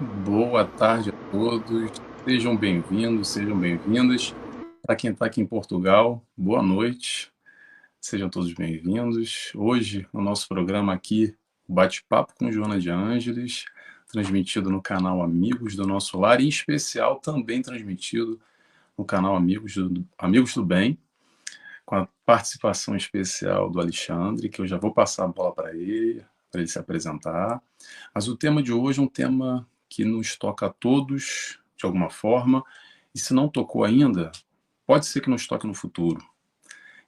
Boa tarde a todos, sejam bem-vindos, sejam bem-vindas. Para quem está aqui em Portugal, boa noite, sejam todos bem-vindos. Hoje, no nosso programa aqui, o Bate-Papo com Joana de Ângeles, transmitido no canal Amigos do Nosso Lar, e em especial também transmitido no canal Amigos do Bem, com a participação especial do Alexandre, que eu já vou passar a bola para ele se apresentar. Mas o tema de hoje é um tema que nos toca a todos, de alguma forma, e se não tocou ainda, pode ser que nos toque no futuro,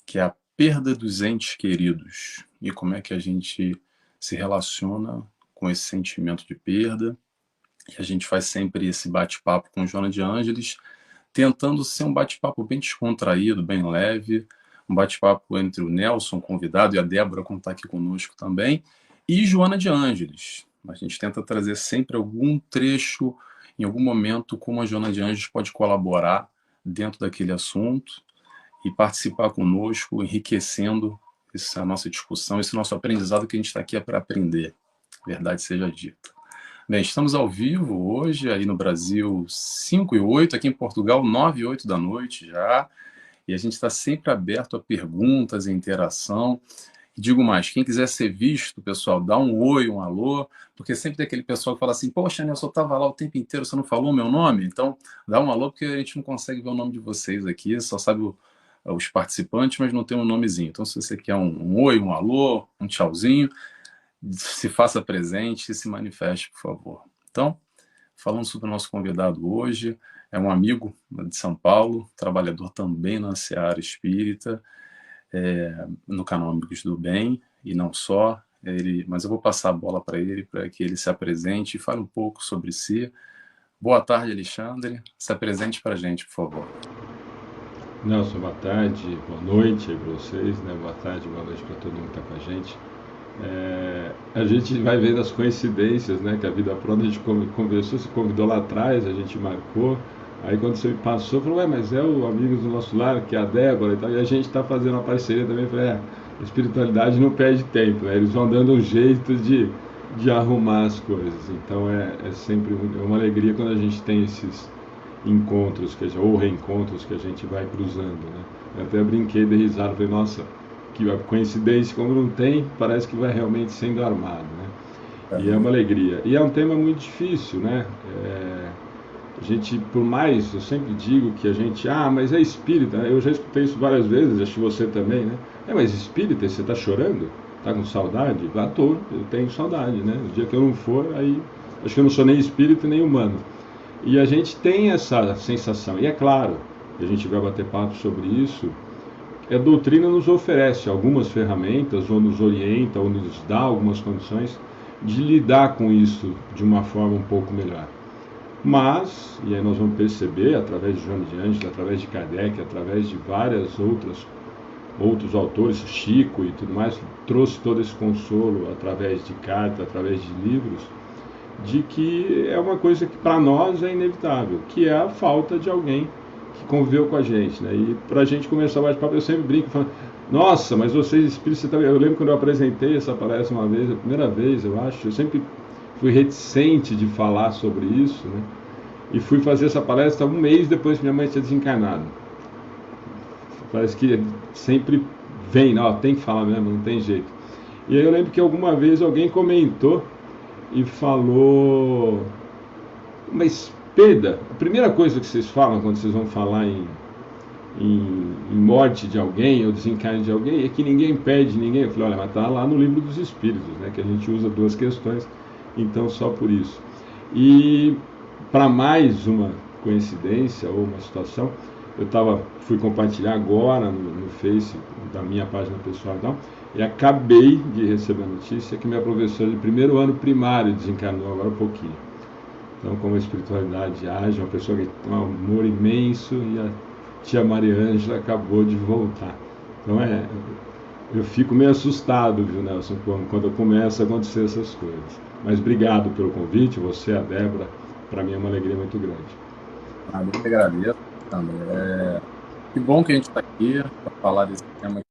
que é a perda dos entes queridos e como é que a gente se relaciona com esse sentimento de perda. E a gente faz sempre esse bate-papo com Joana de Ângeles, tentando ser um bate-papo bem descontraído, bem leve, um bate-papo entre o Nelson, convidado, e a Débora, que está aqui conosco também, e Joana de Ângeles. A gente tenta trazer sempre algum trecho, em algum momento, como a Joana de Ângeles pode colaborar dentro daquele assunto e participar conosco, enriquecendo essa nossa discussão, esse nosso aprendizado, que a gente está aqui para aprender, verdade seja dita. Bem, estamos ao vivo hoje, aí no Brasil, 5h08, aqui em Portugal, 9h08 da noite já, e a gente está sempre aberto a perguntas e interação. E digo mais, quem quiser ser visto, pessoal, dá um oi, um alô, porque sempre tem aquele pessoal que fala assim, poxa, Nelson, eu estava lá o tempo inteiro, você não falou o meu nome? Então, dá um alô, porque a gente não consegue ver o nome de vocês aqui, só sabe os participantes, mas não tem um nomezinho. Então, se você quer um oi, um alô, um tchauzinho, se faça presente e se manifeste, por favor. Então, falando sobre o nosso convidado hoje, é um amigo de São Paulo, trabalhador também na seara espírita, no canal Amigos do Bem, e não só, mas eu vou passar a bola para que ele se apresente e fale um pouco sobre si. Boa tarde, Alexandre. Se apresente para a gente, por favor. Nelson, boa tarde, boa noite aí para vocês, né? Boa tarde, boa noite para todo mundo que está com a gente. A gente vai vendo as coincidências, né? Que a vida pronta, a gente conversou, se convidou lá atrás, a gente marcou. Aí quando você passou, falou, mas é o Amigos do Nosso Lar, que é a Débora e tal. E a gente está fazendo uma parceria também. Eu falei, a espiritualidade não perde tempo, né? Eles vão dando um jeito de arrumar as coisas. Então é sempre uma alegria quando a gente tem esses encontros ou reencontros que a gente vai cruzando, né? Eu até brinquei de risada, falei, nossa, que a coincidência, como não tem, parece que vai realmente sendo armado, né? E é uma alegria. E é um tema muito difícil, né? A gente, por mais, eu sempre digo que a gente, mas é espírita, né? Eu já escutei isso várias vezes, acho que você também, né? Mas espírita, você está chorando? Está com saudade? Eu tenho saudade, né? O dia que eu não for, aí acho que eu não sou nem espírito nem humano. E a gente tem essa sensação, e é claro, a gente vai bater papo sobre isso, a doutrina nos oferece algumas ferramentas, ou nos orienta, ou nos dá algumas condições de lidar com isso de uma forma um pouco melhor. Mas, e aí nós vamos perceber, através de Joana de Ângeles, através de Kardec, através de várias outros autores, Chico e tudo mais, trouxe todo esse consolo através de cartas, através de livros, de que é uma coisa que para nós é inevitável, que é a falta de alguém que conviveu com a gente, né? E para a gente começar o bate-papo, eu sempre brinco falando, nossa, mas vocês espíritos, eu lembro quando eu apresentei essa palestra uma vez, a primeira vez, eu acho, eu sempre fui reticente de falar sobre isso, né? E fui fazer essa palestra um mês depois que minha mãe tinha desencarnado. Parece que sempre vem, não, tem que falar mesmo, não tem jeito. E aí eu lembro que alguma vez alguém comentou e falou, mas perda, a primeira coisa que vocês falam quando vocês vão falar em morte de alguém ou desencarne de alguém é que ninguém perde ninguém. Eu falei, olha, mas está lá no livro dos Espíritos, né, que a gente usa duas questões, então só por isso. E para mais uma coincidência ou uma situação, fui compartilhar agora no Face da minha página pessoal e tal, e acabei de receber a notícia que minha professora de primeiro ano primário desencarnou agora há pouquinho. Então, como a espiritualidade age, uma pessoa que tem um amor imenso, e a tia Maria Ângela acabou de voltar. Então, eu fico meio assustado, viu, Nelson, quando começa a acontecer essas coisas. Mas obrigado pelo convite, você, a Débora, para mim é uma alegria muito grande. Eu que agradeço, Alexandre. Que bom que a gente está aqui para falar desse tema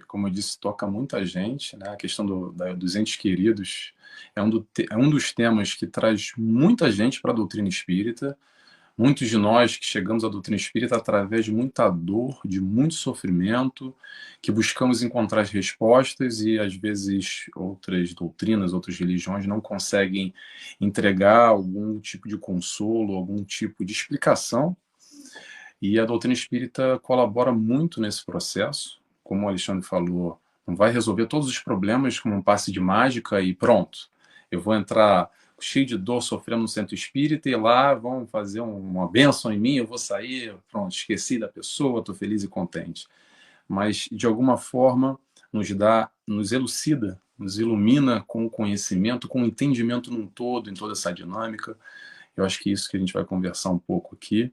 como eu disse, toca muita gente, né? A questão dos entes queridos é um dos temas que traz muita gente para a doutrina espírita. Muitos de nós que chegamos à doutrina espírita através de muita dor, de muito sofrimento, que buscamos encontrar as respostas e às vezes outras doutrinas, outras religiões não conseguem entregar algum tipo de consolo, algum tipo de explicação. E a doutrina espírita colabora muito nesse processo. Como o Alexandre falou, não vai resolver todos os problemas com um passe de mágica e pronto. Eu vou entrar cheio de dor, sofrendo no centro espírita e lá vão fazer uma bênção em mim, eu vou sair, pronto, esqueci da pessoa, estou feliz e contente. Mas, de alguma forma, nos elucida, nos ilumina com o conhecimento, com o entendimento num todo, em toda essa dinâmica. Eu acho que é isso que a gente vai conversar um pouco aqui,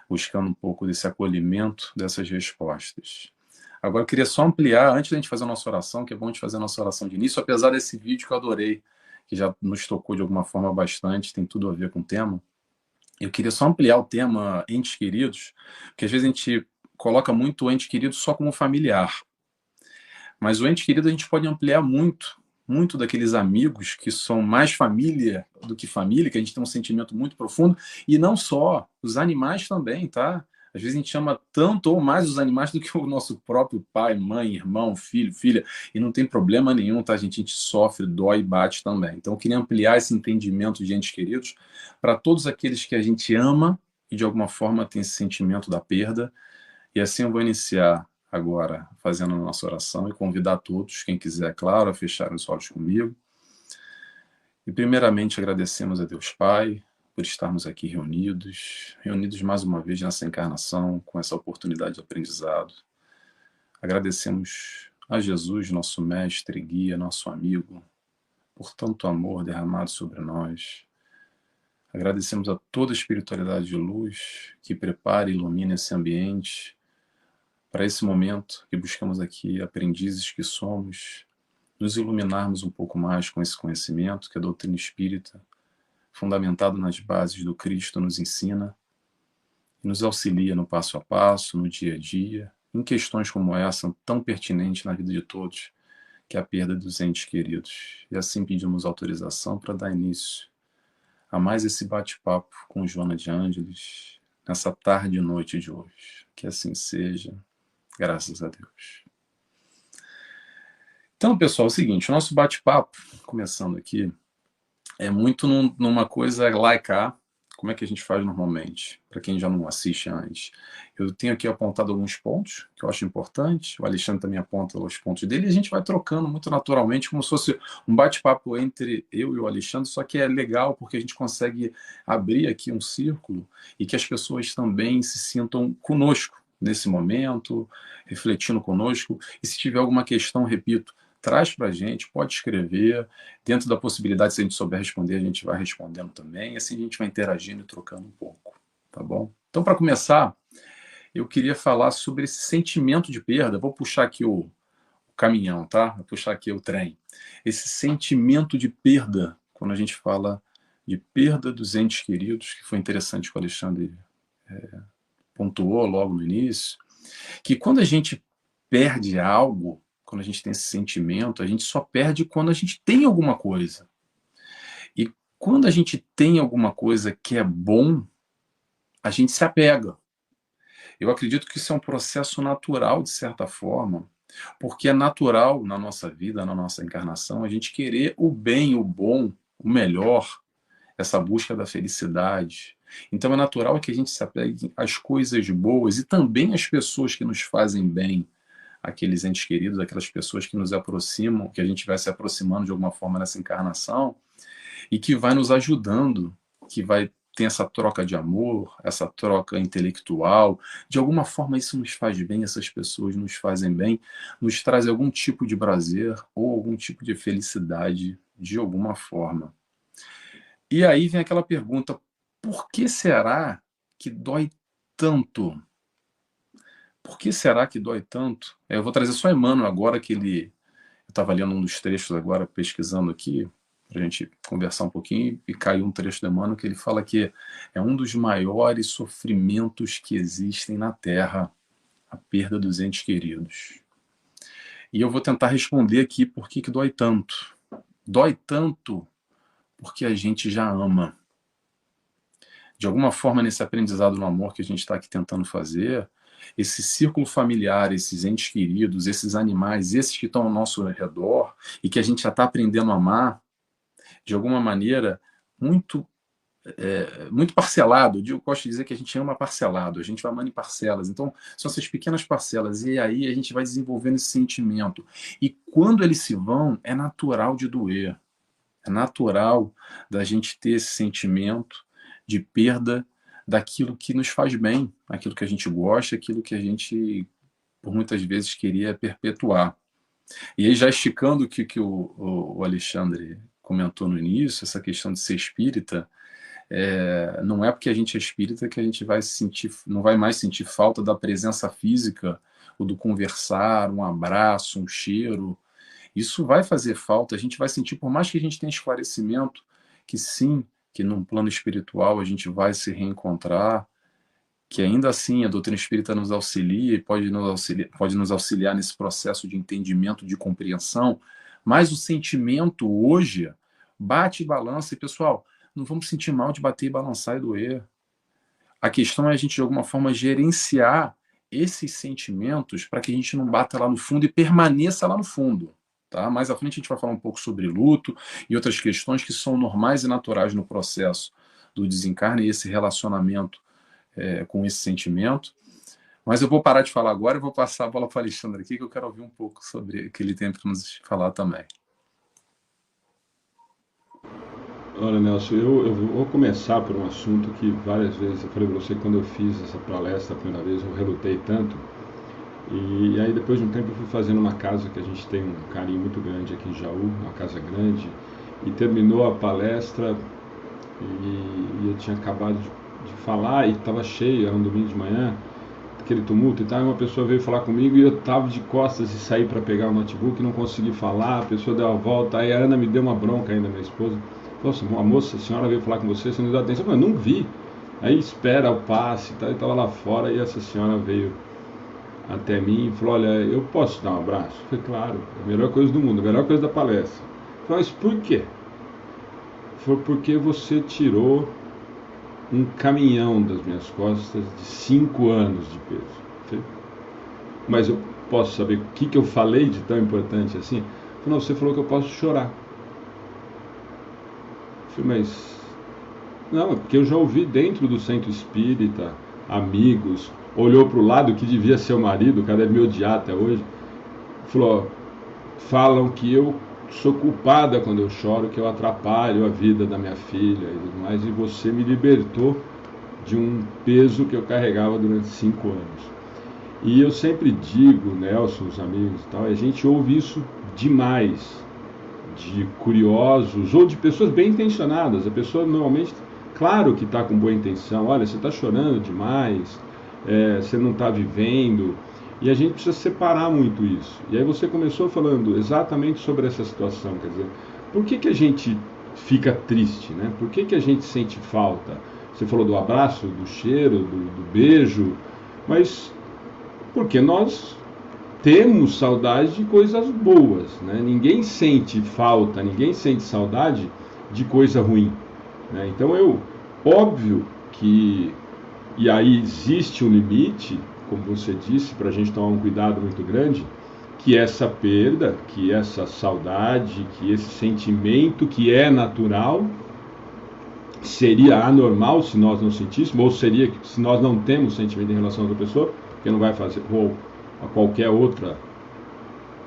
buscando um pouco desse acolhimento, dessas respostas. Agora, eu queria só ampliar, antes da gente fazer a nossa oração, que é bom a gente fazer a nossa oração de início, apesar desse vídeo que eu adorei, que já nos tocou de alguma forma bastante, tem tudo a ver com o tema. Eu queria só ampliar o tema entes queridos, porque às vezes a gente coloca muito o ente querido só como familiar. Mas o ente querido a gente pode ampliar muito, muito daqueles amigos que são mais família do que família, que a gente tem um sentimento muito profundo, e não só, os animais também, tá? Às vezes a gente ama tanto ou mais os animais do que o nosso próprio pai, mãe, irmão, filho, filha, e não tem problema nenhum, tá, gente? A gente sofre, dói e bate também. Então eu queria ampliar esse entendimento de entes queridos para todos aqueles que a gente ama e de alguma forma tem esse sentimento da perda. E assim eu vou iniciar agora fazendo a nossa oração e convidar todos, quem quiser, claro, a fecharem os olhos comigo. E primeiramente agradecemos a Deus Pai por estarmos aqui reunidos mais uma vez nessa encarnação, com essa oportunidade de aprendizado. Agradecemos a Jesus, nosso mestre, guia, nosso amigo, por tanto amor derramado sobre nós. Agradecemos a toda a espiritualidade de luz que prepara e ilumina esse ambiente para esse momento que buscamos aqui, aprendizes que somos, nos iluminarmos um pouco mais com esse conhecimento que a doutrina espírita, fundamentado nas bases do Cristo, nos ensina e nos auxilia no passo a passo, no dia a dia, em questões como essa, tão pertinentes na vida de todos, que é a perda dos entes queridos. E assim pedimos autorização para dar início a mais esse bate-papo com Joana de Ângeles, nessa tarde e noite de hoje. Que assim seja, graças a Deus. Então, pessoal, é o seguinte, o nosso bate-papo, começando aqui, é muito numa coisa lá e cá, como é que a gente faz normalmente, para quem já não assiste antes. Eu tenho aqui apontado alguns pontos que eu acho importantes, o Alexandre também aponta os pontos dele, e a gente vai trocando muito naturalmente, como se fosse um bate-papo entre eu e o Alexandre, só que é legal porque a gente consegue abrir aqui um círculo e que as pessoas também se sintam conosco nesse momento, refletindo conosco, e se tiver alguma questão, repito, traz para a gente, pode escrever, dentro da possibilidade, se a gente souber responder, a gente vai respondendo também, e assim a gente vai interagindo e trocando um pouco, tá bom? Então, para começar, eu queria falar sobre esse sentimento de perda, vou puxar aqui o caminhão, tá? Vou puxar aqui o trem. Esse sentimento de perda, quando a gente fala de perda dos entes queridos, que foi interessante que o Alexandre pontuou logo no início, que quando a gente perde algo, quando a gente tem esse sentimento, a gente só perde quando a gente tem alguma coisa. E quando a gente tem alguma coisa que é bom, a gente se apega. Eu acredito que isso é um processo natural, de certa forma, porque é natural na nossa vida, na nossa encarnação, a gente querer o bem, o bom, o melhor, essa busca da felicidade. Então é natural que a gente se apegue às coisas boas e também às pessoas que nos fazem bem, aqueles entes queridos, aquelas pessoas que nos aproximam, que a gente vai se aproximando de alguma forma nessa encarnação e que vai nos ajudando, que vai ter essa troca de amor, essa troca intelectual. De alguma forma isso nos faz bem, essas pessoas nos fazem bem, nos traz algum tipo de prazer ou algum tipo de felicidade de alguma forma. E aí vem aquela pergunta, por que será que dói tanto? Por que será que dói tanto? Eu vou trazer só Emmanuel agora, que ele... Eu estava lendo um dos trechos agora, pesquisando aqui, para a gente conversar um pouquinho, e caiu um trecho do Emmanuel que ele fala que é um dos maiores sofrimentos que existem na Terra, a perda dos entes queridos. E eu vou tentar responder aqui por que dói tanto. Dói tanto porque a gente já ama. De alguma forma, nesse aprendizado no amor que a gente está aqui tentando fazer, esse círculo familiar, esses entes queridos, esses animais, esses que estão ao nosso redor e que a gente já está aprendendo a amar, de alguma maneira, muito parcelado. Eu gosto de dizer que a gente ama parcelado, a gente vai amando em parcelas. Então, são essas pequenas parcelas. E aí a gente vai desenvolvendo esse sentimento. E quando eles se vão, é natural de doer. É natural da gente ter esse sentimento de perda daquilo que nos faz bem, aquilo que a gente gosta, aquilo que a gente, por muitas vezes, queria perpetuar. E aí, já esticando o que o Alexandre comentou no início, essa questão de ser espírita, não é porque a gente é espírita que a gente não vai mais sentir falta da presença física, ou do conversar, um abraço, um cheiro. Isso vai fazer falta, a gente vai sentir, por mais que a gente tenha esclarecimento, que sim, que num plano espiritual a gente vai se reencontrar, que ainda assim a doutrina espírita nos auxilia e pode nos auxiliar nesse processo de entendimento, de compreensão, mas o sentimento hoje bate e balança, e pessoal, não vamos sentir mal de bater e balançar e doer. A questão é a gente, de alguma forma, gerenciar esses sentimentos para que a gente não bata lá no fundo e permaneça lá no fundo. Tá? Mais à frente a gente vai falar um pouco sobre luto e outras questões que são normais e naturais no processo do desencarne e esse relacionamento com esse sentimento. Mas eu vou parar de falar agora e vou passar a bola para o Alexandre aqui, que eu quero ouvir um pouco sobre o que ele tem para nos falar também. Olha, Nelson, eu vou começar por um assunto que várias vezes eu falei para você, quando eu fiz essa palestra a primeira vez, eu relutei tanto. E aí depois de um tempo eu fui fazendo uma casa que a gente tem um carinho muito grande aqui em Jaú, uma casa grande, e terminou a palestra e eu tinha acabado de falar e estava cheio, era um domingo de manhã, aquele tumulto e tal, e uma pessoa veio falar comigo e eu estava de costas e saí para pegar o notebook, não consegui falar, a pessoa deu a volta, aí a Ana me deu uma bronca ainda, minha esposa, nossa, a moça, a senhora veio falar com você não deu atenção, eu não vi, aí espera o passe e tal, e estava lá fora e essa senhora veio até mim e falou, olha, eu posso dar um abraço? Eu falei, claro, é a melhor coisa do mundo, a melhor coisa da palestra. Eu falei, mas por quê? Foi porque você tirou um caminhão das minhas costas de 5 anos de peso. Eu falei, mas eu posso saber o que eu falei de tão importante assim? Eu falei, não, você falou que eu posso chorar. Eu falei, mas... Não, é porque eu já ouvi dentro do centro espírita, amigos, olhou para o lado que devia ser o marido, o cara deve me odiar até hoje, falou, falam que eu sou culpada quando eu choro, que eu atrapalho a vida da minha filha e tudo mais, e você me libertou de um peso que eu carregava durante 5 anos. E eu sempre digo, Nelson, os amigos e tal, a gente ouve isso demais, de curiosos ou de pessoas bem intencionadas. A pessoa normalmente, claro que está com boa intenção, olha, você está chorando demais, você não está vivendo, e a gente precisa separar muito isso. E aí você começou falando exatamente sobre essa situação, quer dizer, por que a gente fica triste, né? Por que a gente sente falta? Você falou do abraço, do cheiro, do beijo, mas porque nós temos saudade de coisas boas, né? Ninguém sente falta, ninguém sente saudade de coisa ruim, né? Então óbvio que, e aí existe um limite, como você disse, para a gente tomar um cuidado muito grande, que essa perda, que essa saudade, que esse sentimento que é natural, seria anormal se nós não sentíssemos, ou seria se nós não temos sentimento em relação a outra pessoa, porque não vai fazer, ou a qualquer outra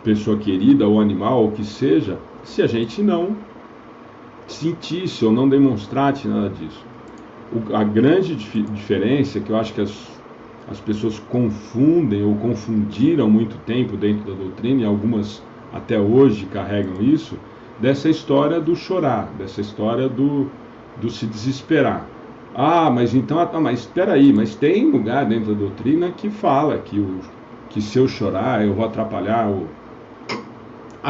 pessoa querida, ou animal, ou que seja, se a gente não sentisse ou não demonstrasse nada disso. A grande diferença, que eu acho que as pessoas confundem ou confundiram muito tempo dentro da doutrina, e algumas até hoje carregam isso, dessa história do chorar, dessa história do se desesperar. Ah, mas então, mas espera aí, mas tem lugar dentro da doutrina que fala que se eu chorar eu vou atrapalhar o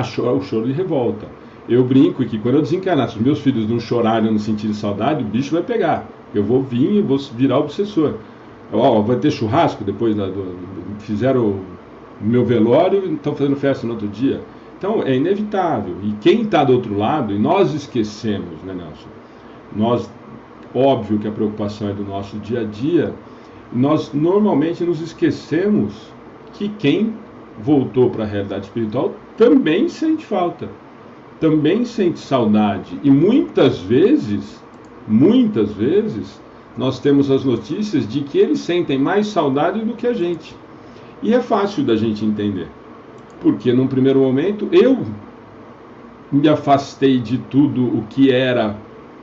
choro de revolta. Eu brinco que quando eu desencarnar, se os meus filhos não chorarem ou não sentirem saudade, o bicho vai pegar. Eu vou vir e vou virar obsessor. Vai ter churrasco depois fizeram no meu velório, estão fazendo festa no outro dia. Então é inevitável. E quem está do outro lado, e nós esquecemos, né, Nelson? Nós, óbvio que a preocupação é do nosso dia a dia, nós normalmente nos esquecemos que quem voltou para a realidade espiritual também sente falta, também sente saudade. E muitas vezes, nós temos as notícias de que eles sentem mais saudade do que a gente. E é fácil da gente entender, porque num primeiro momento eu me afastei de tudo o que era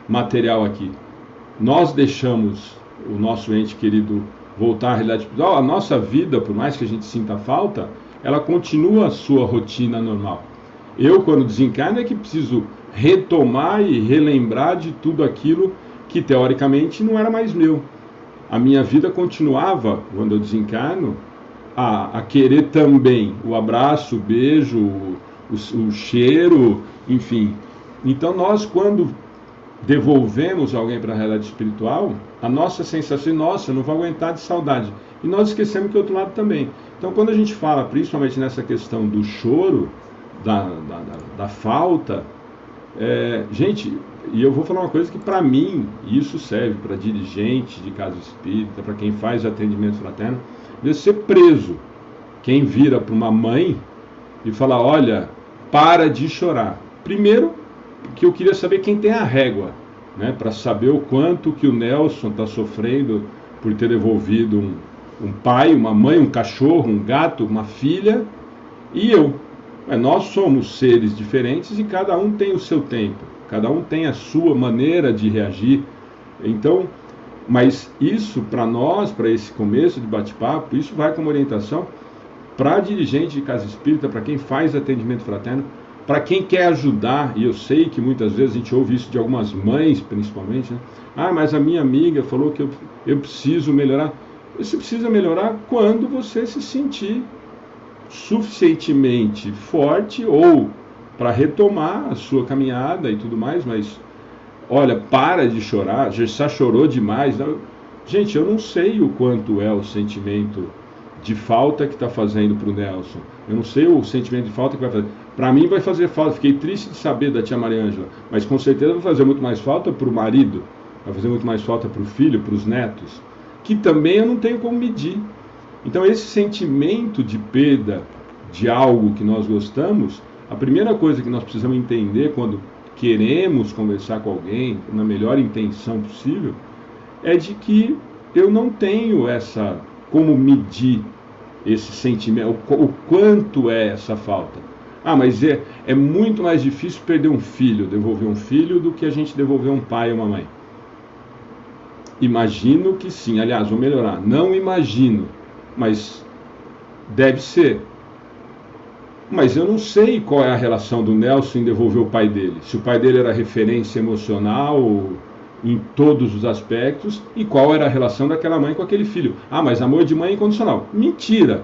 material aqui. Nós deixamos o nosso ente querido voltar à realidade espiritual. A nossa vida, por mais que a gente sinta falta, ela continua a sua rotina normal. Eu, quando desencarno, é que preciso retomar e relembrar de tudo aquilo que teoricamente não era mais meu. A minha vida continuava, quando eu desencarno, a querer também o abraço, o beijo, o cheiro, enfim. Então nós, quando devolvemos alguém para a realidade espiritual, a nossa sensação é, nossa, eu não vou aguentar de saudade. E nós esquecemos que o outro lado também. Então quando a gente fala, principalmente nessa questão do choro, da falta, gente, e eu vou falar uma coisa que para mim, isso serve para dirigente de casa espírita, para quem faz atendimento fraterno, deve ser preso. Quem vira para uma mãe e fala, olha, para de chorar. Primeiro, que eu queria saber quem tem a régua, né, para saber o quanto que o Nelson está sofrendo por ter devolvido um pai, uma mãe, um cachorro, um gato, uma filha, e eu. Nós somos seres diferentes e cada um tem o seu tempo, cada um tem a sua maneira de reagir. Então, mas isso para nós, para esse começo de bate-papo, isso vai como orientação para dirigente de casa espírita, para quem faz atendimento fraterno, para quem quer ajudar. E eu sei que muitas vezes a gente ouve isso de algumas mães, principalmente, né? Ah, mas a minha amiga falou que eu preciso melhorar. Você precisa melhorar quando você se sentir suficientemente forte ou para retomar a sua caminhada e tudo mais, mas olha, para de chorar, já chorou demais. Gente, eu não sei o quanto é o sentimento de falta que está fazendo para o Nelson. Eu não sei o sentimento de falta que vai fazer. Para mim vai fazer falta. Fiquei triste de saber da tia Maria Ângela, mas com certeza vai fazer muito mais falta para o marido, vai fazer muito mais falta para o filho, para os netos, que também eu não tenho como medir. Então esse sentimento de perda de algo que nós gostamos, a primeira coisa que nós precisamos entender quando queremos conversar com alguém na melhor intenção possível, é de que eu não tenho como medir esse sentimento, o quanto é essa falta. Ah, mas é muito mais difícil perder um filho, devolver um filho, do que a gente devolver um pai ou uma mãe. Imagino que sim, aliás, vou melhorar, não imagino, mas deve ser. Mas eu não sei qual é a relação do Nelson em devolver o pai dele. Se o pai dele era referência emocional em todos os aspectos, e qual era a relação daquela mãe com aquele filho. Ah, mas amor de mãe é incondicional. Mentira!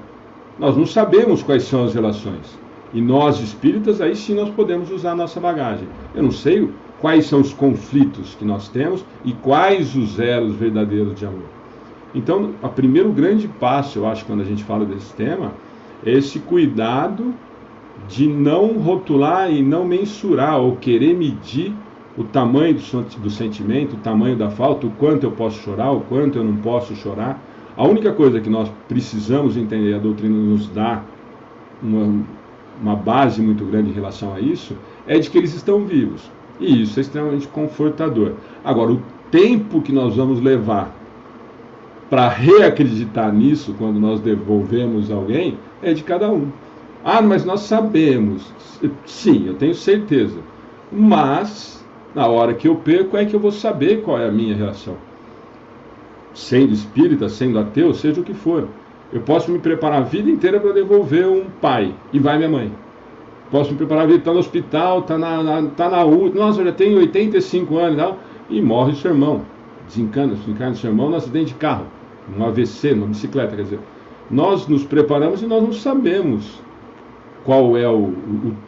Nós não sabemos quais são as relações. E nós, espíritas, aí sim nós podemos usar a nossa bagagem. Eu não sei quais são os conflitos que nós temos e quais os elos verdadeiros de amor. Então, o primeiro grande passo, eu acho, quando a gente fala desse tema, é esse cuidado de não rotular e não mensurar ou querer medir o tamanho do sentimento, o tamanho da falta, o quanto eu posso chorar, o quanto eu não posso chorar. A única coisa que nós precisamos entender, a doutrina nos dá uma base muito grande em relação a isso, é de que eles estão vivos. E isso é extremamente confortador. Agora, o tempo que nós vamos levar para reacreditar nisso, quando nós devolvemos alguém, é de cada um. Ah, mas nós sabemos. Sim, eu tenho certeza. Mas, na hora que eu perco, é que eu vou saber qual é a minha reação. Sendo espírita, sendo ateu, seja o que for. Eu posso me preparar a vida inteira para devolver um pai, e vai minha mãe. Posso me preparar a vida, está no hospital, está na UTI, nossa, eu já tenho 85 anos e tal, e morre o seu irmão. Desencarna o seu irmão num acidente de carro, num AVC, numa bicicleta, quer dizer. Nós nos preparamos e nós não sabemos qual é o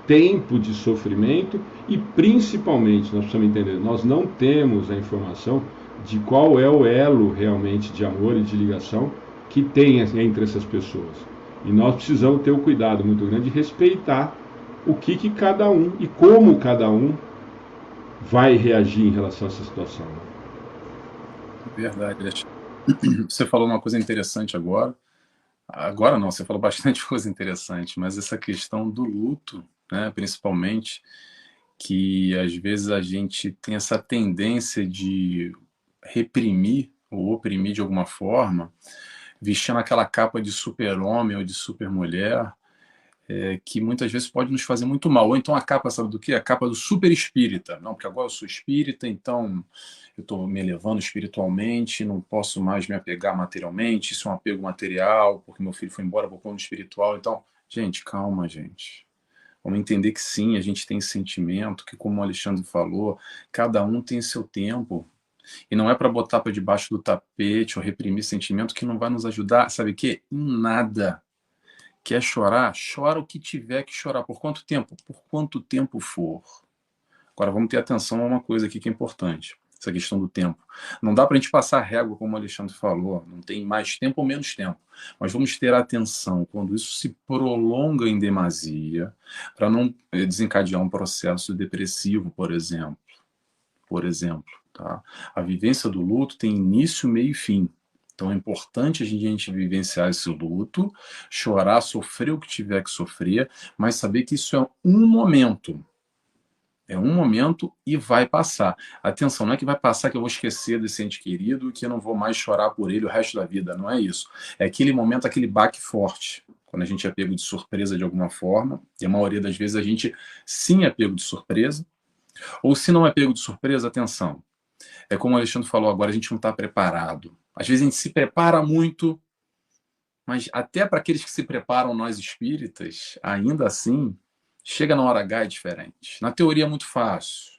tempo de sofrimento e, principalmente, nós precisamos entender, nós não temos a informação de qual é o elo realmente de amor e de ligação que tem entre essas pessoas. E nós precisamos ter um cuidado muito grande de respeitar o que cada um e como cada um vai reagir em relação a essa situação. Verdade, Alexandre. Você falou uma coisa interessante agora. Agora não, você falou bastante coisa interessante, mas essa questão do luto, né, principalmente, que às vezes a gente tem essa tendência de reprimir ou oprimir de alguma forma, vestindo aquela capa de super-homem ou de super-mulher, que muitas vezes pode nos fazer muito mal. Ou então a capa, sabe do quê? A capa do super espírita. Não, porque agora eu sou espírita, então eu estou me elevando espiritualmente, não posso mais me apegar materialmente, isso é um apego material, porque meu filho foi embora, vou para o espiritual. Então, gente, calma, gente. Vamos entender que sim, a gente tem sentimento, que como o Alexandre falou, cada um tem seu tempo. E não é para botar para debaixo do tapete ou reprimir sentimento que não vai nos ajudar, sabe o quê? Em nada. Quer chorar? Chora o que tiver que chorar. Por quanto tempo? Por quanto tempo for. Agora vamos ter atenção a uma coisa aqui que é importante. Essa questão do tempo. Não dá para a gente passar régua, como o Alexandre falou. Não tem mais tempo ou menos tempo. Mas vamos ter atenção quando isso se prolonga em demasia, para não desencadear um processo depressivo, por exemplo. Por exemplo, tá? A vivência do luto tem início, meio e fim. Então é importante a gente vivenciar esse luto, chorar, sofrer o que tiver que sofrer, mas saber que isso é um momento. É um momento e vai passar. Atenção, não é que vai passar que eu vou esquecer desse ente querido, que eu não vou mais chorar por ele o resto da vida. Não é isso. É aquele momento, aquele baque forte. Quando a gente é pego de surpresa de alguma forma, e a maioria das vezes a gente sim é pego de surpresa, ou se não é pego de surpresa, atenção. É como o Alexandre falou agora, a gente não está preparado. Às vezes a gente se prepara muito, mas até para aqueles que se preparam, nós espíritas, ainda assim, chega na hora H é diferente. Na teoria é muito fácil.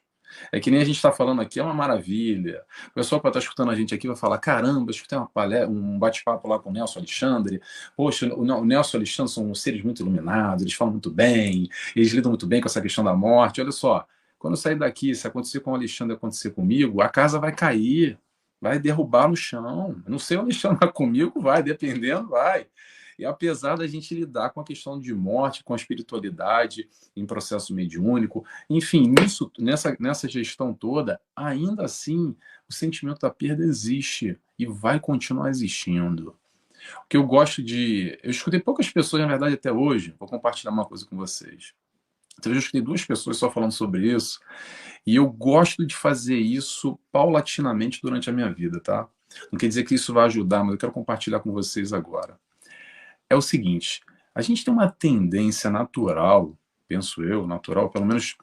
É que nem a gente está falando aqui, é uma maravilha. O pessoal que vai estar escutando a gente aqui vai falar: caramba, eu escutei um bate-papo lá com o Nelson Alexandre. Poxa, o Nelson e o Alexandre são seres muito iluminados, eles falam muito bem, eles lidam muito bem com essa questão da morte. Olha só, quando eu sair daqui, se acontecer com o Alexandre acontecer comigo, a casa vai cair, vai derrubar no chão. Não sei o Alexandre vai comigo, vai, dependendo, vai. E apesar da gente lidar com a questão de morte, com a espiritualidade, em processo mediúnico, enfim, nessa gestão toda, ainda assim, o sentimento da perda existe e vai continuar existindo. O que eu gosto de... Eu escutei poucas pessoas, na verdade, até hoje, vou compartilhar uma coisa com vocês. Então, eu já escutei 2 pessoas só falando sobre isso, e eu gosto de fazer isso paulatinamente durante a minha vida, tá? Não quer dizer que isso vai ajudar, mas eu quero compartilhar com vocês agora. É o seguinte, a gente tem uma tendência natural, penso eu, natural, pelo menos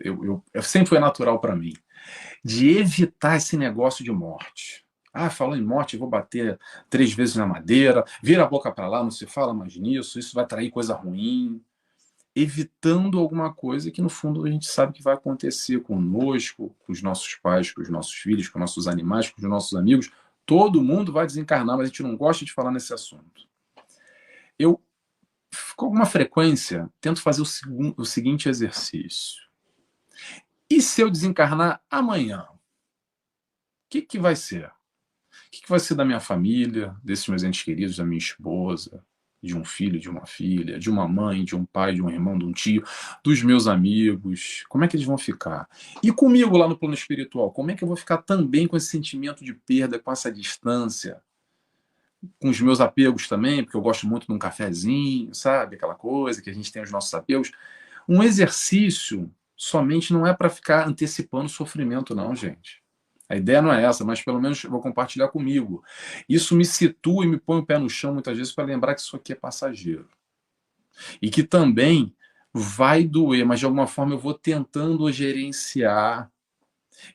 eu sempre foi natural para mim, de evitar esse negócio de morte. Ah, falou em morte, vou bater 3 vezes na madeira, vira a boca para lá, não se fala mais nisso, isso vai trair coisa ruim. Evitando alguma coisa que, no fundo, a gente sabe que vai acontecer conosco, com os nossos pais, com os nossos filhos, com os nossos animais, com os nossos amigos. Todo mundo vai desencarnar, mas a gente não gosta de falar nesse assunto. Eu, com alguma frequência, tento fazer o seguinte exercício. E se eu desencarnar amanhã? O que vai ser? O que vai ser da minha família, desses meus entes queridos, da minha esposa, de um filho, de uma filha, de uma mãe, de um pai, de um irmão, de um tio, dos meus amigos? Como é que eles vão ficar? E comigo lá no plano espiritual, como é que eu vou ficar também com esse sentimento de perda, com essa distância? Com os meus apegos também, porque eu gosto muito de um cafezinho, sabe? Aquela coisa que a gente tem os nossos apegos. Um exercício somente não é para ficar antecipando sofrimento, não, gente. A ideia não é essa, mas pelo menos eu vou compartilhar comigo. Isso me situa e me põe o pé no chão muitas vezes para lembrar que isso aqui é passageiro. E que também vai doer, mas de alguma forma eu vou tentando gerenciar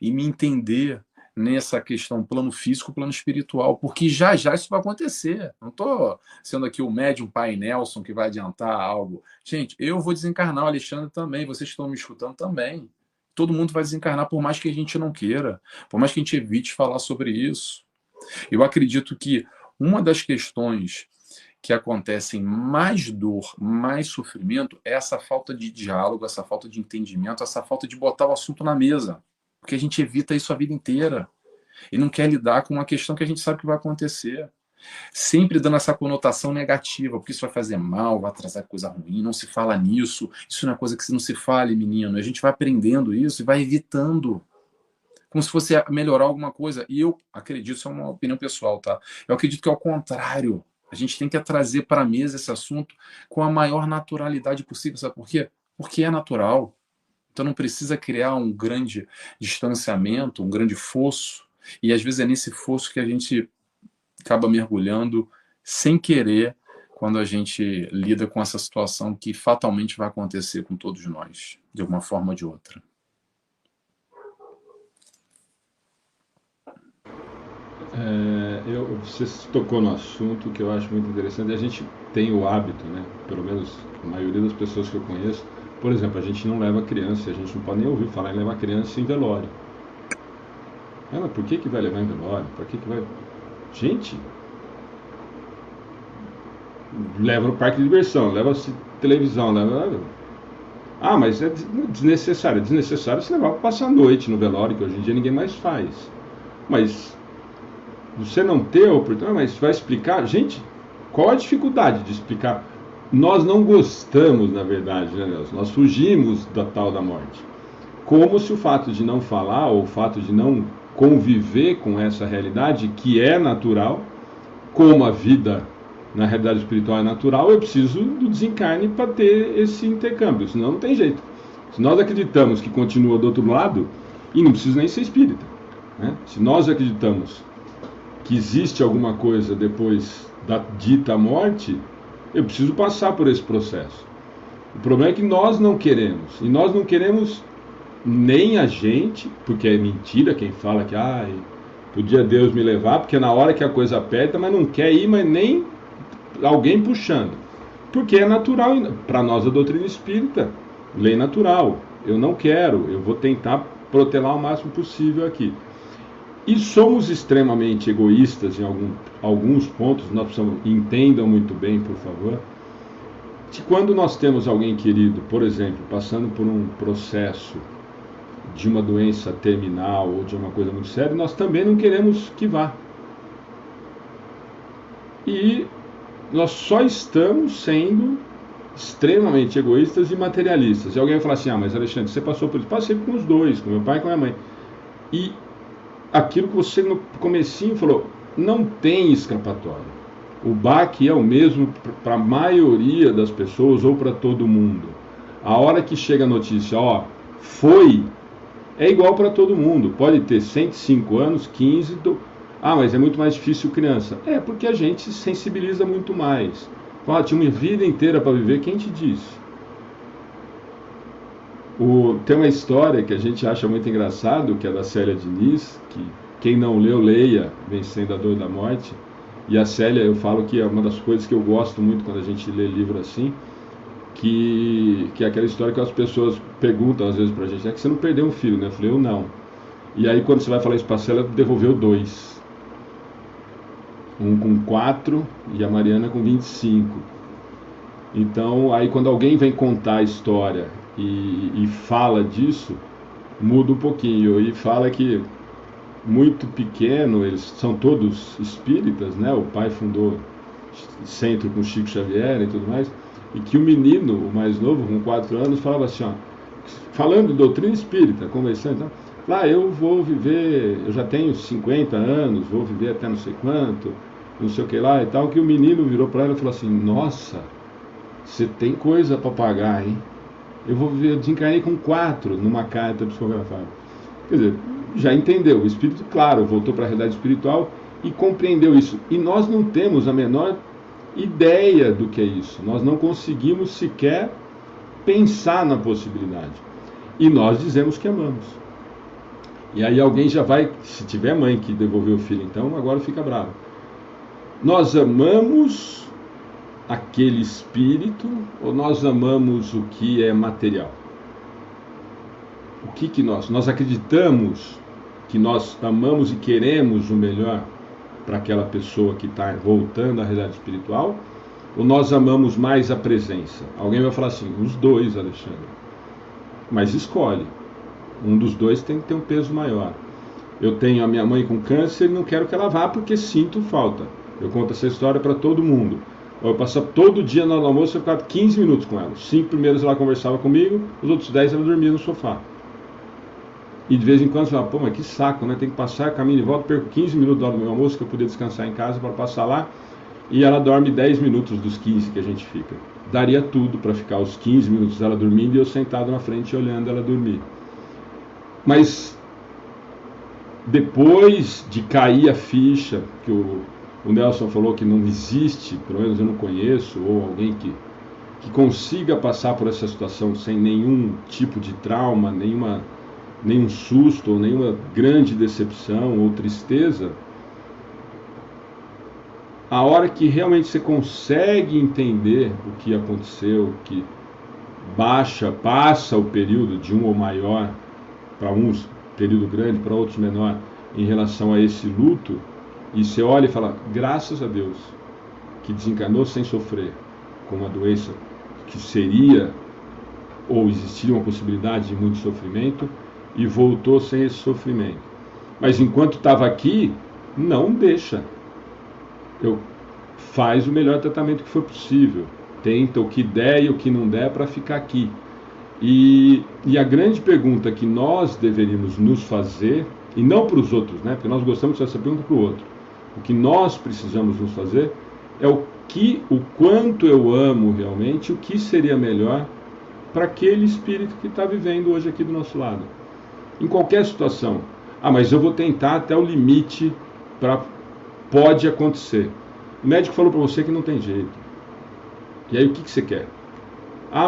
e me entender nessa questão plano físico, plano espiritual, porque já já isso vai acontecer. Não estou sendo aqui o médium pai Nelson que vai adiantar algo. Gente, eu vou desencarnar, o Alexandre também, vocês estão me escutando também. Todo mundo vai desencarnar, por mais que a gente não queira, por mais que a gente evite falar sobre isso. Eu acredito que uma das questões que acontecem mais dor, mais sofrimento, é essa falta de diálogo, essa falta de entendimento, essa falta de botar o assunto na mesa. Porque a gente evita isso a vida inteira. E não quer lidar com uma questão que a gente sabe que vai acontecer. Sempre dando essa conotação negativa, porque isso vai fazer mal, vai atrasar coisa ruim, não se fala nisso, isso não é coisa que não se fale, menino. A gente vai aprendendo isso e vai evitando, como se fosse melhorar alguma coisa. E eu acredito, isso é uma opinião pessoal, tá? Eu acredito que é o contrário. A gente tem que trazer para a mesa esse assunto com a maior naturalidade possível. Sabe por quê? Porque é natural. Então não precisa criar um grande distanciamento, um grande fosso. E às vezes é nesse fosso que a gente acaba mergulhando sem querer quando a gente lida com essa situação que fatalmente vai acontecer com todos nós, de uma forma ou de outra. Você tocou no assunto que eu acho muito interessante. A gente tem o hábito, né? Pelo menos a maioria das pessoas que eu conheço, por exemplo, a gente não leva criança, a gente não pode nem ouvir falar em levar criança em velório. Mas por que vai levar em velório? Por que vai... Gente, leva no parque de diversão, leva televisão, leva... Ah, mas é desnecessário. É desnecessário se levar para passar a noite no velório, que hoje em dia ninguém mais faz. Mas você não ter a oportunidade, mas vai explicar? Gente, qual a dificuldade de explicar? Nós não gostamos, na verdade, né, Nelson? Nós fugimos da tal da morte. Como se o fato de não falar, ou o fato de não conviver com essa realidade, que é natural, como a vida na realidade espiritual é natural, eu preciso do desencarne para ter esse intercâmbio, senão não tem jeito. Se nós acreditamos que continua do outro lado, e não precisa nem ser espírita, né? Se nós acreditamos que existe alguma coisa depois da dita morte, eu preciso passar por esse processo. O problema é que nós não queremos, e nós não queremos nem a gente, porque é mentira quem fala que podia Deus me levar, porque na hora que a coisa aperta, mas não quer ir, mas nem alguém puxando, porque é natural para nós a doutrina espírita, lei natural. Eu não quero, eu vou tentar protelar o máximo possível aqui. E somos extremamente egoístas em alguns pontos. Nós precisamos, entendam muito bem, por favor, que quando nós temos alguém querido, por exemplo, passando por um processo de uma doença terminal ou de uma coisa muito séria, nós também não queremos que vá. E nós só estamos sendo extremamente egoístas e materialistas. E alguém vai falar assim, mas Alexandre, você passou por isso? Passei com os dois, com meu pai e com a minha mãe. E aquilo que você no comecinho falou, não tem escapatória. O baque é o mesmo para a maioria das pessoas ou para todo mundo. A hora que chega a notícia, foi, é igual para todo mundo. Pode ter 105 anos, 15... mas é muito mais difícil criança. É porque a gente se sensibiliza muito mais. Tinha uma vida inteira para viver, quem te disse? Tem uma história que a gente acha muito engraçado, que é da Célia Diniz, que quem não leu, leia, Vencendo a Dor da Morte. E a Célia, eu falo que é uma das coisas que eu gosto muito quando a gente lê livro assim, que é aquela história que as pessoas perguntam às vezes pra gente, que você não perdeu um filho, né? Eu falei, eu não. E aí quando você vai falar isso pra Célia, devolveu 2. Um com 4 e a Mariana com 25. Então, aí quando alguém vem contar a história e fala disso, muda um pouquinho. E fala que muito pequeno, eles são todos espíritas, né? O pai fundou centro com Chico Xavier e tudo mais. E que o menino, o mais novo, com 4 anos, falava assim, falando de doutrina espírita, conversando, eu vou viver, eu já tenho 50 anos, vou viver até não sei quanto, não sei o que lá e tal, que o menino virou para ela e falou assim, nossa, você tem coisa para pagar, hein? Eu desencarnei com 4 numa carta psicografada. Quer dizer, já entendeu, o espírito, claro, voltou para a realidade espiritual e compreendeu isso. E nós não temos a menor ideia do que é isso. Nós não conseguimos sequer pensar na possibilidade. E nós dizemos que amamos. E aí alguém já vai, se tiver mãe que devolveu o filho, então agora fica bravo. Nós amamos aquele espírito ou nós amamos o que é material? O que nós acreditamos que nós amamos e queremos o melhor para aquela pessoa que está voltando à realidade espiritual, ou nós amamos mais a presença? Alguém vai falar assim, os dois, Alexandre. Mas escolhe. Um dos dois tem que ter um peso maior. Eu tenho a minha mãe com câncer e não quero que ela vá porque sinto falta. Eu conto essa história para todo mundo. Eu passava todo dia na hora do almoço, eu ficava 15 minutos com ela. Os 5 primeiros ela conversava comigo, os outros 10 ela dormia no sofá. E de vez em quando você fala, pô, mas que saco, né? Tem que passar, caminho de volta, perco 15 minutos da hora do meu almoço, que eu podia descansar em casa para passar lá. E ela dorme 10 minutos dos 15 que a gente fica. Daria tudo para ficar os 15 minutos dela dormindo e eu sentado na frente olhando ela dormir. Mas depois de cair a ficha, que o Nelson falou que não existe, pelo menos eu não conheço, ou alguém que consiga passar por essa situação sem nenhum tipo de trauma, nenhum susto, ou nenhuma grande decepção ou tristeza, a hora que realmente você consegue entender o que aconteceu, que passa o período de um ou maior, para uns período grande, para outros menor, em relação a esse luto, e você olha e fala, graças a Deus, que desencarnou sem sofrer com uma doença que seria, ou existiria uma possibilidade de muito sofrimento, e voltou sem esse sofrimento. Mas enquanto estava aqui, não deixa. Faz o melhor tratamento que for possível. Tenta o que der e o que não der para ficar aqui. E a grande pergunta que nós deveríamos nos fazer, e não para os outros, né? Porque nós gostamos de fazer essa pergunta para o outro. O que nós precisamos nos fazer é o quanto eu amo realmente, o que seria melhor para aquele espírito que está vivendo hoje aqui do nosso lado. Em qualquer situação. Mas eu vou tentar até o limite pode acontecer. O médico falou para você que não tem jeito. E aí o que você quer?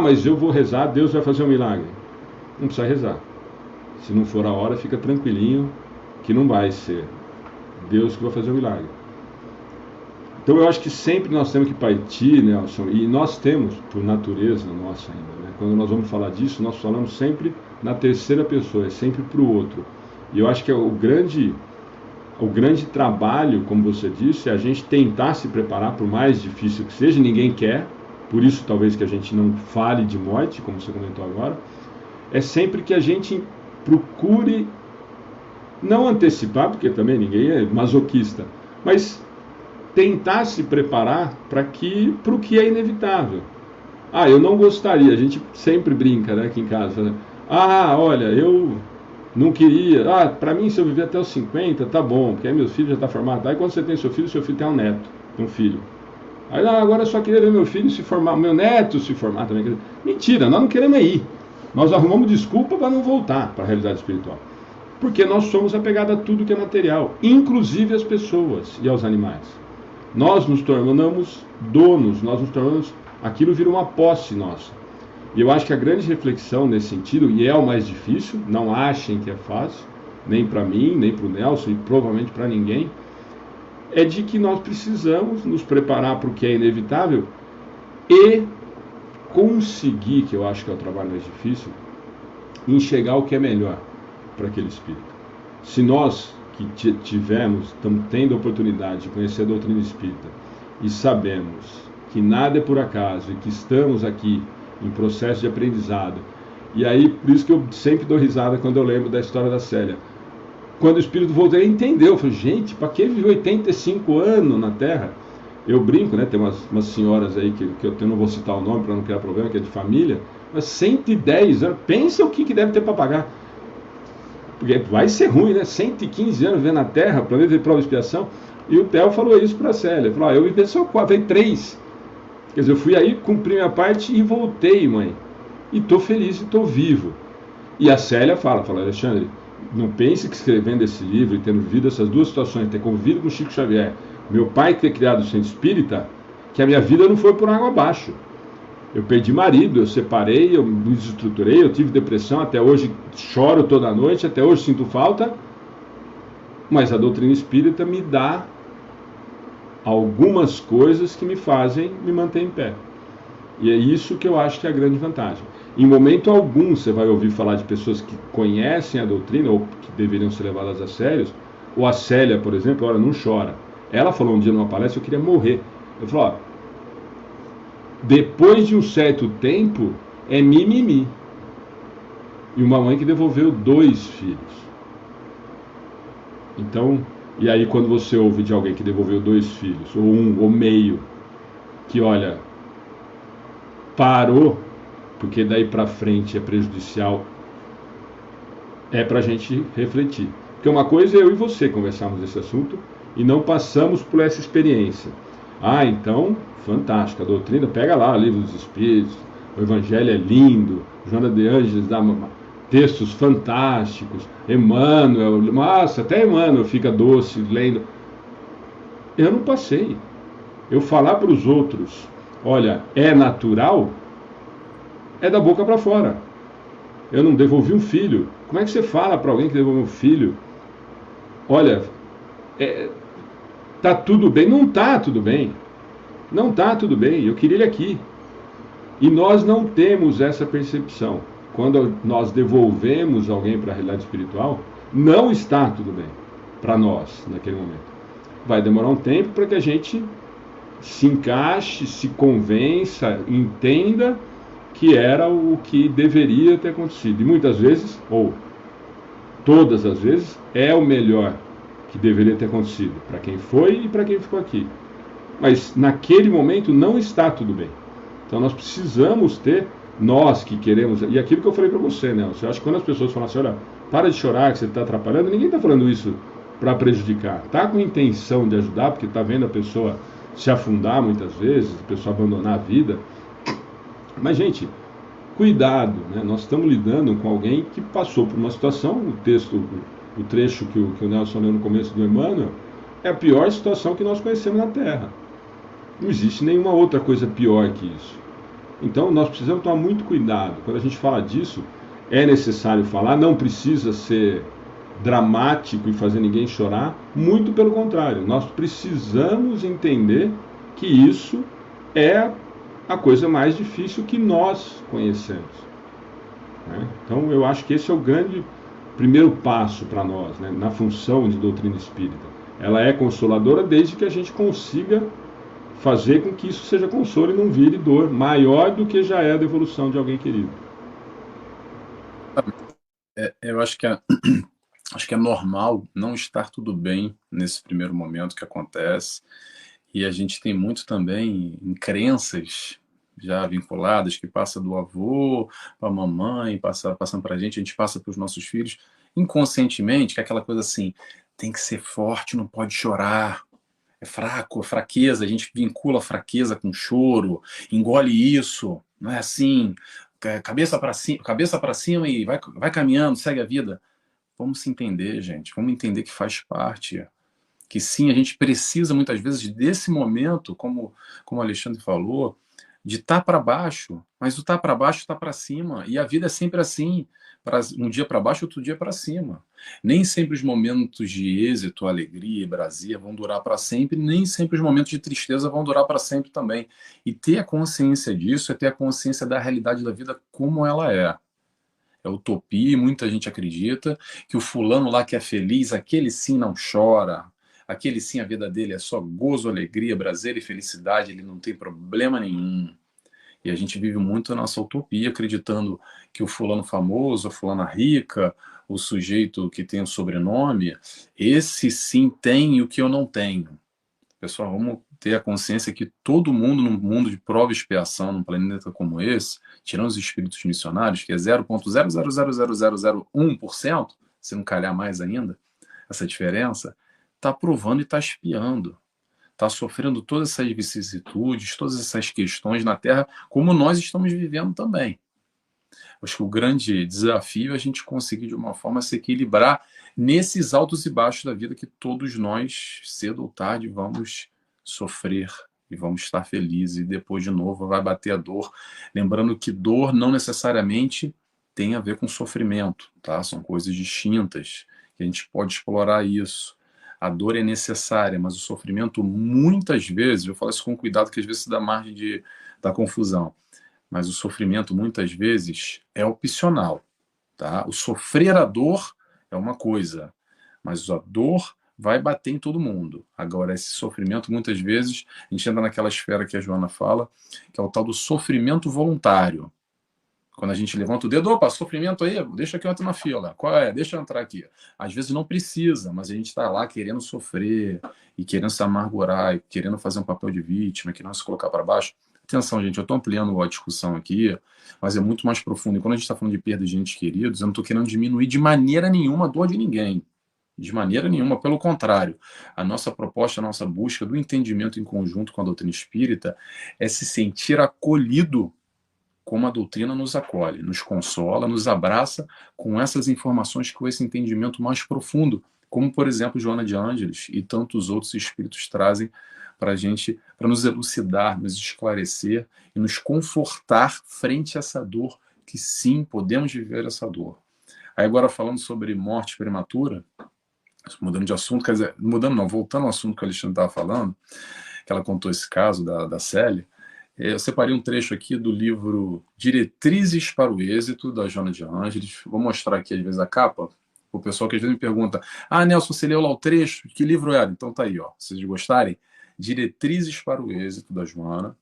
Mas eu vou rezar, Deus vai fazer um milagre. Não precisa rezar. Se não for a hora, fica tranquilinho que não vai ser Deus que vai fazer o milagre. Então eu acho que sempre nós temos que partir, Nelson, e nós temos, por natureza nossa ainda, né? Quando nós vamos falar disso, nós falamos sempre na terceira pessoa, é sempre para o outro. E eu acho que o grande trabalho, como você disse, é a gente tentar se preparar, por mais difícil que seja, ninguém quer, por isso talvez que a gente não fale de morte, como você comentou agora, é sempre que a gente procure não antecipar, porque também ninguém é masoquista, mas tentar se preparar para o que é inevitável. Eu não gostaria, a gente sempre brinca, né, aqui em casa, olha, eu não queria, para mim se eu viver até os 50, tá bom, porque aí meu filho já está formado. Aí quando você tem seu filho tem um neto, um filho. Aí agora eu só queria ver meu filho se formar, meu neto se formar também. Mentira, nós não queremos ir. Nós arrumamos desculpa para não voltar para a realidade espiritual. Porque nós somos apegados a tudo que é material, inclusive às pessoas e aos animais. Nós nos tornamos donos, aquilo vira uma posse nossa. E eu acho que a grande reflexão nesse sentido, e é o mais difícil, não achem que é fácil, nem para mim, nem para o Nelson, e provavelmente para ninguém, é de que nós precisamos nos preparar para o que é inevitável e conseguir, que eu acho que é o trabalho mais difícil, enxergar o que é melhor para aquele espírito. Se nós que estamos tendo a oportunidade de conhecer a doutrina espírita e sabemos que nada é por acaso e que estamos aqui em processo de aprendizado, e aí por isso que eu sempre dou risada quando eu lembro da história da Célia. Quando o espírito voltou, ele entendeu, falou, gente, para que viver 85 anos na Terra? Eu brinco, né? Tem umas senhoras aí que eu não vou citar o nome para não criar problema, que é de família, mas 110 anos, pensa o que deve ter para pagar. Porque vai ser ruim, né? 115 anos vivendo na Terra, planeta de prova e expiação. E o Theo falou isso para a Célia. Falou, eu vivi só 4, tem 3. Quer dizer, eu fui aí, cumpri minha parte e voltei, mãe. E estou feliz e estou vivo. E a Célia fala, Alexandre, não pense que escrevendo esse livro e tendo vivido essas duas situações, ter convivido com Chico Xavier, meu pai ter criado o centro espírita, que a minha vida não foi por água abaixo. Eu perdi marido, eu separei, eu me desestruturei, eu tive depressão, até hoje choro toda noite, até hoje sinto falta, mas a doutrina espírita me dá algumas coisas que me fazem me manter em pé. E é isso que eu acho que é a grande vantagem. Em momento algum você vai ouvir falar de pessoas que conhecem a doutrina ou que deveriam ser levadas a sério, ou a Célia, por exemplo, ela não chora. Ela falou um dia numa palestra, eu queria morrer. Eu falei, depois de um certo tempo, é mimimi. E uma mãe que devolveu 2 filhos. Então, E aí quando você ouve de alguém que devolveu 2 filhos, ou um, ou meio, que olha, parou, porque daí para frente é prejudicial, é para a gente refletir. Porque uma coisa é eu e você conversarmos desse assunto e não passamos por essa experiência. Ah, então, fantástico, a doutrina, pega lá, o Livro dos Espíritos, o Evangelho é lindo, Joana de Ângeles dá textos fantásticos, Emmanuel, nossa, até Emmanuel fica doce lendo. Eu não passei. Eu falar para os outros, olha, é natural, é da boca para fora. Eu não devolvi um filho. Como é que você fala para alguém que devolveu um filho? Olha, é, tá tudo bem. Não tá tudo bem. Não tá tudo bem. Eu queria ele aqui. E nós não temos essa percepção. Quando nós devolvemos alguém para a realidade espiritual, não está tudo bem para nós naquele momento. Vai demorar um tempo para que a gente se encaixe, se convença, entenda que era o que deveria ter acontecido. E muitas vezes, ou todas as vezes, é o melhor que deveria ter acontecido para quem foi e para quem ficou aqui. Mas naquele momento não está tudo bem. Então nós precisamos ter, nós que queremos, e aquilo que eu falei para você, né? Eu acho que quando as pessoas falam assim, olha, para de chorar que você está atrapalhando, ninguém está falando isso para prejudicar. Está com intenção de ajudar, porque está vendo a pessoa se afundar muitas vezes, a pessoa abandonar a vida. Mas, gente, cuidado, né? Nós estamos lidando com alguém que passou por uma situação, o trecho que o Nelson leu no começo do Emmanuel, é a pior situação que nós conhecemos na Terra. Não existe nenhuma outra coisa pior que isso. Então nós precisamos tomar muito cuidado. Quando a gente fala disso, é necessário falar, não precisa ser dramático e fazer ninguém chorar, muito pelo contrário, nós precisamos entender que isso é a coisa mais difícil que nós conhecemos. Né? Então eu acho que esse é o grande primeiro passo para nós, né, na função de doutrina espírita. Ela é consoladora desde que a gente consiga fazer com que isso seja consolo e não vire dor maior do que já é a devolução de alguém querido. Eu acho que é normal não estar tudo bem nesse primeiro momento que acontece. E a gente tem muito também em crenças já vinculadas, que passa do avô para a mamãe, passando para a gente passa para os nossos filhos, inconscientemente, que é aquela coisa assim, tem que ser forte, não pode chorar, é fraco, fraqueza, a gente vincula a fraqueza com choro, engole isso, não é assim, cabeça para cima e vai caminhando, segue a vida. Vamos se entender, gente, vamos entender que faz parte, que sim, a gente precisa muitas vezes desse momento, como o Alexandre falou, de estar para baixo, mas o estar para baixo está para cima, e a vida é sempre assim, um dia para baixo, outro dia para cima. Nem sempre os momentos de êxito, alegria, brasia vão durar para sempre, nem sempre os momentos de tristeza vão durar para sempre também. E ter a consciência disso é ter a consciência da realidade da vida como ela é. É utopia, e muita gente acredita que o fulano lá que é feliz, aquele sim não chora, aquele sim a vida dele é só gozo, alegria, prazer e felicidade, ele não tem problema nenhum. E a gente vive muito a nossa utopia, acreditando que o fulano famoso, a fulana rica, o sujeito que tem o sobrenome, esse sim tem o que eu não tenho. Pessoal, vamos ter a consciência que todo mundo, num mundo de prova e expiação, num planeta como esse, tirando os espíritos missionários, que é 0,0000001%, se não calhar mais ainda, essa diferença, está provando e está espiando. Está sofrendo todas essas vicissitudes, todas essas questões na Terra, como nós estamos vivendo também. Acho que o grande desafio é a gente conseguir, de uma forma, se equilibrar nesses altos e baixos da vida que todos nós, cedo ou tarde, vamos sofrer e vamos estar felizes. E depois, de novo, vai bater a dor. Lembrando que dor não necessariamente tem a ver com sofrimento, tá? São coisas distintas, que a gente pode explorar isso. A dor é necessária, mas o sofrimento, muitas vezes, eu falo isso com cuidado, que às vezes dá margem da confusão, mas o sofrimento, muitas vezes, é opcional, tá? O sofrer a dor é uma coisa, mas a dor vai bater em todo mundo. Agora, esse sofrimento, muitas vezes, a gente entra naquela esfera que a Joana fala, que é o tal do sofrimento voluntário. Quando a gente levanta o dedo, opa, sofrimento aí, deixa que eu entro na fila. Qual é? Deixa eu entrar aqui. Às vezes não precisa, mas a gente está lá querendo sofrer e querendo se amargurar, e querendo fazer um papel de vítima, querendo se colocar para baixo. Atenção, gente, eu estou ampliando a discussão aqui, mas é muito mais profundo. E quando a gente está falando de perda de entes queridos, eu não estou querendo diminuir de maneira nenhuma a dor de ninguém. De maneira nenhuma, pelo contrário. A nossa proposta, a nossa busca do entendimento em conjunto com a doutrina espírita é se sentir acolhido como a doutrina nos acolhe, nos consola, nos abraça com essas informações, com esse entendimento mais profundo, como, por exemplo, Joana de Ângeles e tantos outros espíritos trazem para a gente, para nos elucidar, nos esclarecer e nos confortar frente a essa dor, que sim, podemos viver essa dor. Aí agora falando sobre morte prematura, mudando de assunto, quer dizer, mudando não, voltando ao assunto que a Alexandre estava falando, que ela contou esse caso da Célia, eu separei um trecho aqui do livro Diretrizes para o Êxito, da Joana de Ângeles. Vou mostrar aqui, às vezes, a capa. O pessoal que às vezes me pergunta, Nelson, você leu lá o trecho? Que livro era? Então tá aí, ó. Se vocês gostarem, Diretrizes para o Êxito, da Joana,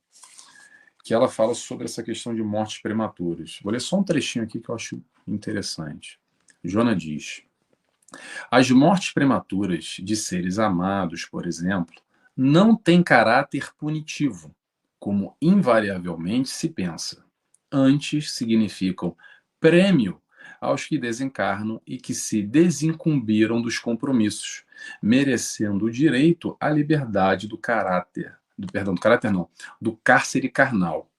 que ela fala sobre essa questão de mortes prematuras. Vou ler só um trechinho aqui que eu acho interessante. Joana diz: as mortes prematuras de seres amados, por exemplo, não têm caráter punitivo, como invariavelmente se pensa. Antes, significam prêmio aos que desencarnam e que se desincumbiram dos compromissos, merecendo o direito à liberdade do caráter, do caráter não, do cárcere carnal.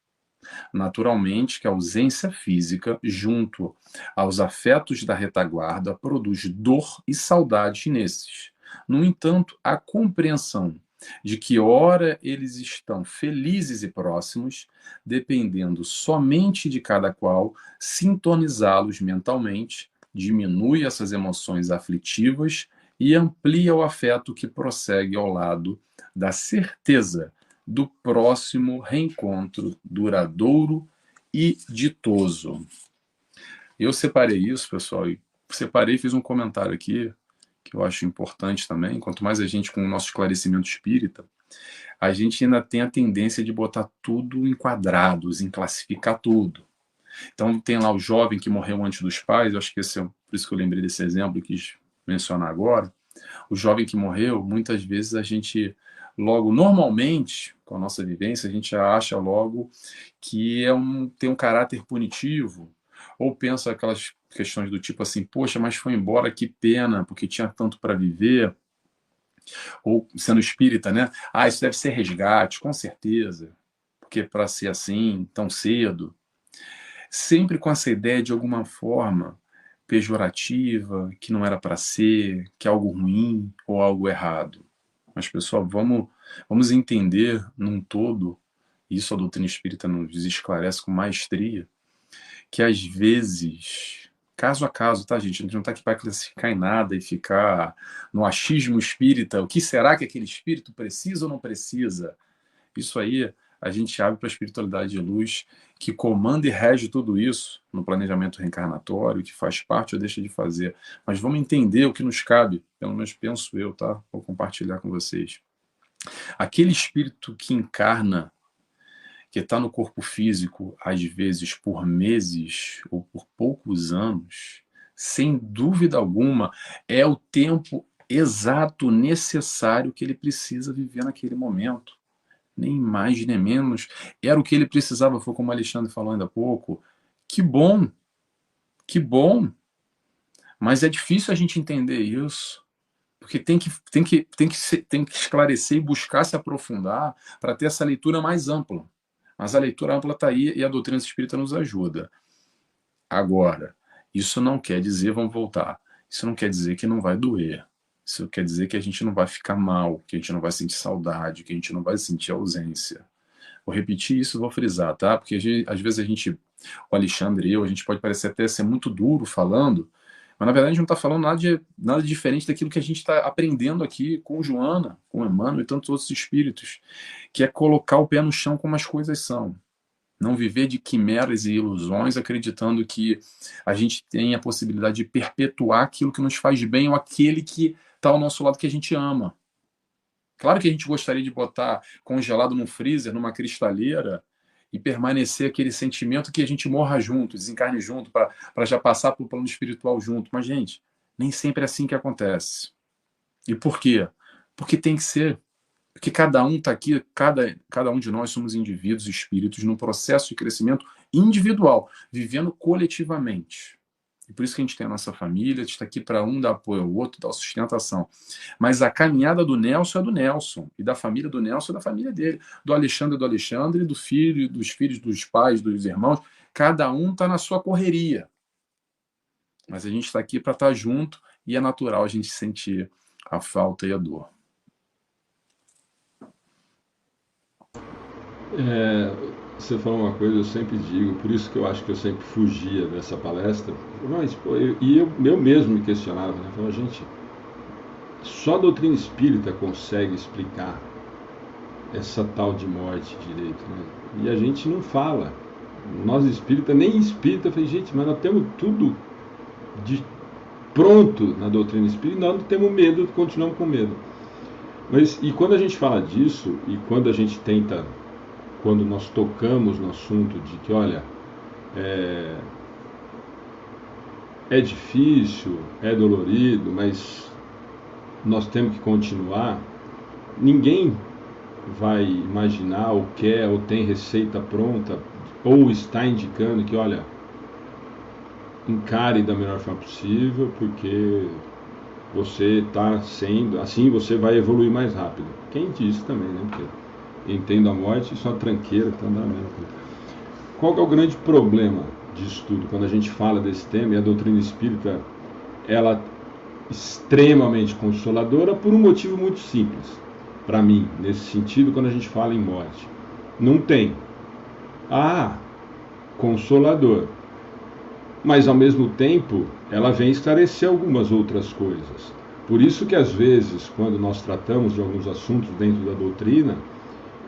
Naturalmente que a ausência física, junto aos afetos da retaguarda, produz dor e saudade nesses. No entanto, a compreensão de que ora eles estão felizes e próximos, dependendo somente de cada qual, sintonizá-los mentalmente, diminui essas emoções aflitivas e amplia o afeto que prossegue ao lado da certeza do próximo reencontro duradouro e ditoso. Eu separei isso, pessoal, e separei e fiz um comentário aqui que eu acho importante também. Quanto mais a gente, com o nosso esclarecimento espírita, a gente ainda tem a tendência de botar tudo em quadrados, em classificar tudo. Então tem lá o jovem que morreu antes dos pais, eu acho que esse é por isso que eu lembrei desse exemplo e quis mencionar agora. O jovem que morreu, muitas vezes a gente logo, normalmente, com a nossa vivência, a gente acha logo que tem um caráter punitivo, ou pensa aquelas questões do tipo assim, poxa, mas foi embora, que pena, porque tinha tanto para viver, ou sendo espírita, né? Isso deve ser resgate, com certeza, porque para ser assim, tão cedo, sempre com essa ideia de alguma forma pejorativa, que não era para ser, que é algo ruim ou algo errado. Mas, pessoal, vamos entender num todo, e isso a doutrina espírita nos esclarece com maestria, que às vezes, caso a caso, tá, gente? A gente não está aqui para classificar em nada e ficar no achismo espírita. O que será que aquele espírito precisa ou não precisa? Isso aí a gente abre para a espiritualidade de luz, que comanda e rege tudo isso no planejamento reencarnatório, que faz parte ou deixa de fazer. Mas vamos entender o que nos cabe, pelo menos penso eu, tá? Vou compartilhar com vocês. Aquele espírito que encarna, que está no corpo físico, às vezes por meses ou por poucos anos, sem dúvida alguma, é o tempo exato, necessário que ele precisa viver naquele momento. Nem mais, nem menos. Era o que ele precisava, foi como o Alexandre falou ainda há pouco. Que bom, que bom. Mas é difícil a gente entender isso, porque tem que esclarecer e buscar se aprofundar para ter essa leitura mais ampla. Mas a leitura ampla está aí e a doutrina espírita nos ajuda. Agora, isso não quer dizer, vamos voltar, isso não quer dizer que não vai doer. Isso quer dizer que a gente não vai ficar mal, que a gente não vai sentir saudade, que a gente não vai sentir ausência. Vou repetir isso, vou frisar, tá? Porque às vezes o Alexandre e eu, a gente pode parecer até ser muito duro falando, mas na verdade a gente não está falando nada diferente daquilo que a gente está aprendendo aqui com Joana, com Emmanuel e tantos outros espíritos, que é colocar o pé no chão como as coisas são. Não viver de quimeras e ilusões, acreditando que a gente tem a possibilidade de perpetuar aquilo que nos faz bem ou aquele que está ao nosso lado que a gente ama. Claro que a gente gostaria de botar congelado num freezer, numa cristaleira, e permanecer aquele sentimento que a gente morra junto, desencarne junto, para já passar para o plano espiritual junto. Mas, gente, nem sempre é assim que acontece. E por quê? Porque tem que ser. Porque cada um está aqui, cada um de nós somos indivíduos, espíritos, num processo de crescimento individual, vivendo coletivamente. E por isso que a gente tem a nossa família, a gente está aqui para um dar apoio ao outro, dar sustentação. Mas a caminhada do Nelson é do Nelson, e da família do Nelson é da família dele, do Alexandre é do Alexandre, do filho, dos filhos, dos pais, dos irmãos. Cada um está na sua correria. Mas a gente está aqui para estar junto, e é natural a gente sentir a falta e a dor. Você falou uma coisa, eu sempre digo, por isso que eu acho que eu sempre fugia dessa palestra, mas pô, eu mesmo me questionava, né? Falava, gente, só a doutrina espírita consegue explicar essa tal de morte direito, né? E a gente não fala. Nós espírita, nem espírita, falei, gente, mas nós temos tudo de pronto na doutrina espírita e nós não temos medo, continuamos com medo. Mas, e quando a gente fala disso, e quando a gente tenta, quando nós tocamos no assunto de que, olha, é difícil, é dolorido, mas nós temos que continuar, ninguém vai imaginar ou quer ou tem receita pronta ou está indicando que, olha, encare da melhor forma possível porque você está sendo, assim você vai evoluir mais rápido. Quem disse também, né? Porque entendo a morte, isso é uma tranqueira, então dá mesmo. Qual que é o grande problema disso tudo? Quando a gente fala desse tema, e a doutrina espírita, ela é extremamente consoladora por um motivo muito simples, para mim, nesse sentido, quando a gente fala em morte. Não tem. Consolador. Mas, ao mesmo tempo, ela vem esclarecer algumas outras coisas. Por isso que, às vezes, quando nós tratamos de alguns assuntos dentro da doutrina,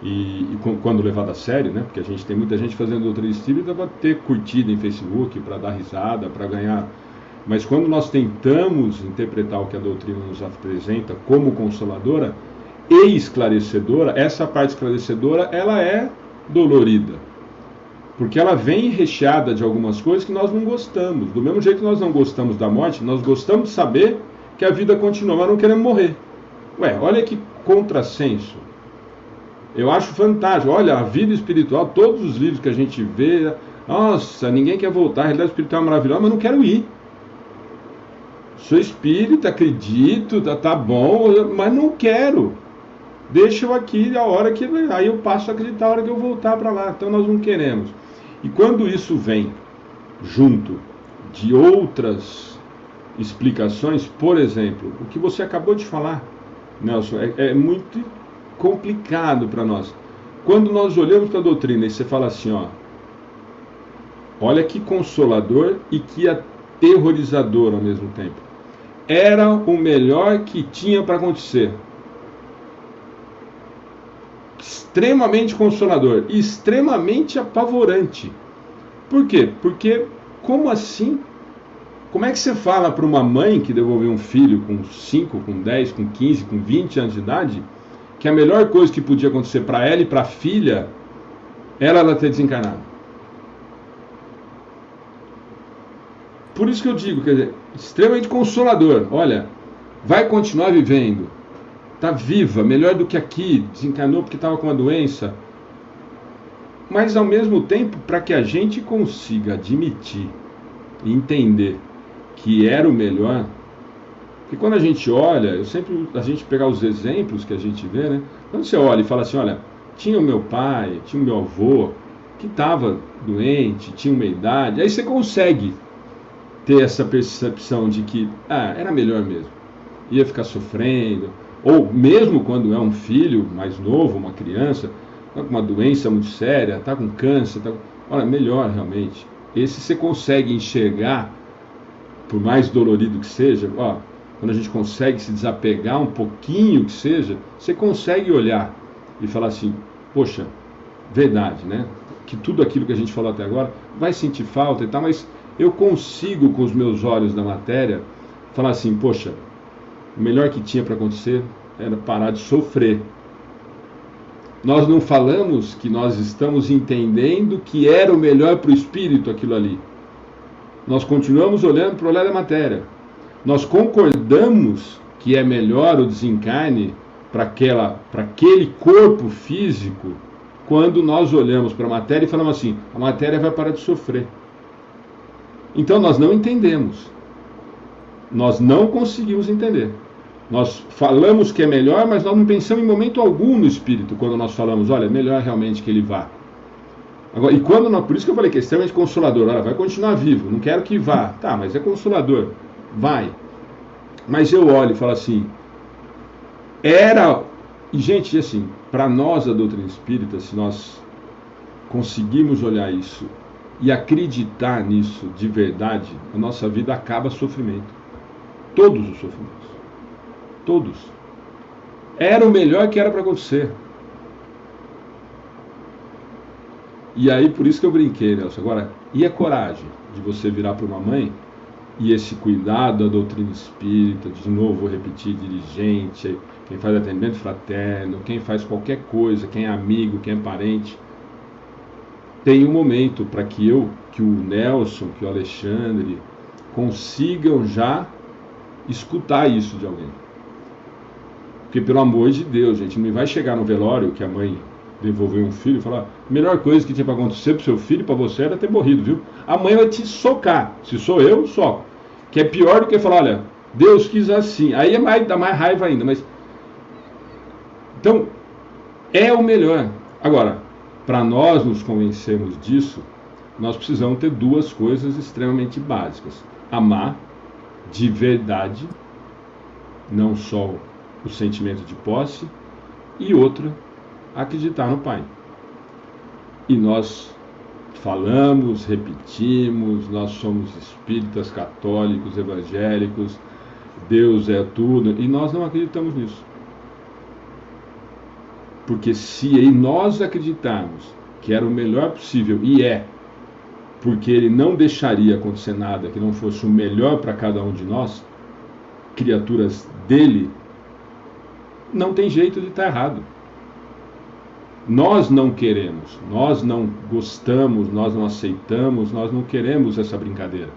e quando levado a sério, né? Porque a gente tem muita gente fazendo doutrina espírita para ter curtida em Facebook, para dar risada, para ganhar. Mas quando nós tentamos interpretar o que a doutrina nos apresenta como consoladora e esclarecedora, essa parte esclarecedora, ela é dolorida. Porque ela vem recheada de algumas coisas que nós não gostamos. Do mesmo jeito que nós não gostamos da morte, nós gostamos de saber que a vida continua, mas não queremos morrer. Olha que contrassenso. Eu acho fantástico. Olha, a vida espiritual, todos os livros que a gente vê, nossa, ninguém quer voltar, a realidade espiritual é maravilhosa, mas não quero ir. Sou espírita, acredito, tá bom, mas não quero. Deixa eu aqui a hora que... Aí eu passo a acreditar a hora que eu voltar para lá. Então nós não queremos. E quando isso vem junto de outras explicações, por exemplo, o que você acabou de falar, Nelson, é muito complicado para nós. Quando nós olhamos para a doutrina e você fala assim, olha que consolador e que aterrorizador ao mesmo tempo. Era o melhor que tinha para acontecer. Extremamente consolador, extremamente apavorante. Por quê? Porque, como assim? Como é que você fala para uma mãe que devolveu um filho com 5, com 10, com 15, com 20 anos de idade, que a melhor coisa que podia acontecer para ela e para a filha era ela ter desencarnado? Por isso que eu digo, quer dizer, extremamente consolador. Olha, vai continuar vivendo. Está viva, melhor do que aqui, desencarnou porque estava com uma doença. Mas, ao mesmo tempo, para que a gente consiga admitir e entender que era o melhor, porque quando a gente olha, a gente pegar os exemplos que a gente vê, né? Quando você olha e fala assim, olha, tinha o meu pai, tinha o meu avô, que estava doente, tinha uma idade, aí você consegue ter essa percepção de que, era melhor mesmo, ia ficar sofrendo. Ou mesmo quando é um filho mais novo, uma criança, está com uma doença muito séria, está com câncer, olha, melhor realmente. Esse você consegue enxergar, por mais dolorido que seja, quando a gente consegue se desapegar um pouquinho que seja, você consegue olhar e falar assim, poxa, verdade, né? Que tudo aquilo que a gente falou até agora vai sentir falta e tal, mas eu consigo com os meus olhos da matéria falar assim, poxa, o melhor que tinha para acontecer era parar de sofrer. Nós não falamos que nós estamos entendendo que era o melhor para o espírito aquilo ali. Nós continuamos olhando para o olhar da matéria. Nós concordamos que é melhor o desencarne para aquele corpo físico quando nós olhamos para a matéria e falamos assim, a matéria vai parar de sofrer. Então nós não entendemos. Nós não conseguimos entender. Nós falamos que é melhor, mas nós não pensamos em momento algum no espírito quando nós falamos, olha, é melhor realmente que ele vá. Agora, e quando nós, por isso que eu falei que é extremamente consolador, olha, vai continuar vivo, não quero que vá. Tá, mas é consolador, vai. Mas eu olho e falo assim, e gente, assim, para nós a doutrina espírita, se nós conseguimos olhar isso e acreditar nisso de verdade, a nossa vida acaba sofrimento. Todos os sofrimentos. Todos. Era o melhor que era para acontecer. E aí, por isso que eu brinquei, Nelson. Agora, e a coragem de você virar para uma mãe e esse cuidado da doutrina espírita, de novo, vou repetir, dirigente, quem faz atendimento fraterno, quem faz qualquer coisa, quem é amigo, quem é parente, tem um momento para que o Nelson, que o Alexandre consigam já escutar isso de alguém. Porque, pelo amor de Deus, gente, não vai chegar no velório que a mãe devolveu um filho e falar, a melhor coisa que tinha para acontecer pro seu filho e para você era ter morrido, viu? A mãe vai te socar. Se sou eu, soco. Que é pior do que falar, olha, Deus quis assim. Aí dá mais raiva ainda, mas... Então, é o melhor. Agora, para nós nos convencermos disso, nós precisamos ter duas coisas extremamente básicas. Amar de verdade, não só o sentimento de posse, e outra, acreditar no Pai. E nós falamos, repetimos, nós somos espíritas, católicos, evangélicos, Deus é tudo, e nós não acreditamos nisso. Porque se nós acreditarmos que era o melhor possível, e porque ele não deixaria acontecer nada que não fosse o melhor para cada um de nós, criaturas dele, não tem jeito de estar errado. Nós não queremos, nós não gostamos, nós não aceitamos, nós não queremos essa brincadeira.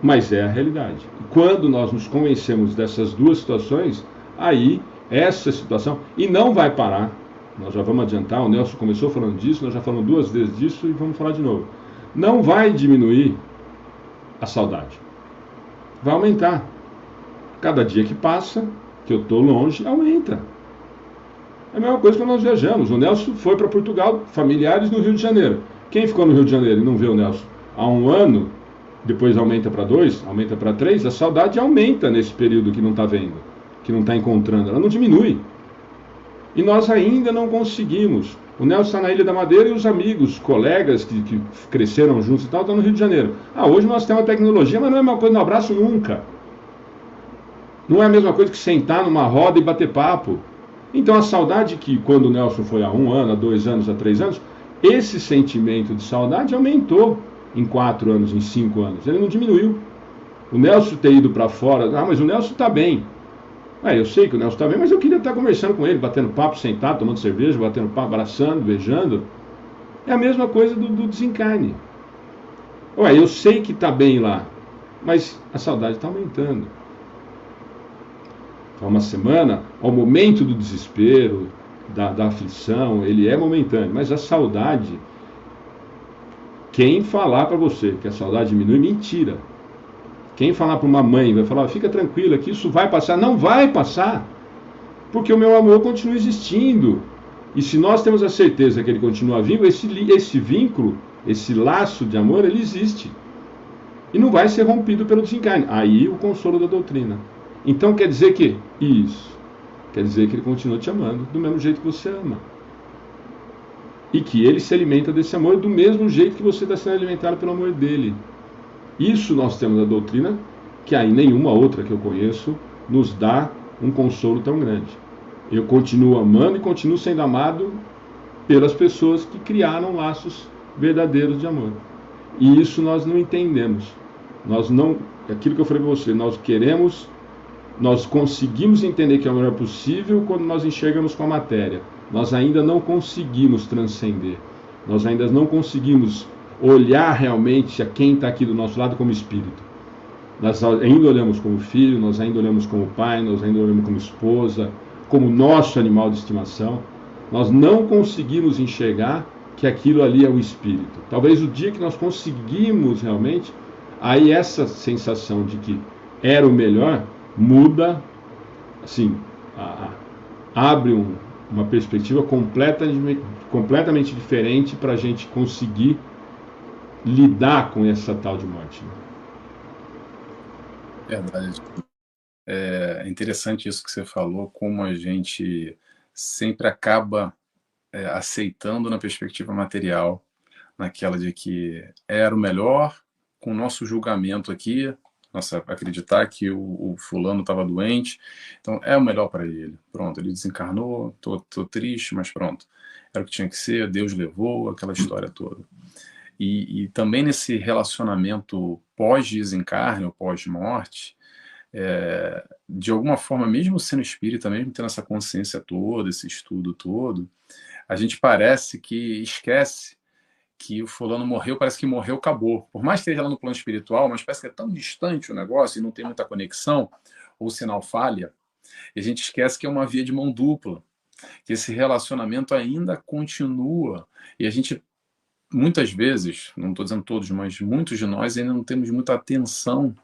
Mas é a realidade. E quando nós nos convencemos dessas duas situações, aí essa situação, e não vai parar, nós já vamos adiantar, o Nelson começou falando disso, nós já falamos duas vezes disso e vamos falar de novo. Não vai diminuir a saudade. Vai aumentar. Cada dia que passa, que eu estou longe, aumenta. É a mesma coisa que nós viajamos. O Nelson foi para Portugal, familiares no Rio de Janeiro. Quem ficou no Rio de Janeiro e não vê o Nelson há um ano, depois aumenta para 2, aumenta para 3, a saudade aumenta nesse período que não está vendo, que não está encontrando. Ela não diminui. E nós ainda não conseguimos. O Nelson está na Ilha da Madeira e os amigos, colegas que cresceram juntos e tal, estão no Rio de Janeiro. Hoje nós temos uma tecnologia, mas não é a mesma coisa, não abraço nunca. Não é a mesma coisa que sentar numa roda e bater papo. Então a saudade que quando o Nelson foi há 1 ano, há 2 anos, há 3 anos, esse sentimento de saudade aumentou em 4 anos, em 5 anos. Ele não diminuiu. O Nelson ter ido para fora, mas o Nelson está bem. Eu sei que o Nelson está bem, mas eu queria estar conversando com ele, batendo papo, sentado, tomando cerveja, batendo papo, abraçando, beijando. É a mesma coisa do desencarne. Eu sei que está bem lá, mas a saudade está aumentando. Há uma semana, ao momento do desespero, da aflição, ele é momentâneo, mas a saudade, quem falar para você que a saudade diminui, mentira. Quem falar para uma mãe, vai falar, fica tranquila que isso vai passar, não vai passar, porque o meu amor continua existindo. E se nós temos a certeza que ele continua vivo, esse vínculo, esse laço de amor, ele existe. E não vai ser rompido pelo desencarne. Aí o consolo da doutrina. Então quer dizer que isso, quer dizer que ele continua te amando do mesmo jeito que você ama. E que ele se alimenta desse amor do mesmo jeito que você está sendo alimentado pelo amor dele. Isso nós temos a doutrina, que aí nenhuma outra que eu conheço nos dá um consolo tão grande. Eu continuo amando e continuo sendo amado pelas pessoas que criaram laços verdadeiros de amor. E isso nós não entendemos. Nós não, aquilo que eu falei para você, nós queremos Nós conseguimos entender que é o melhor possível quando nós enxergamos com a matéria. Nós ainda não conseguimos transcender. Nós ainda não conseguimos olhar realmente a quem está aqui do nosso lado como espírito. Nós ainda olhamos como filho, nós ainda olhamos como pai, nós ainda olhamos como esposa, como nosso animal de estimação. Nós não conseguimos enxergar que aquilo ali é o espírito. Talvez o dia que nós conseguimos realmente, aí essa sensação de que era o melhor muda, assim, abre uma perspectiva completamente diferente para a gente conseguir lidar com essa tal de morte. Verdade. É interessante isso que você falou, como a gente sempre acaba aceitando na perspectiva material, naquela de que era o melhor, com o nosso julgamento aqui, nossa, acreditar que o fulano estava doente, então é o melhor para ele. Pronto, ele desencarnou, tô triste, mas pronto, era o que tinha que ser, Deus levou, aquela história toda. E também nesse relacionamento pós-desencarne ou pós-morte, de alguma forma, mesmo sendo espírita, mesmo tendo essa consciência toda, esse estudo todo, a gente parece que esquece que o fulano morreu, parece que morreu, acabou. Por mais que esteja lá no plano espiritual, mas parece que é tão distante o negócio e não tem muita conexão, ou o sinal falha, e a gente esquece que é uma via de mão dupla, que esse relacionamento ainda continua, e a gente, muitas vezes, não estou dizendo todos, mas muitos de nós ainda não temos muita atenção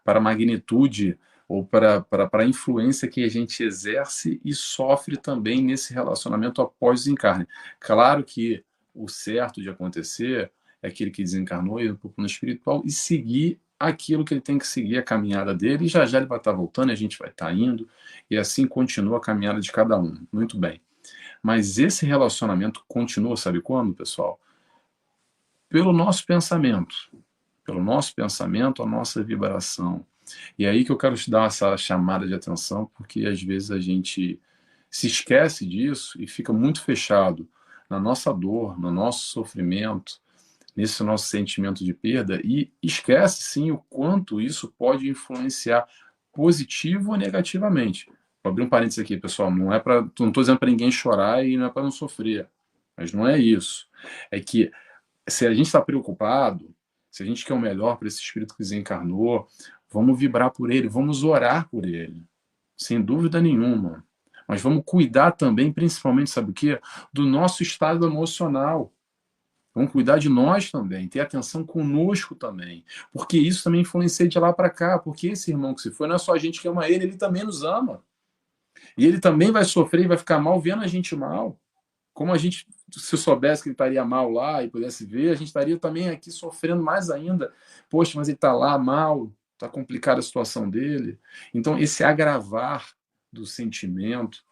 para a magnitude ou para a influência que a gente exerce e sofre também nesse relacionamento após o desencarne. Claro que o certo de acontecer é aquele que desencarnou ir para o plano espiritual e seguir aquilo que ele tem que seguir, a caminhada dele, e já ele vai estar voltando, e a gente vai estar indo, e assim continua a caminhada de cada um. Muito bem. Mas esse relacionamento continua, sabe quando, pessoal? Pelo nosso pensamento. Pelo nosso pensamento, a nossa vibração. E é aí que eu quero te dar essa chamada de atenção, porque às vezes a gente se esquece disso e fica muito fechado na nossa dor, no nosso sofrimento, nesse nosso sentimento de perda, e esquece sim o quanto isso pode influenciar positivo ou negativamente. Vou abrir um parênteses aqui, pessoal, não estou dizendo para ninguém chorar e não é para não sofrer, mas não é isso. É que se a gente está preocupado, se a gente quer o melhor para esse espírito que desencarnou, vamos vibrar por ele, vamos orar por ele, sem dúvida nenhuma. Mas vamos cuidar também, principalmente, sabe o quê? Do nosso estado emocional. Vamos cuidar de nós também, ter atenção conosco também. Porque isso também influencia de lá para cá. Porque esse irmão que se foi, não é só a gente que ama ele, ele também nos ama. E ele também vai sofrer e vai ficar mal vendo a gente mal. Como a gente, se soubesse que ele estaria mal lá e pudesse ver, a gente estaria também aqui sofrendo mais ainda. Poxa, mas ele está lá mal, está complicada a situação dele. Então, esse agravar do sentimento,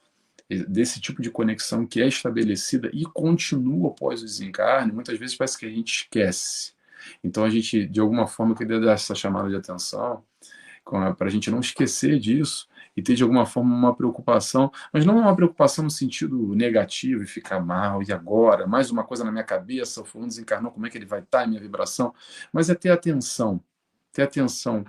desse tipo de conexão que é estabelecida e continua após o desencarne, muitas vezes parece que a gente esquece. Então, a gente, de alguma forma, queria dar essa chamada de atenção para a gente não esquecer disso e ter de alguma forma uma preocupação, mas não uma preocupação no sentido negativo e ficar mal, e agora? Mais uma coisa na minha cabeça, o fulano desencarnou, como é que ele vai estar, minha vibração? Mas é ter atenção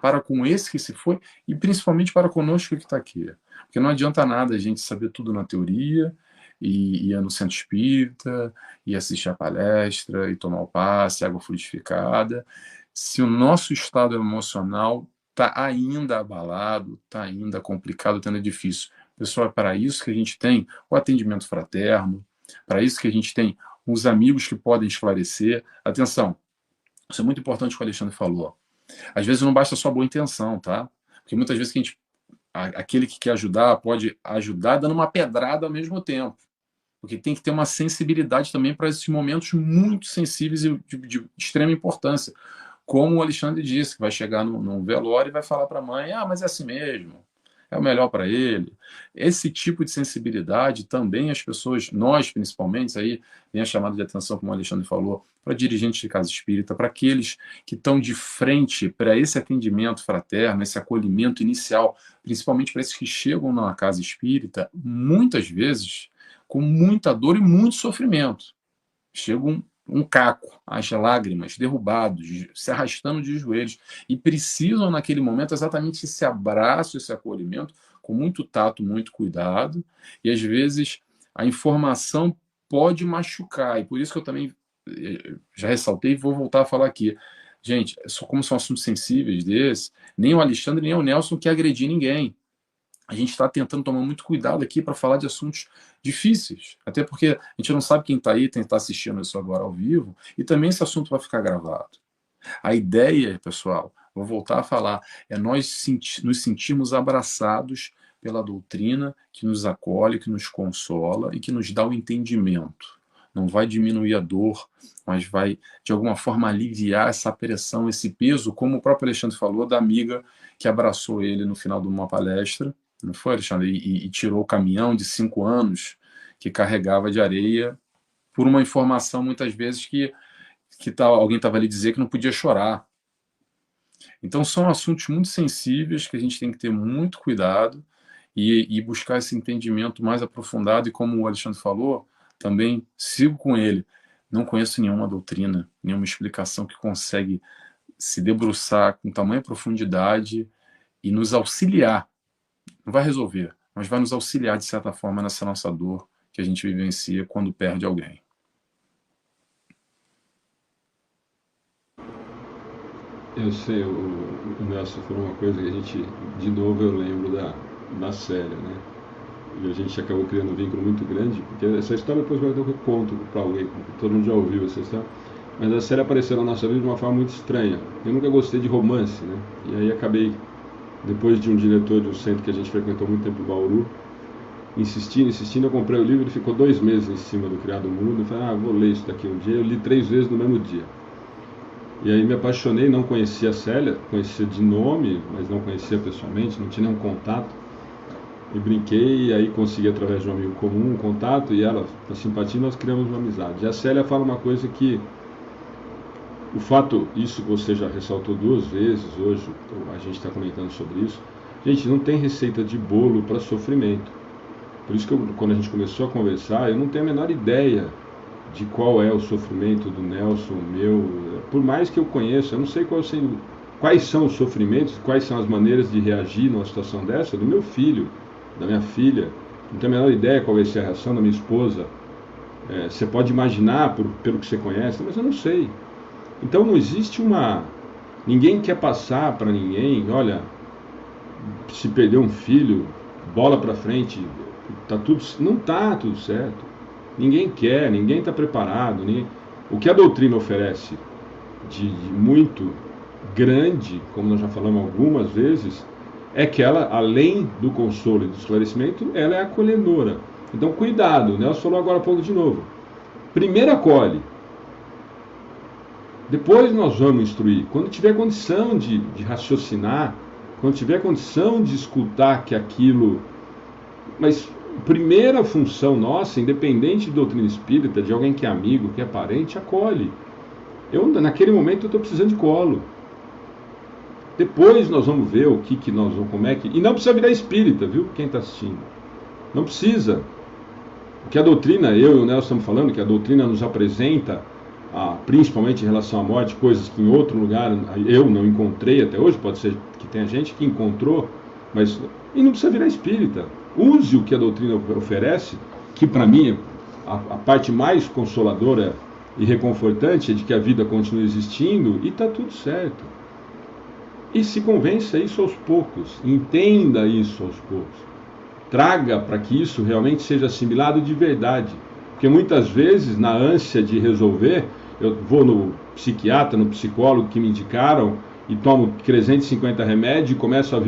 para com esse que se foi e principalmente para conosco que está aqui. Porque não adianta nada a gente saber tudo na teoria e ir no centro espírita, e assistir a palestra, e tomar o passe, água fluidificada, se o nosso estado emocional está ainda abalado, está ainda complicado, está ainda difícil. Pessoal, é para isso que a gente tem o atendimento fraterno, para isso que a gente tem os amigos que podem esclarecer. Atenção, isso é muito importante o que o Alexandre falou. Às vezes não basta só boa intenção, tá? Porque muitas vezes aquele que quer ajudar pode ajudar dando uma pedrada ao mesmo tempo. Porque tem que ter uma sensibilidade também para esses momentos muito sensíveis e de extrema importância. Como o Alexandre disse, que vai chegar num velório e vai falar para a mãe, mas é assim mesmo, é o melhor para ele. Esse tipo de sensibilidade também as pessoas, nós principalmente, aí vem a chamada de atenção, como o Alexandre falou, para dirigentes de casa espírita, para aqueles que estão de frente para esse atendimento fraterno, esse acolhimento inicial, principalmente para esses que chegam na casa espírita, muitas vezes com muita dor e muito sofrimento. Chegam um caco, as lágrimas, derrubados, se arrastando de joelhos, e precisam naquele momento exatamente esse abraço, esse acolhimento, com muito tato, muito cuidado, e às vezes a informação pode machucar, e por isso que eu também já ressaltei e vou voltar a falar aqui. Gente, como são assuntos sensíveis desses, nem o Alexandre nem o Nelson quer agredir ninguém. A gente está tentando tomar muito cuidado aqui para falar de assuntos difíceis, até porque a gente não sabe quem está aí, quem está assistindo isso agora ao vivo, e também esse assunto vai ficar gravado. A ideia, pessoal, vou voltar a falar, é nós nos sentirmos abraçados pela doutrina que nos acolhe, que nos consola e que nos dá o entendimento. Não vai diminuir a dor, mas vai, de alguma forma, aliviar essa pressão, esse peso, como o próprio Alexandre falou, da amiga que abraçou ele no final de uma palestra, não foi, Alexandre? E tirou o caminhão de 5 anos que carregava de areia por uma informação, muitas vezes, que alguém estava ali dizer que não podia chorar. Então, são assuntos muito sensíveis que a gente tem que ter muito cuidado e buscar esse entendimento mais aprofundado. E como o Alexandre falou, também sigo com ele. Não conheço nenhuma doutrina, nenhuma explicação que consegue se debruçar com tamanha profundidade e nos auxiliar. Não vai resolver, mas vai nos auxiliar, de certa forma, nessa nossa dor que a gente vivencia quando perde alguém. Eu sei, o Nelson falou uma coisa que a gente, de novo, eu lembro da Célia, né? E a gente acabou criando um vínculo muito grande, porque essa história depois eu conto para alguém, todo mundo já ouviu essa história, mas a Célia apareceu na nossa vida de uma forma muito estranha. Eu nunca gostei de romance, né? E aí acabei, depois de um diretor de um centro que a gente frequentou muito tempo em Bauru, insistindo, eu comprei o livro, ele ficou 2 meses em cima do Criado Mudo, eu falei, vou ler isso daqui um dia, eu li 3 vezes no mesmo dia. E aí me apaixonei, não conhecia a Célia, conhecia de nome, mas não conhecia pessoalmente, não tinha nenhum contato. E brinquei, e aí consegui através de um amigo comum um contato, e ela, a simpatia, nós criamos uma amizade. E a Célia fala uma coisa que, o fato, isso você já ressaltou 2 vezes hoje, a gente está comentando sobre isso, gente, não tem receita de bolo para sofrimento. Por isso que quando a gente começou a conversar, eu não tenho a menor ideia de qual é o sofrimento do Nelson, o meu, por mais que eu conheça, eu não sei quais são os sofrimentos, quais são as maneiras de reagir numa situação dessa, do meu filho, da minha filha, não tenho a menor ideia qual vai ser a reação da minha esposa. Você pode imaginar pelo que você conhece, mas eu não sei. Então não existe ninguém quer passar para ninguém, olha, se perder um filho, bola para frente, não está tudo certo. Ninguém quer, ninguém está preparado. O que a doutrina oferece de muito grande, como nós já falamos algumas vezes, é que ela, além do consolo e do esclarecimento, ela é acolhedora. Então, cuidado, o Nelson falou agora há pouco de novo. Primeiro acolhe. Depois nós vamos instruir. Quando tiver condição de raciocinar, quando tiver condição de escutar que aquilo... Mas primeira função nossa, independente de doutrina espírita, de alguém que é amigo, que é parente, acolhe. Naquele momento eu estou precisando de colo. Depois nós vamos ver como é que... E não precisa virar espírita, viu? Quem está assistindo. Não precisa. O que a doutrina, eu e o Nelson estamos falando, que a doutrina nos apresenta, principalmente em relação à morte, coisas que em outro lugar eu não encontrei até hoje, pode ser que tenha gente que encontrou, mas... E não precisa virar espírita. Use o que a doutrina oferece, que para mim a parte mais consoladora e reconfortante é de que a vida continua existindo e está tudo certo. E se convença isso aos poucos, entenda isso aos poucos. Traga para que isso realmente seja assimilado de verdade. Porque muitas vezes, na ânsia de resolver, eu vou no psiquiatra, no psicólogo que me indicaram, e tomo 350 remédios e começo a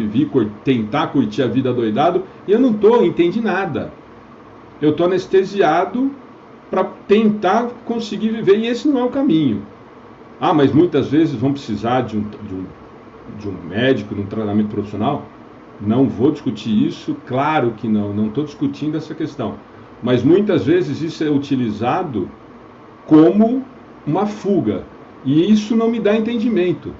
tentar curtir a vida doidado, e eu não entendi nada. Eu estou anestesiado para tentar conseguir viver, e esse não é o caminho. Mas muitas vezes vão precisar de um médico, de um tratamento profissional. Não vou discutir isso, claro que não estou discutindo essa questão. Mas muitas vezes isso é utilizado como uma fuga, e isso não me dá entendimento.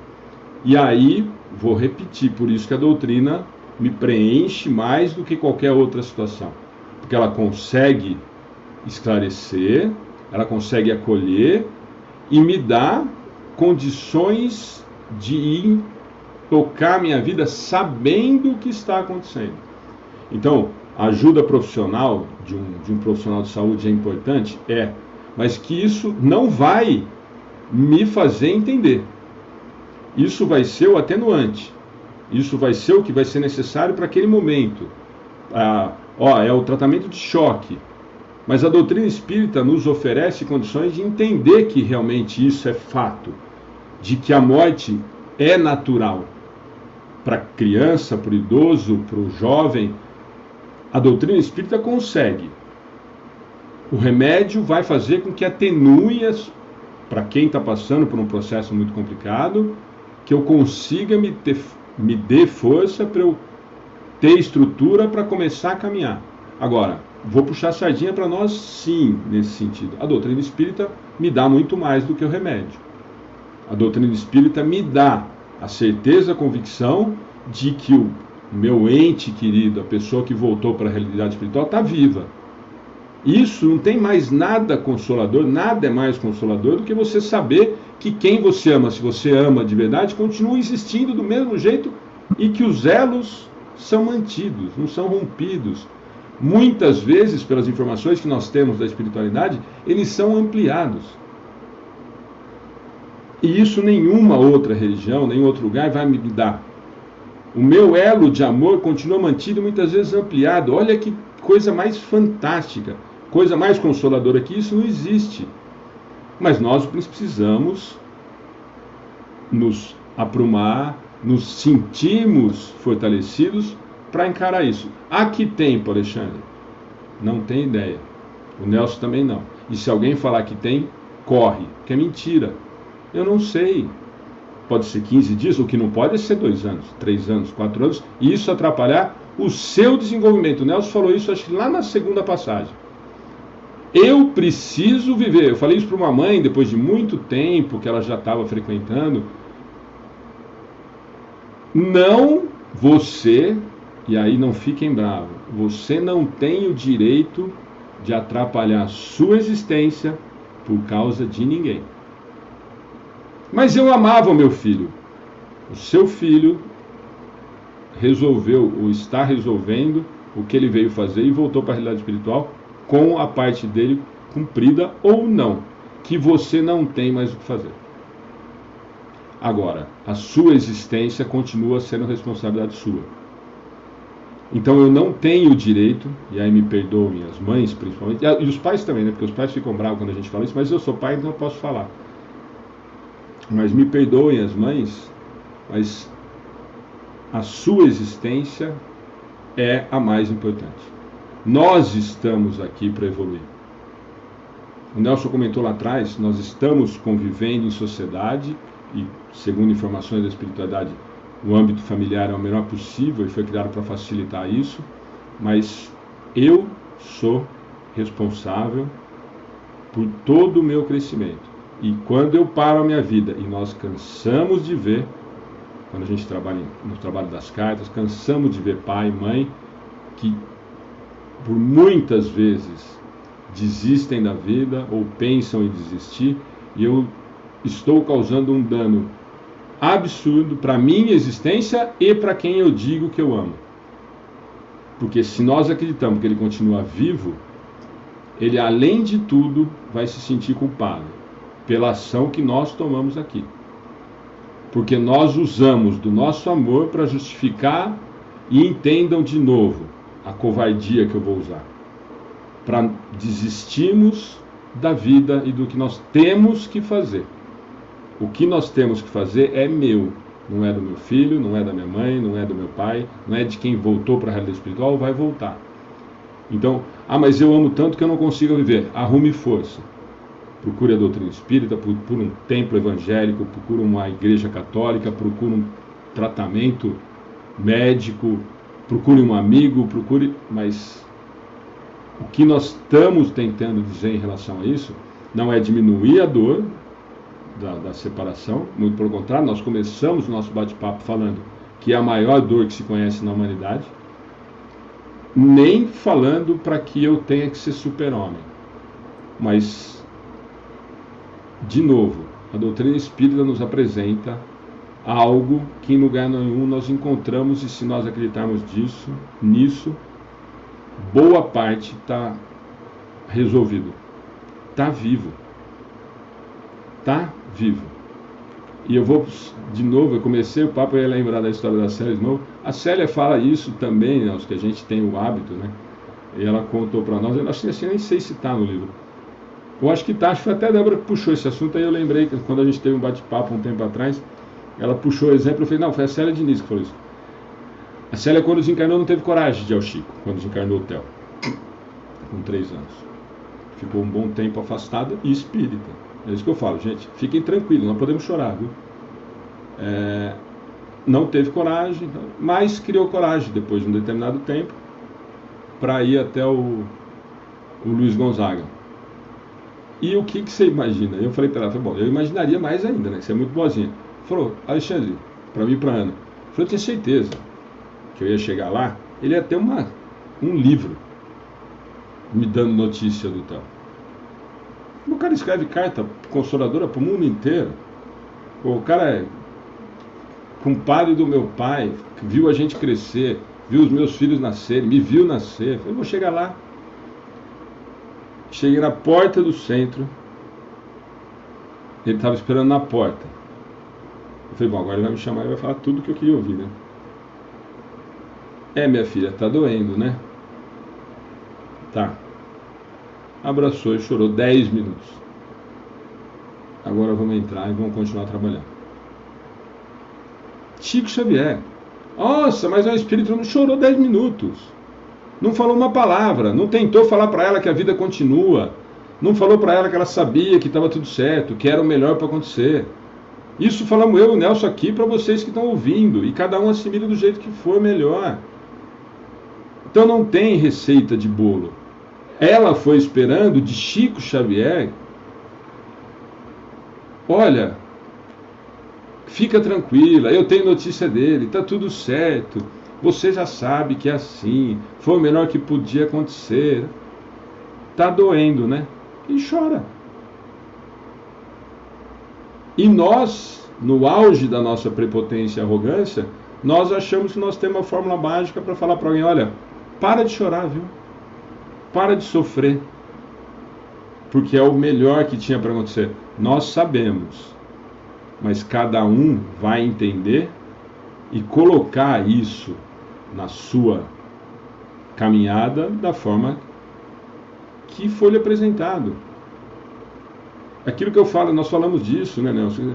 E aí, vou repetir, por isso que a doutrina me preenche mais do que qualquer outra situação. Porque ela consegue esclarecer, ela consegue acolher, e me dá condições de ir tocar minha vida sabendo o que está acontecendo. Então, a ajuda profissional de um profissional de saúde é importante? É, mas que isso não vai me fazer entender. Isso vai ser o atenuante. Isso vai ser o que vai ser necessário para aquele momento. É o tratamento de choque. Mas a doutrina espírita nos oferece condições de entender que realmente isso é fato, de que a morte é natural. Para a criança, para o idoso, para o jovem, a doutrina espírita consegue. O remédio vai fazer com que atenue, para quem está passando por um processo muito complicado, que eu consiga me dê força para eu ter estrutura para começar a caminhar. Agora, vou puxar a sardinha para nós, sim, nesse sentido. A doutrina espírita me dá muito mais do que o remédio. A doutrina espírita me dá a certeza, a convicção de que o meu ente querido, a pessoa que voltou para a realidade espiritual, está viva. Isso não tem mais nada consolador, nada é mais consolador do que você saber que quem você ama, se você ama de verdade, continua existindo do mesmo jeito e que os elos são mantidos, não são rompidos. Muitas vezes, pelas informações que nós temos da espiritualidade, eles são ampliados. E isso nenhuma outra religião, nenhum outro lugar vai me dar. O meu elo de amor continua mantido, muitas vezes ampliado. Olha que coisa mais fantástica, coisa mais consoladora que isso não existe. Mas nós precisamos nos aprumar, nos sentirmos fortalecidos para encarar isso. Há que tempo, Alexandre? Não tem ideia. O Nelson também não. E se alguém falar que tem, corre, que é mentira. Eu não sei. Pode ser 15 dias, o que não pode é ser 2 anos, 3 anos, 4 anos, e isso atrapalhar o seu desenvolvimento. O Nelson falou isso, acho que lá na segunda passagem. Eu preciso viver. Eu falei isso para uma mãe, depois de muito tempo que ela já estava frequentando. Não você, e aí não fiquem bravos, você não tem o direito de atrapalhar a sua existência por causa de ninguém. Mas eu amava o meu filho. O seu filho resolveu, ou está resolvendo, o que ele veio fazer e voltou para a realidade espiritual com a parte dele cumprida ou não, que você não tem mais o que fazer. Agora, a sua existência continua sendo responsabilidade sua. Então eu não tenho o direito, e aí me perdoem as mães principalmente, e os pais também, né? Porque os pais ficam bravos quando a gente fala isso, mas eu sou pai, então eu posso falar. Mas me perdoem as mães, mas a sua existência é a mais importante. Nós estamos aqui para evoluir. O Nelson comentou lá atrás, nós estamos convivendo em sociedade e, segundo informações da espiritualidade, o âmbito familiar é o melhor possível e foi criado para facilitar isso, mas eu sou responsável por todo o meu crescimento. E quando eu paro a minha vida, e nós cansamos de ver, quando a gente trabalha no trabalho das cartas, cansamos de ver pai e mãe que por muitas vezes desistem da vida ou pensam em desistir, e eu estou causando um dano absurdo para a minha existência e para quem eu digo que eu amo. Porque se nós acreditamos que ele continua vivo, ele além de tudo vai se sentir culpado pela ação que nós tomamos aqui. Porque nós usamos do nosso amor para justificar, e entendam de novo a covardia que eu vou usar, para desistirmos da vida e do que nós temos que fazer. O que nós temos que fazer é meu, não é do meu filho, não é da minha mãe, não é do meu pai, não é de quem voltou para a realidade espiritual ou vai voltar. Então, mas eu amo tanto que eu não consigo viver. Arrume força. Procure a doutrina espírita, procure um templo evangélico, procure uma igreja católica, procure um tratamento médico, procure um amigo, mas o que nós estamos tentando dizer em relação a isso não é diminuir a dor da separação, muito pelo contrário, nós começamos o nosso bate-papo falando que é a maior dor que se conhece na humanidade, nem falando para que eu tenha que ser super-homem, mas de novo, A doutrina espírita nos apresenta algo que em lugar nenhum nós encontramos, e se nós acreditarmos nisso, boa parte está resolvido. Está vivo. Está vivo. E eu vou, de novo, eu comecei o papo, eu ia lembrar da história da Célia de novo. A Célia fala isso também, né, os que a gente tem o hábito, né? E ela contou para nós, eu acho que assim, nem sei se está no livro. Eu acho que está, acho que foi até a Débora que puxou esse assunto, aí eu lembrei que quando a gente teve um bate-papo um tempo atrás, ela puxou o exemplo, eu falei, não, foi a Célia Diniz que falou isso. A Célia, quando desencarnou, não teve coragem de ir ao Chico, quando desencarnou o Theo, com 3 anos. Ficou um bom tempo afastada e espírita. É isso que eu falo, gente, fiquem tranquilos, não podemos chorar, viu? Não teve coragem, mas criou coragem depois de um determinado tempo para ir até o Luiz Gonzaga. E o que você imagina? Eu falei para ela, bom, eu imaginaria mais ainda, né? Você é muito boazinha. Falou, Alexandre, para mim e para Ana. Eu tinha certeza que eu ia chegar lá, ele ia ter um livro me dando notícia do tal. O cara escreve carta consoladora para o mundo inteiro. O cara é compadre do meu pai, que viu a gente crescer, viu os meus filhos nascerem, me viu nascer. Eu falei, vou chegar lá. Cheguei na porta do centro. Ele estava esperando na porta. Eu falei, bom, agora ele vai me chamar e vai falar tudo que eu queria ouvir, né? Minha filha, tá doendo, né? Tá. Abraçou e chorou 10 minutos. Agora vamos entrar e vamos continuar trabalhando. Chico Xavier. Nossa, mas o espírito não chorou 10 minutos. Não falou uma palavra. Não tentou falar para ela que a vida continua. Não falou para ela que ela sabia que estava tudo certo, que era o melhor para acontecer. Isso falamos eu e o Nelson aqui para vocês que estão ouvindo. E cada um assimila do jeito que for melhor. Então não tem receita de bolo. Ela foi esperando de Chico Xavier, olha, fica tranquila, eu tenho notícia dele, está tudo certo, você já sabe que é assim, foi o melhor que podia acontecer. Está doendo, né? E chora. E nós, no auge da nossa prepotência e arrogância, nós achamos que nós temos uma fórmula mágica para falar para alguém, olha, para de chorar, viu? Para de sofrer, porque é o melhor que tinha para acontecer. Nós sabemos, mas cada um vai entender e colocar isso na sua caminhada da forma que foi lhe apresentado. Aquilo que eu falo, nós falamos disso, né, Nelson?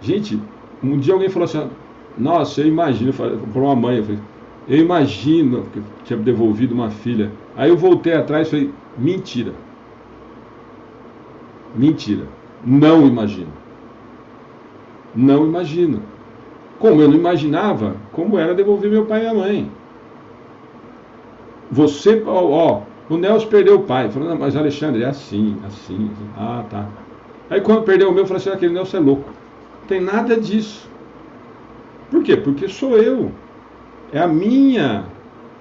Gente, um dia alguém falou assim, nossa, eu imagino, para uma mãe, eu falei, eu imagino que eu tinha devolvido uma filha. Aí eu voltei atrás e falei, mentira. Mentira. Não imagino. Não imagino. Como eu não imaginava como era devolver meu pai e minha mãe. Você, o Nelson perdeu o pai. Falou, não, mas Alexandre, é assim. Ah, tá. Aí quando perdeu o meu, eu falei assim, aquele Nelson é louco. Não tem nada disso. Por quê? Porque sou eu. É a minha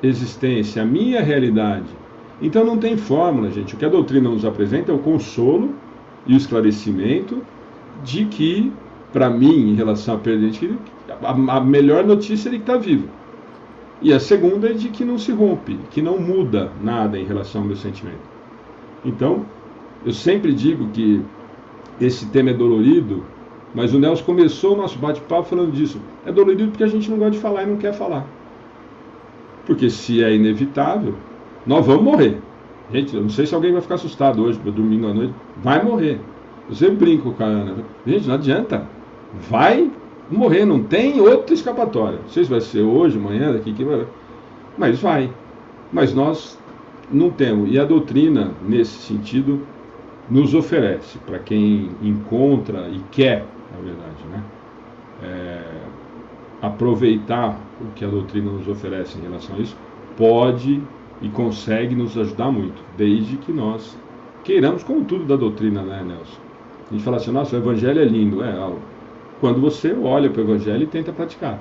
existência, a minha realidade. Então não tem fórmula, gente. O que a doutrina nos apresenta é o consolo e o esclarecimento de que, para mim, em relação à perda de gente, a melhor notícia é de que está vivo. E a segunda é de que não se rompe, que não muda nada em relação ao meu sentimento. Então, eu sempre digo que esse tema é dolorido, mas o Nelson começou o nosso bate-papo falando disso. É dolorido porque a gente não gosta de falar e não quer falar. Porque se é inevitável, nós vamos morrer. Gente, eu não sei se alguém vai ficar assustado hoje, domingo à noite. Vai morrer. Eu sempre brinco com a Ana. Gente, não adianta. Vai morrer, não tem outra escapatória. Não sei se vai ser hoje, amanhã, daqui, mas vai. Mas nós não temos. E a doutrina, nesse sentido, nos oferece, para quem encontra e quer, na verdade, né? Aproveitar o que a doutrina nos oferece em relação a isso, pode e consegue nos ajudar muito, desde que nós queiramos, como tudo da doutrina, né, Nelson? A gente fala assim, nossa, o evangelho é lindo. Quando você olha para o evangelho e tenta praticar.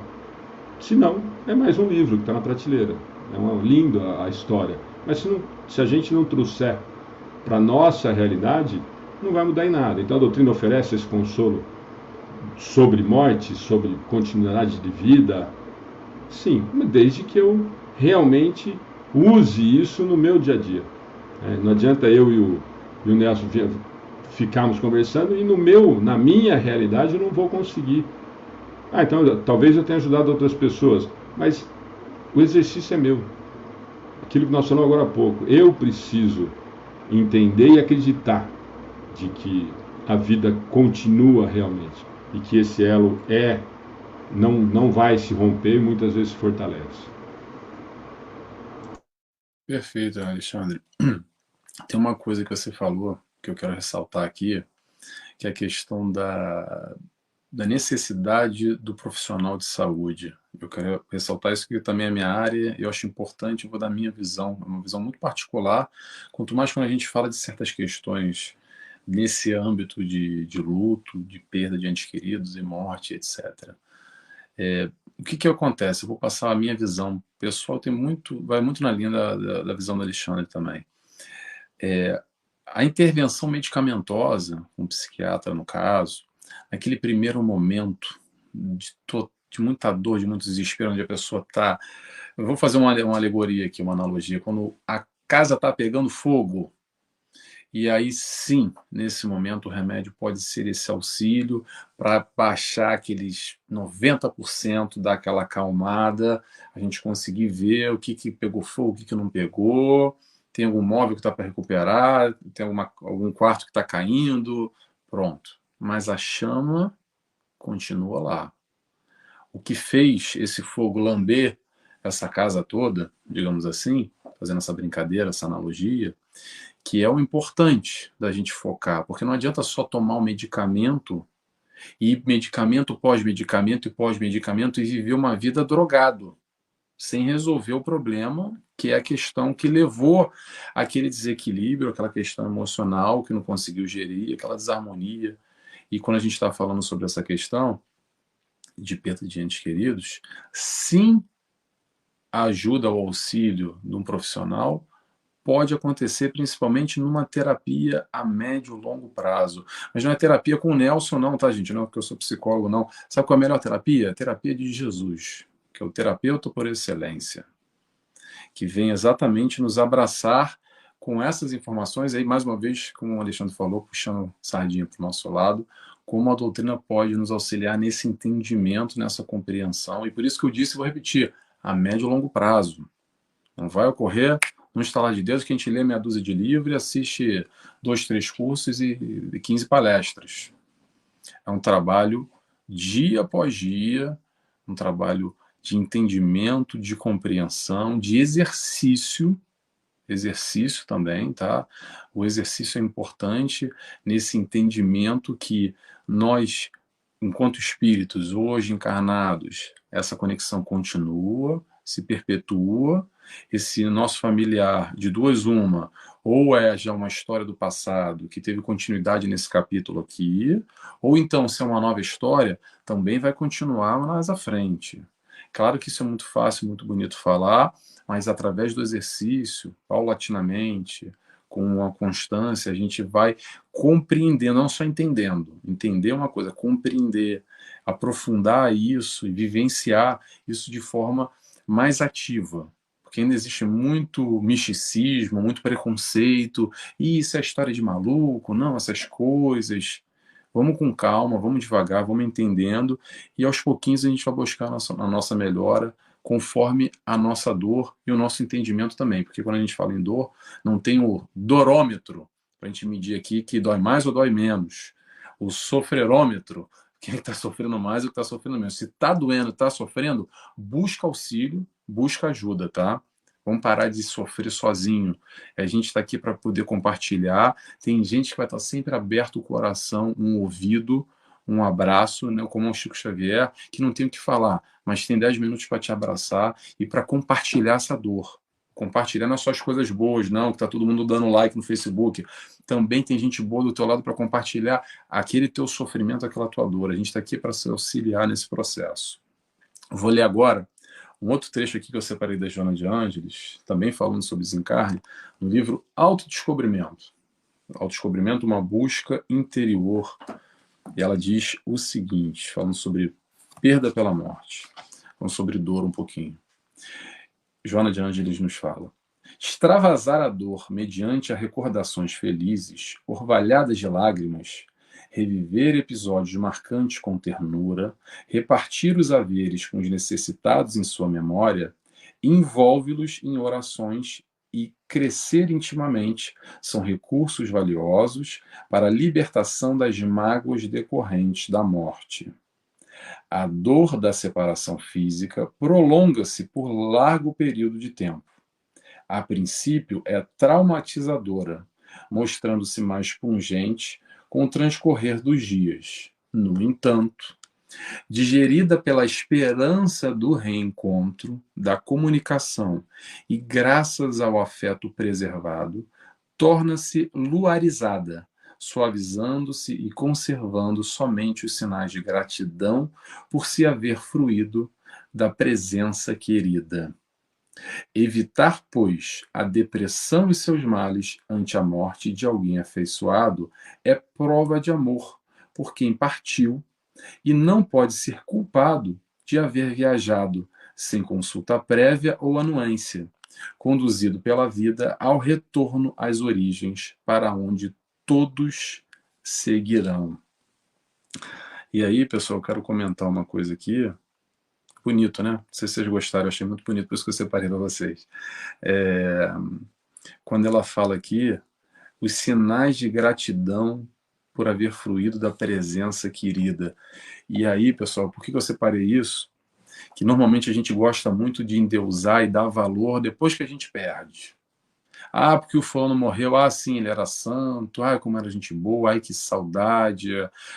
Se não, é mais um livro que está na prateleira. É lindo a história. Mas se a gente não trouxer para a nossa realidade, não vai mudar em nada. Então a doutrina oferece esse consolo sobre morte, sobre continuidade de vida, sim, desde que eu realmente use isso no meu dia a dia. Não adianta eu e o Nelson ficarmos conversando e na minha realidade eu não vou conseguir. Então talvez eu tenha ajudado outras pessoas, mas o exercício é meu. Aquilo que nós falamos agora há pouco, eu preciso entender e acreditar de que a vida continua realmente e que esse elo não vai se romper e muitas vezes se fortalece. Perfeito, Alexandre. Tem uma coisa que você falou que eu quero ressaltar aqui, que é a questão da necessidade do profissional de saúde. Eu quero ressaltar isso, que também é a minha área, eu acho importante, eu vou dar a minha visão, uma visão muito particular, quanto mais quando a gente fala de certas questões nesse âmbito de luto, de perda de entes queridos e morte, etc. O que acontece? Eu vou passar a minha visão pessoal, vai muito na linha da visão do Alexandre também. A intervenção medicamentosa, um psiquiatra no caso, naquele primeiro momento de muita dor, de muito desespero, onde a pessoa está... Eu vou fazer uma alegoria aqui, uma analogia. Quando a casa está pegando fogo, e aí sim, nesse momento, o remédio pode ser esse auxílio para baixar aqueles 90%, dar aquela acalmada, a gente conseguir ver o que pegou fogo, o que não pegou, tem algum móvel que está para recuperar, tem algum quarto que está caindo, pronto. Mas a chama continua lá. O que fez esse fogo lamber essa casa toda, digamos assim, fazendo essa brincadeira, essa analogia, que é o importante da gente focar, porque não adianta só tomar um medicamento e medicamento pós-medicamento e pós-medicamento e viver uma vida drogado, sem resolver o problema, que é a questão que levou àquele desequilíbrio, aquela questão emocional que não conseguiu gerir, aquela desarmonia. E quando a gente está falando sobre essa questão de perda de entes queridos, sim, a ajuda, o auxílio de um profissional pode acontecer principalmente numa terapia a médio e longo prazo. Mas não é terapia com o Nelson, não, tá, gente? Não é porque eu sou psicólogo, não. Sabe qual é a melhor terapia? A terapia de Jesus, que é o terapeuta por excelência, que vem exatamente nos abraçar com essas informações. Aí, mais uma vez, como o Alexandre falou, puxando sardinha para o nosso lado, como a doutrina pode nos auxiliar nesse entendimento, nessa compreensão. E por isso que eu disse, vou repetir, a médio e longo prazo. Não vai ocorrer no instalar de dedos que a gente lê meia dúzia de livros e assiste 2, 3 cursos e 15 palestras. É um trabalho dia após dia, um trabalho de entendimento, de compreensão, de exercício também, tá? O exercício é importante nesse entendimento que nós, enquanto espíritos hoje encarnados, essa conexão continua, se perpetua. Esse nosso familiar, de duas uma, ou é já uma história do passado que teve continuidade nesse capítulo aqui, ou então, se é uma nova história, também vai continuar mais à frente. Claro que isso é muito fácil, muito bonito falar, mas através do exercício, paulatinamente, com a constância, a gente vai compreendendo, não só entendendo. Entender é uma coisa, compreender, aprofundar isso e vivenciar isso de forma mais ativa. Porque ainda existe muito misticismo, muito preconceito, e isso é história de maluco, não, essas coisas. Vamos com calma, vamos devagar, vamos entendendo, e aos pouquinhos a gente vai buscar a nossa melhora, conforme a nossa dor e o nosso entendimento também. Porque quando a gente fala em dor, não tem o dorômetro para a gente medir aqui que dói mais ou dói menos. O sofrerômetro, quem está sofrendo mais ou está sofrendo menos. Se está doendo, está sofrendo, busca auxílio, busca ajuda, tá? Vamos parar de sofrer sozinho. A gente está aqui para poder compartilhar. Tem gente que vai estar sempre aberto o coração, um ouvido, um abraço, né, como o Chico Xavier, que não tem o que falar, mas tem 10 minutos para te abraçar e para compartilhar essa dor. Compartilhar não é só as coisas boas, não, que está todo mundo dando like no Facebook. Também tem gente boa do teu lado para compartilhar aquele teu sofrimento, aquela tua dor. A gente está aqui para se auxiliar nesse processo. Vou ler agora um outro trecho aqui que eu separei da Joana de Ângeles, também falando sobre desencarne, no livro Autodescobrimento. autodescobrimento, uma busca interior. E ela diz o seguinte, falando sobre perda pela morte, falando sobre dor um pouquinho. Joana de Ângeles nos fala: extravasar a dor mediante a recordações felizes, orvalhadas de lágrimas, reviver episódios marcantes com ternura, repartir os haveres com os necessitados em sua memória, envolve-los em orações e crescer intimamente são recursos valiosos para a libertação das mágoas decorrentes da morte. A dor da separação física prolonga-se por largo período de tempo. A princípio, é traumatizadora, mostrando-se mais pungente com o transcorrer dos dias. No entanto, digerida pela esperança do reencontro, da comunicação e graças ao afeto preservado, torna-se luarizada, suavizando-se e conservando somente os sinais de gratidão por se haver fruído da presença querida. Evitar, pois, a depressão e seus males ante a morte de alguém afeiçoado é prova de amor por quem partiu e não pode ser culpado de haver viajado sem consulta prévia ou anuência, conduzido pela vida ao retorno às origens, para onde todos seguirão. E aí, pessoal, eu quero comentar uma coisa aqui. Bonito, né? Não sei se vocês gostaram, eu achei muito bonito, por isso que eu separei para vocês. Quando ela fala aqui, os sinais de gratidão por haver fruído da presença querida. E aí, pessoal, por que eu separei isso? Que normalmente a gente gosta muito de endeusar e dar valor depois que a gente perde. Ah, porque o fulano morreu, ah, sim, ele era santo, ah, como era gente boa, ai, que saudade.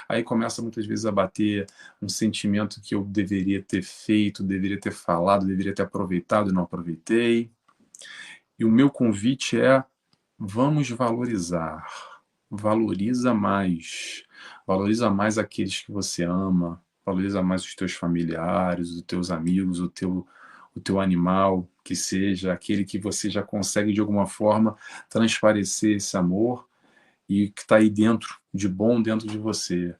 Aí começa muitas vezes a bater um sentimento que eu deveria ter feito, deveria ter falado, deveria ter aproveitado e não aproveitei. E o meu convite é: vamos valorizar. Valoriza mais. Valoriza mais aqueles que você ama. Valoriza mais os teus familiares, os teus amigos, o teu animal, que seja aquele que você já consegue de alguma forma transparecer esse amor e que está aí dentro, de bom dentro de você.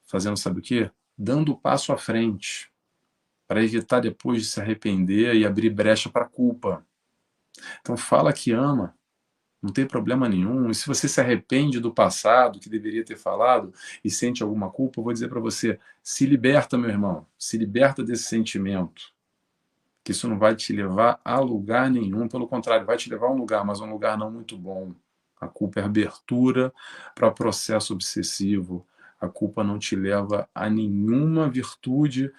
Fazendo, sabe o quê? Dando o passo à frente, para evitar depois de se arrepender e abrir brecha para a culpa. Então fala que ama, não tem problema nenhum. E se você se arrepende do passado, que deveria ter falado, e sente alguma culpa, eu vou dizer para você: se liberta, meu irmão, se liberta desse sentimento, que isso não vai te levar a lugar nenhum, pelo contrário, vai te levar a um lugar, mas um lugar não muito bom. A culpa é abertura para processo obsessivo. A culpa não te leva a nenhuma virtude,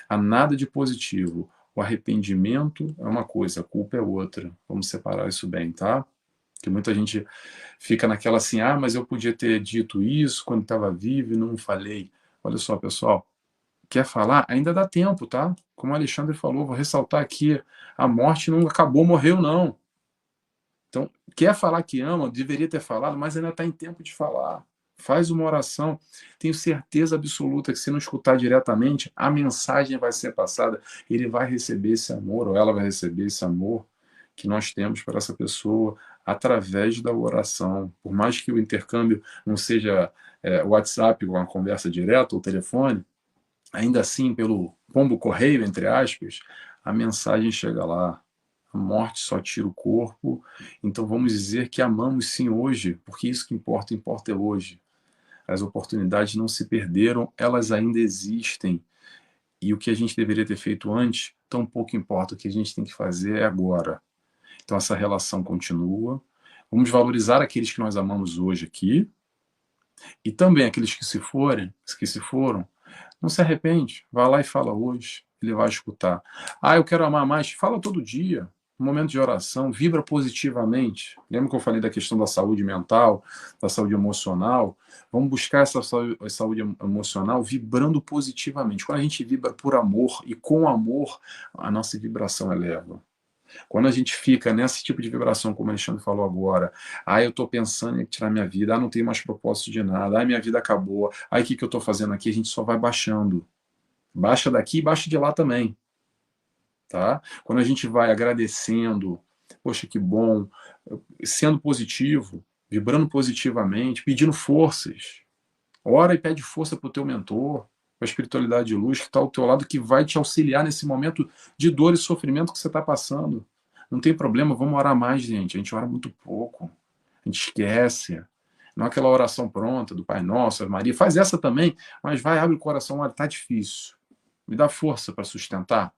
a nada de positivo. O arrependimento é uma coisa, a culpa é outra. Vamos separar isso bem, tá? Que muita gente fica naquela assim: ah, mas eu podia ter dito isso quando estava vivo e não falei. Olha só, pessoal, quer falar? Ainda dá tempo, tá? Como o Alexandre falou, vou ressaltar aqui, a morte não acabou, morreu, não. Então, quer falar que ama, deveria ter falado, mas ainda está em tempo de falar. Faz uma oração. Tenho certeza absoluta que se não escutar diretamente, a mensagem vai ser passada. Ele vai receber esse amor, ou ela vai receber esse amor que nós temos para essa pessoa através da oração. Por mais que o intercâmbio não seja WhatsApp, uma conversa direta, ou telefone, ainda assim, pelo pombo correio, entre aspas, a mensagem chega lá. A morte só tira o corpo. Então vamos dizer que amamos sim hoje, porque isso que importa, importa é hoje. As oportunidades não se perderam, elas ainda existem. E o que a gente deveria ter feito antes, tão pouco importa. O que a gente tem que fazer é agora. Então essa relação continua. Vamos valorizar aqueles que nós amamos hoje aqui, e também aqueles que se foram, não se arrepende, vai lá e fala hoje, ele vai escutar. Ah, eu quero amar mais, fala todo dia. Um momento de oração, vibra positivamente. Lembra que eu falei da questão da saúde mental, da saúde emocional? Vamos buscar essa saúde emocional vibrando positivamente. Quando a gente vibra por amor e com amor, a nossa vibração eleva. Quando a gente fica nesse tipo de vibração, como o Alexandre falou agora, ah, eu estou pensando em tirar minha vida, ah, não tenho mais propósito de nada, ah, minha vida acabou, ah, o que eu estou fazendo aqui? A gente só vai baixando. Baixa daqui e baixa de lá também. Tá? Quando a gente vai agradecendo, poxa, que bom, sendo positivo, vibrando positivamente, pedindo forças. Ora e pede força para o teu mentor, para a espiritualidade de luz que está ao teu lado, que vai te auxiliar nesse momento de dor e sofrimento que você está passando. Não tem problema, vamos orar mais, gente. A gente ora muito pouco. A gente esquece. Não é aquela oração pronta do Pai Nosso, Ave Maria. Faz essa também, mas vai, abre o coração, olha, tá difícil. Me dá força para sustentar.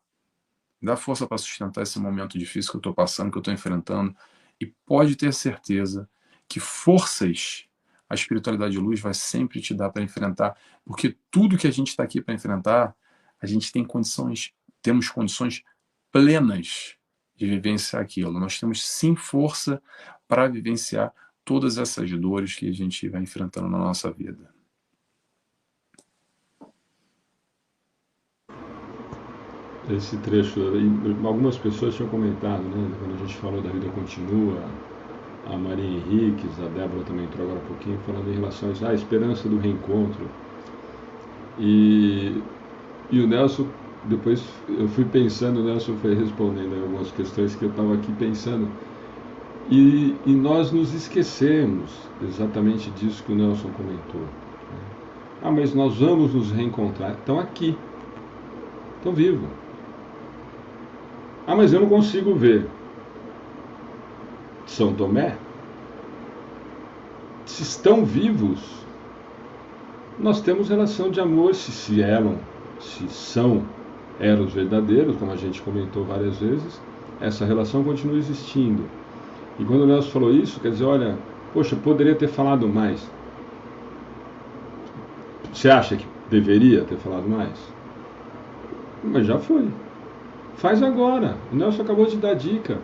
Me dá força para sustentar esse momento difícil que eu estou passando, que eu estou enfrentando. E pode ter certeza que forças a espiritualidade de luz vai sempre te dar para enfrentar, porque tudo que a gente está aqui para enfrentar, a gente temos condições plenas de vivenciar aquilo. Nós temos sim força para vivenciar todas essas dores que a gente vai enfrentando na nossa vida. Esse trecho, algumas pessoas tinham comentado, né, quando a gente falou da vida continua, a Maria Henriques, a Débora também entrou agora um pouquinho, falando em relação à esperança do reencontro. E o Nelson, depois eu fui pensando, o Nelson foi respondendo algumas questões que eu estava aqui pensando. E nós nos esquecemos exatamente disso que o Nelson comentou. Ah, mas nós vamos nos reencontrar. Estão aqui. Estão vivos. Ah, mas eu não consigo ver. São Tomé? Se estão vivos, nós temos relação de amor, se são eros verdadeiros, como a gente comentou várias vezes, essa relação continua existindo. E quando o Nelson falou isso, quer dizer, olha, poxa, poderia ter falado mais. Você acha que deveria ter falado mais? Mas já foi. Faz agora. O Nelson acabou de dar dica.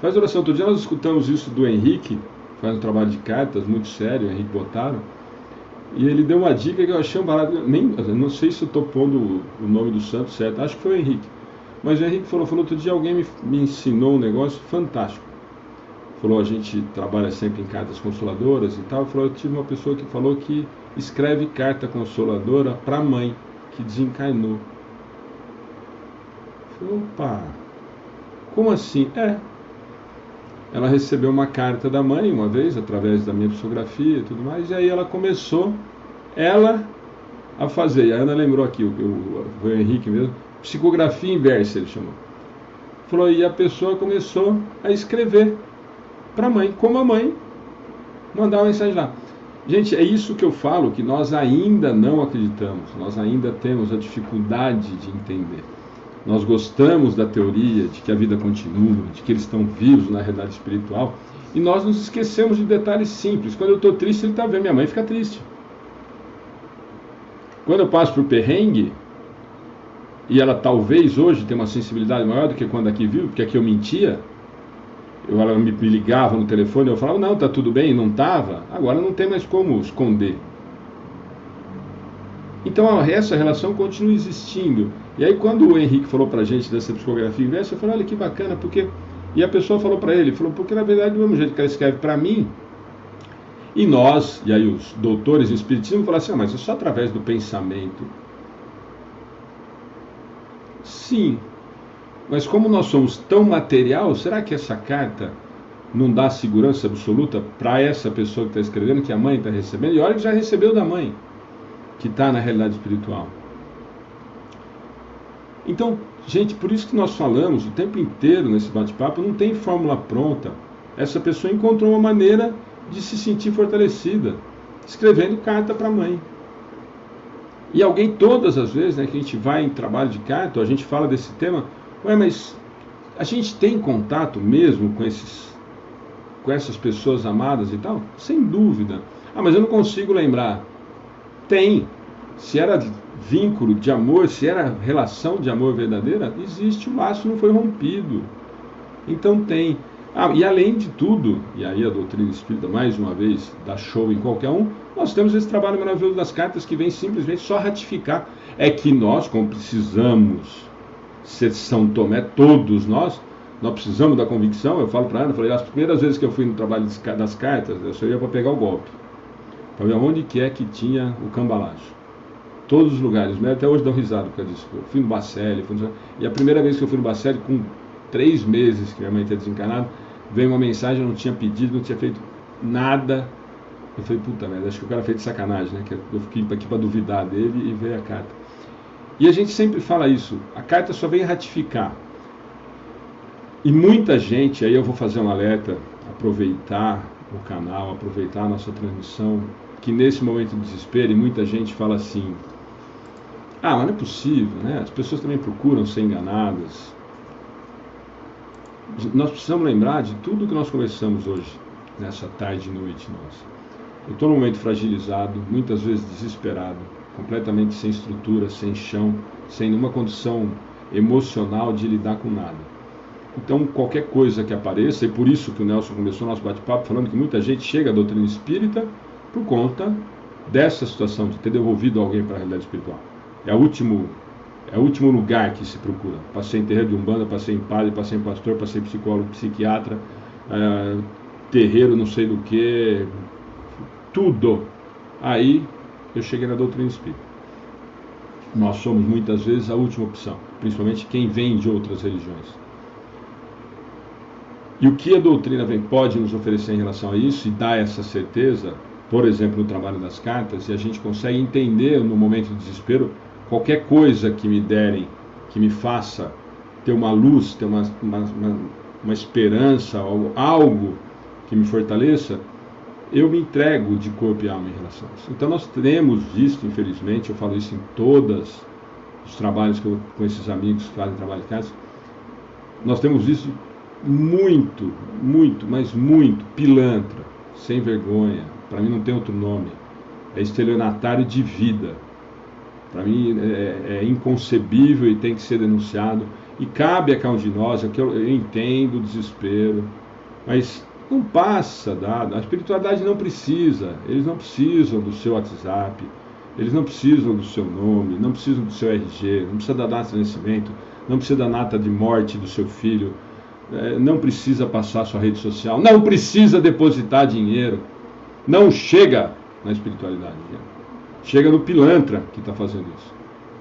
Faz oração. Outro dia nós escutamos isso do Henrique, faz um trabalho de cartas muito sério, o Henrique Botaro, e ele deu uma dica que eu achei um barato. Não sei se eu estou pondo o nome do santo certo, acho que foi o Henrique. Mas o Henrique falou outro dia alguém me ensinou um negócio fantástico. Falou, a gente trabalha sempre em cartas consoladoras e tal. Falou, eu tive uma pessoa que falou que escreve carta consoladora para a mãe que desencarnou. Falei, opa, como assim? Ela recebeu uma carta da mãe uma vez, através da minha psicografia e tudo mais, e aí ela começou, a fazer. E a Ana lembrou aqui, foi o Henrique mesmo, psicografia inversa ele chamou. Falou, e a pessoa começou a escrever para a mãe, como a mãe mandar uma mensagem lá. Gente, é isso que eu falo, que nós ainda não acreditamos, nós ainda temos a dificuldade de entender. Nós gostamos da teoria de que a vida continua, de que eles estão vivos na realidade espiritual, e nós nos esquecemos de detalhes simples. Quando eu estou triste, ele está vendo, minha mãe fica triste. Quando eu passo por perrengue, e ela talvez hoje tenha uma sensibilidade maior do que quando aqui viu, porque aqui eu mentia, ela me ligava no telefone, eu falava, não, tá tudo bem, não estava, agora não tem mais como esconder. Então essa relação continua existindo. E aí quando o Henrique falou pra gente dessa psicografia inversa, eu falei, olha que bacana, porque... E a pessoa falou pra ele, porque na verdade do mesmo jeito que ela escreve pra mim, e nós, e aí os doutores em espiritismo falaram assim, mas é só através do pensamento. Sim, mas como nós somos tão material, será que essa carta não dá segurança absoluta para essa pessoa que está escrevendo, que a mãe está recebendo? E olha que já recebeu da mãe, que está na realidade espiritual. Então, gente, por isso que nós falamos o tempo inteiro nesse bate-papo, não tem fórmula pronta. Essa pessoa encontrou uma maneira de se sentir fortalecida, escrevendo carta para a mãe. E alguém, todas as vezes, né, que a gente vai em trabalho de carta, a gente fala desse tema, mas a gente tem contato mesmo com essas pessoas amadas e tal? Sem dúvida. Ah, mas eu não consigo lembrar. Tem. Se era vínculo de amor, se era relação de amor verdadeira, existe, o laço não foi rompido. Então tem. Ah, e além de tudo, e aí a doutrina espírita, mais uma vez, dá show em qualquer um, nós temos esse trabalho maravilhoso das cartas que vem simplesmente só ratificar. É que nós, como precisamos ser São Tomé, todos nós precisamos da convicção. Eu falo para ela, as primeiras vezes que eu fui no trabalho das cartas, eu só ia para pegar o golpe, para ver onde que é que tinha o cambalacho. Todos os lugares, até hoje dão risada por causa disso. Eu fui no Bacelli, e a primeira vez que eu fui no Bacelli, com 3 meses que minha mãe tinha desencarnado, veio uma mensagem, eu não tinha pedido, não tinha feito nada. Eu falei, puta merda, acho que o cara fez de sacanagem, né? Que eu fiquei aqui para duvidar dele e veio a carta. E a gente sempre fala isso, a carta só vem ratificar. E muita gente, aí eu vou fazer um alerta, aproveitar o canal, aproveitar a nossa transmissão, que nesse momento de desespero, e muita gente fala assim, mas não é possível, né? As pessoas também procuram ser enganadas. Nós precisamos lembrar de tudo que nós conversamos hoje, nessa tarde e noite nossa. Eu estou num momento fragilizado, muitas vezes desesperado, completamente sem estrutura, sem chão, sem nenhuma condição emocional de lidar com nada. Então, qualquer coisa que apareça, e por isso que o Nelson começou o nosso bate-papo falando que muita gente chega à doutrina espírita por conta dessa situação, de ter devolvido alguém para a realidade espiritual. É o último lugar que se procura. Passei em terreiro de umbanda, passei em padre, passei em pastor, passei em psicólogo, psiquiatra, terreiro não sei do que, tudo. Aí eu cheguei na doutrina espírita. Nós somos muitas vezes a última opção, principalmente quem vem de outras religiões. E o que a doutrina pode nos oferecer em relação a isso e dar essa certeza, por exemplo, no trabalho das cartas, e a gente consegue entender no momento de desespero, qualquer coisa que me derem, que me faça ter uma luz, ter uma esperança, algo que me fortaleça, eu me entrego de corpo e alma em relação a isso. Então nós temos visto, infelizmente, eu falo isso em todos os trabalhos que eu com esses amigos que fazem trabalho de casa, nós temos visto muito, mas muito pilantra, sem vergonha, para mim não tem outro nome, é estelionatário de vida. Para mim é inconcebível e tem que ser denunciado. E cabe a cada um de nós, que eu entendo o desespero, mas não passa dado. A espiritualidade não precisa, eles não precisam do seu WhatsApp, eles não precisam do seu nome, não precisam do seu RG, não precisa da data de nascimento, não precisa da data de morte do seu filho, não precisa passar sua rede social, não precisa depositar dinheiro, não chega na espiritualidade. Chega no pilantra que está fazendo isso.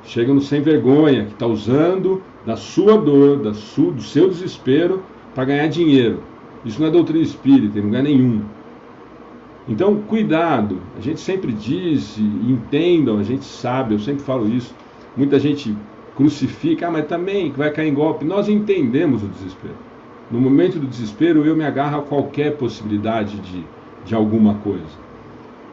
Chega no sem vergonha, que está usando da sua dor, do seu desespero para ganhar dinheiro. Isso não é doutrina espírita, em lugar nenhum. Então, cuidado. A gente sempre diz, entendam, a gente sabe, eu sempre falo isso. Muita gente crucifica, mas também vai cair em golpe. Nós entendemos o desespero. No momento do desespero, eu me agarro a qualquer possibilidade de alguma coisa.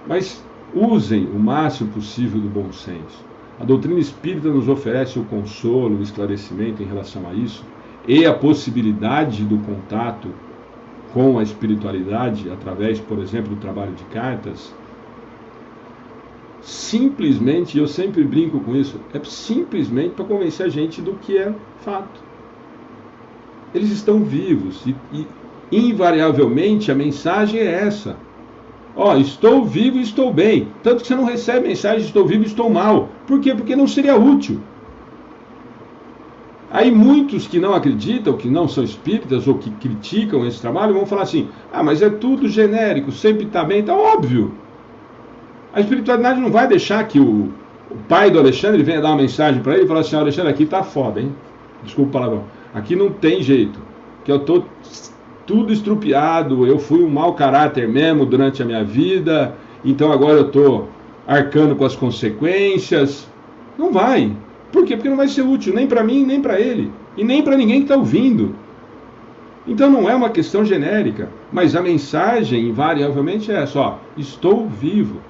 Mas usem o máximo possível do bom senso. A doutrina espírita nos oferece o consolo, o esclarecimento em relação a isso e a possibilidade do contato com a espiritualidade através, por exemplo, do trabalho de cartas. Simplesmente, eu sempre brinco com isso, é simplesmente para convencer a gente do que é fato. Eles estão vivos e invariavelmente a mensagem é essa. Estou vivo e estou bem. Tanto que você não recebe mensagem, estou vivo e estou mal. Por quê? Porque não seria útil. Aí muitos que não acreditam, que não são espíritas ou que criticam esse trabalho, vão falar assim, mas é tudo genérico, sempre está bem, está óbvio. A espiritualidade não vai deixar que o pai do Alexandre venha dar uma mensagem para ele e falar assim, Alexandre, aqui está foda, hein? Desculpa o palavrão. Aqui não tem jeito, que eu estou tudo estrupiado, eu fui um mau caráter mesmo durante a minha vida, então agora eu estou arcando com as consequências. Não vai. Por quê? Porque não vai ser útil nem para mim, nem para ele, e nem para ninguém que está ouvindo. Então não é uma questão genérica, mas a mensagem invariavelmente é essa, estou vivo.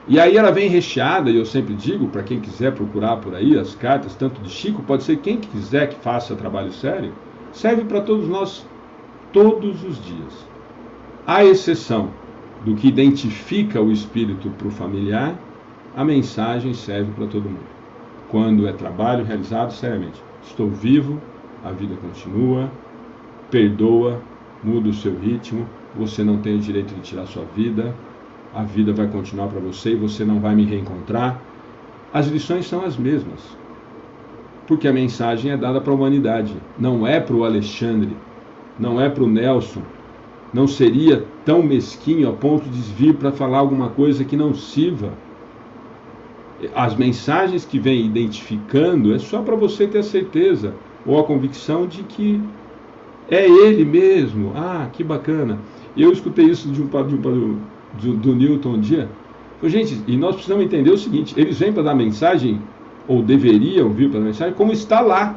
E aí ela vem recheada, e eu sempre digo, para quem quiser procurar por aí, as cartas, tanto de Chico, pode ser quem quiser que faça trabalho sério, serve para todos nós, todos os dias. À exceção do que identifica o espírito para o familiar, a mensagem serve para todo mundo. Quando é trabalho realizado seriamente, estou vivo, a vida continua, perdoa, muda o seu ritmo, você não tem o direito de tirar sua vida, a vida vai continuar para você e você não vai me reencontrar. As lições são as mesmas, porque a mensagem é dada para a humanidade, não é para o Alexandre, não é para o Nelson. Não seria tão mesquinho a ponto de vir para falar alguma coisa que não sirva. As mensagens que vem identificando é só para você ter a certeza ou a convicção de que É ele mesmo. Ah, que bacana. Eu escutei isso do Newton um dia. Falei, gente, e nós precisamos entender o seguinte: eles vêm para dar mensagem, ou deveriam vir para dar mensagem, como está lá.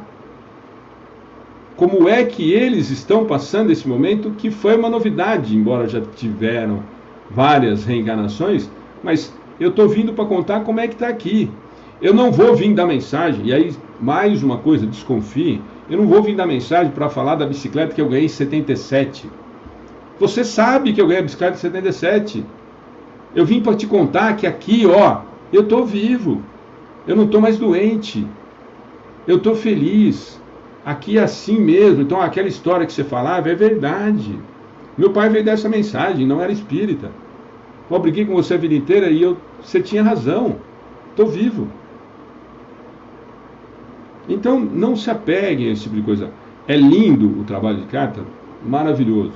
Como é que eles estão passando esse momento, que foi uma novidade, embora já tiveram várias reencarnações, mas eu estou vindo para contar como é que está aqui. Eu não vou vir dar mensagem, e aí, mais uma coisa, desconfie, eu não vou vir dar mensagem para falar da bicicleta que eu ganhei em 77. Você sabe que eu ganhei a bicicleta em 77. Eu vim para te contar que aqui, ó, eu estou vivo, eu não estou mais doente, eu estou feliz. Aqui é assim mesmo. Então aquela história que você falava é verdade. Meu pai veio dessa mensagem, não era espírita. Eu briguei com você a vida inteira e você tinha razão. Estou vivo. Então não se apeguem a esse tipo de coisa. É lindo o trabalho de carta, maravilhoso.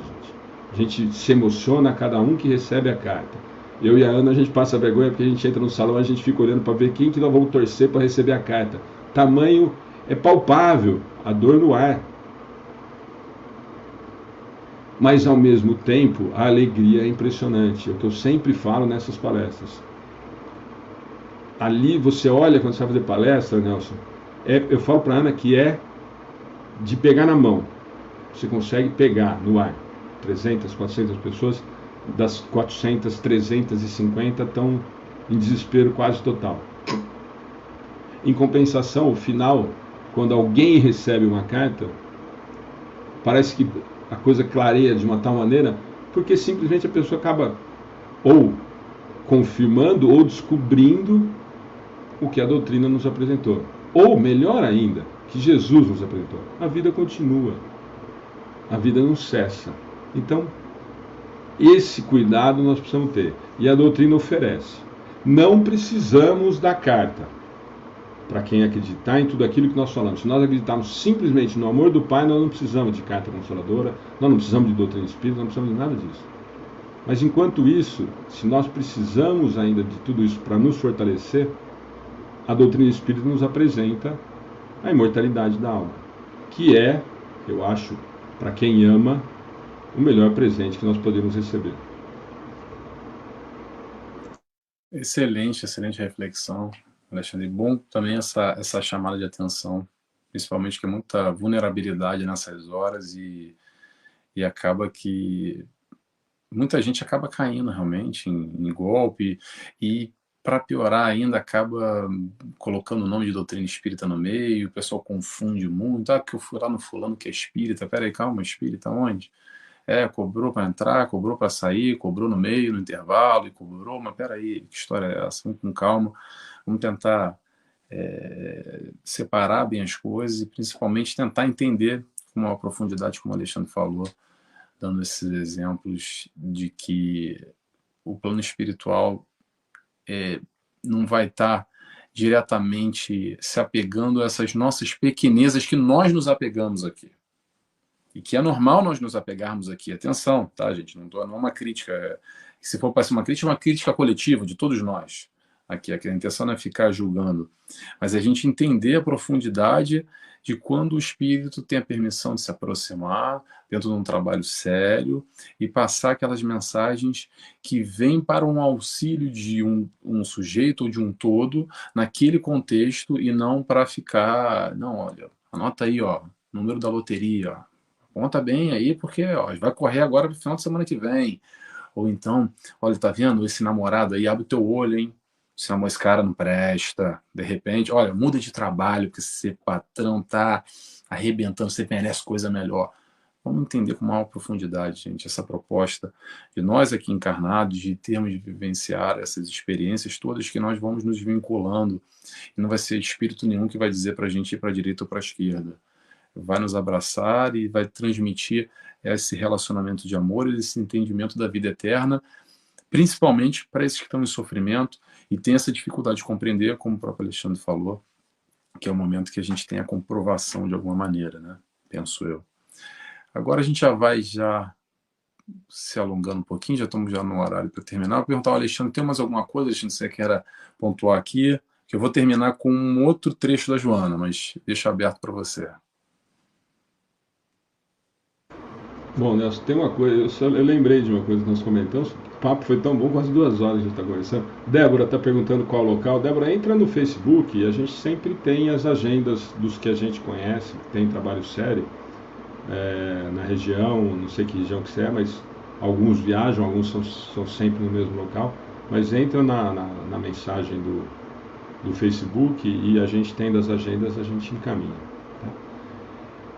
A gente se emociona a cada um que recebe a carta. Eu e a Ana, a gente passa vergonha porque a gente entra no salão e a gente fica olhando para ver quem que nós vamos torcer para receber a carta. Tamanho é palpável, a dor no ar. Mas ao mesmo tempo, a alegria é impressionante. É o que eu sempre falo nessas palestras. Ali você olha quando você vai fazer palestra, Nelson, eu falo para a Ana que é de pegar na mão. Você consegue pegar no ar. 300, 400 pessoas, das 400, 350 estão em desespero quase total. Em compensação, o final, quando alguém recebe uma carta, parece que a coisa clareia de uma tal maneira, porque simplesmente a pessoa acaba ou confirmando ou descobrindo o que a doutrina nos apresentou. Ou, melhor ainda, que Jesus nos apresentou. A vida continua. A vida não cessa. Então, esse cuidado nós precisamos ter. E a doutrina oferece. Não precisamos da carta. Para quem acreditar em tudo aquilo que nós falamos. Se nós acreditarmos simplesmente no amor do Pai, nós não precisamos de carta consoladora, nós não precisamos de doutrina espírita, não precisamos de nada disso. Mas enquanto isso, se nós precisamos ainda de tudo isso para nos fortalecer, a doutrina espírita nos apresenta a imortalidade da alma, que é, eu acho, para quem ama, o melhor presente que nós podemos receber. Excelente, excelente reflexão, Alexandre. Bom também essa chamada de atenção, principalmente que é muita vulnerabilidade nessas horas e acaba que muita gente acaba caindo realmente em golpe e, para piorar ainda, acaba colocando o nome de doutrina espírita no meio, o pessoal confunde muito. Ah, porque eu fui lá no fulano que é espírita. Peraí, calma, espírita onde? Cobrou para entrar, cobrou para sair, cobrou no meio, no intervalo, e cobrou, mas peraí, que história é essa? Vamos com calma, vamos tentar separar bem as coisas e principalmente tentar entender com maior profundidade, como o Alexandre falou, dando esses exemplos de que o plano espiritual não vai estar diretamente se apegando a essas nossas pequenezas que nós nos apegamos aqui. E que é normal nós nos apegarmos aqui. Atenção, tá, gente? Não é uma crítica. Se for para ser uma crítica coletiva de todos nós. Aqui, a intenção não é ficar julgando, mas a gente entender a profundidade de quando o espírito tem a permissão de se aproximar dentro de um trabalho sério e passar aquelas mensagens que vêm para um auxílio de um sujeito ou de um todo naquele contexto e não para ficar, não, olha, anota aí, ó, número da loteria, ó. Conta bem aí, porque ó, vai correr agora no final de semana que vem. Ou então, olha, tá vendo esse namorado aí, abre o teu olho, hein? Esse cara não presta. De repente, olha, muda de trabalho, porque esse patrão tá arrebentando, você merece coisa melhor. Vamos entender com maior profundidade, gente, essa proposta de nós aqui encarnados, de termos de vivenciar essas experiências todas que nós vamos nos vinculando. E não vai ser espírito nenhum que vai dizer para a gente ir para a direita ou para a esquerda. Vai nos abraçar e vai transmitir esse relacionamento de amor e esse entendimento da vida eterna, principalmente para esses que estão em sofrimento e têm essa dificuldade de compreender, como o próprio Alexandre falou, que é o momento que a gente tem a comprovação de alguma maneira, né? Penso eu. Agora a gente já se alongando um pouquinho, já estamos já no horário para terminar. Vou perguntar ao Alexandre, tem mais alguma coisa, Alexandre, você quer pontuar aqui? Que eu vou terminar com um outro trecho da Joana, mas deixo aberto para você. Bom, Nelson, tem uma coisa, eu lembrei de uma coisa que nós comentamos, o papo foi tão bom, quase 2 horas a gente está conversando. Débora está perguntando qual local. Débora, entra no Facebook e a gente sempre tem as agendas dos que a gente conhece, que tem trabalho sério na região, não sei que região que você é, mas alguns viajam, alguns são sempre no mesmo local. Mas entra na mensagem do Facebook e a gente tem das agendas, a gente encaminha.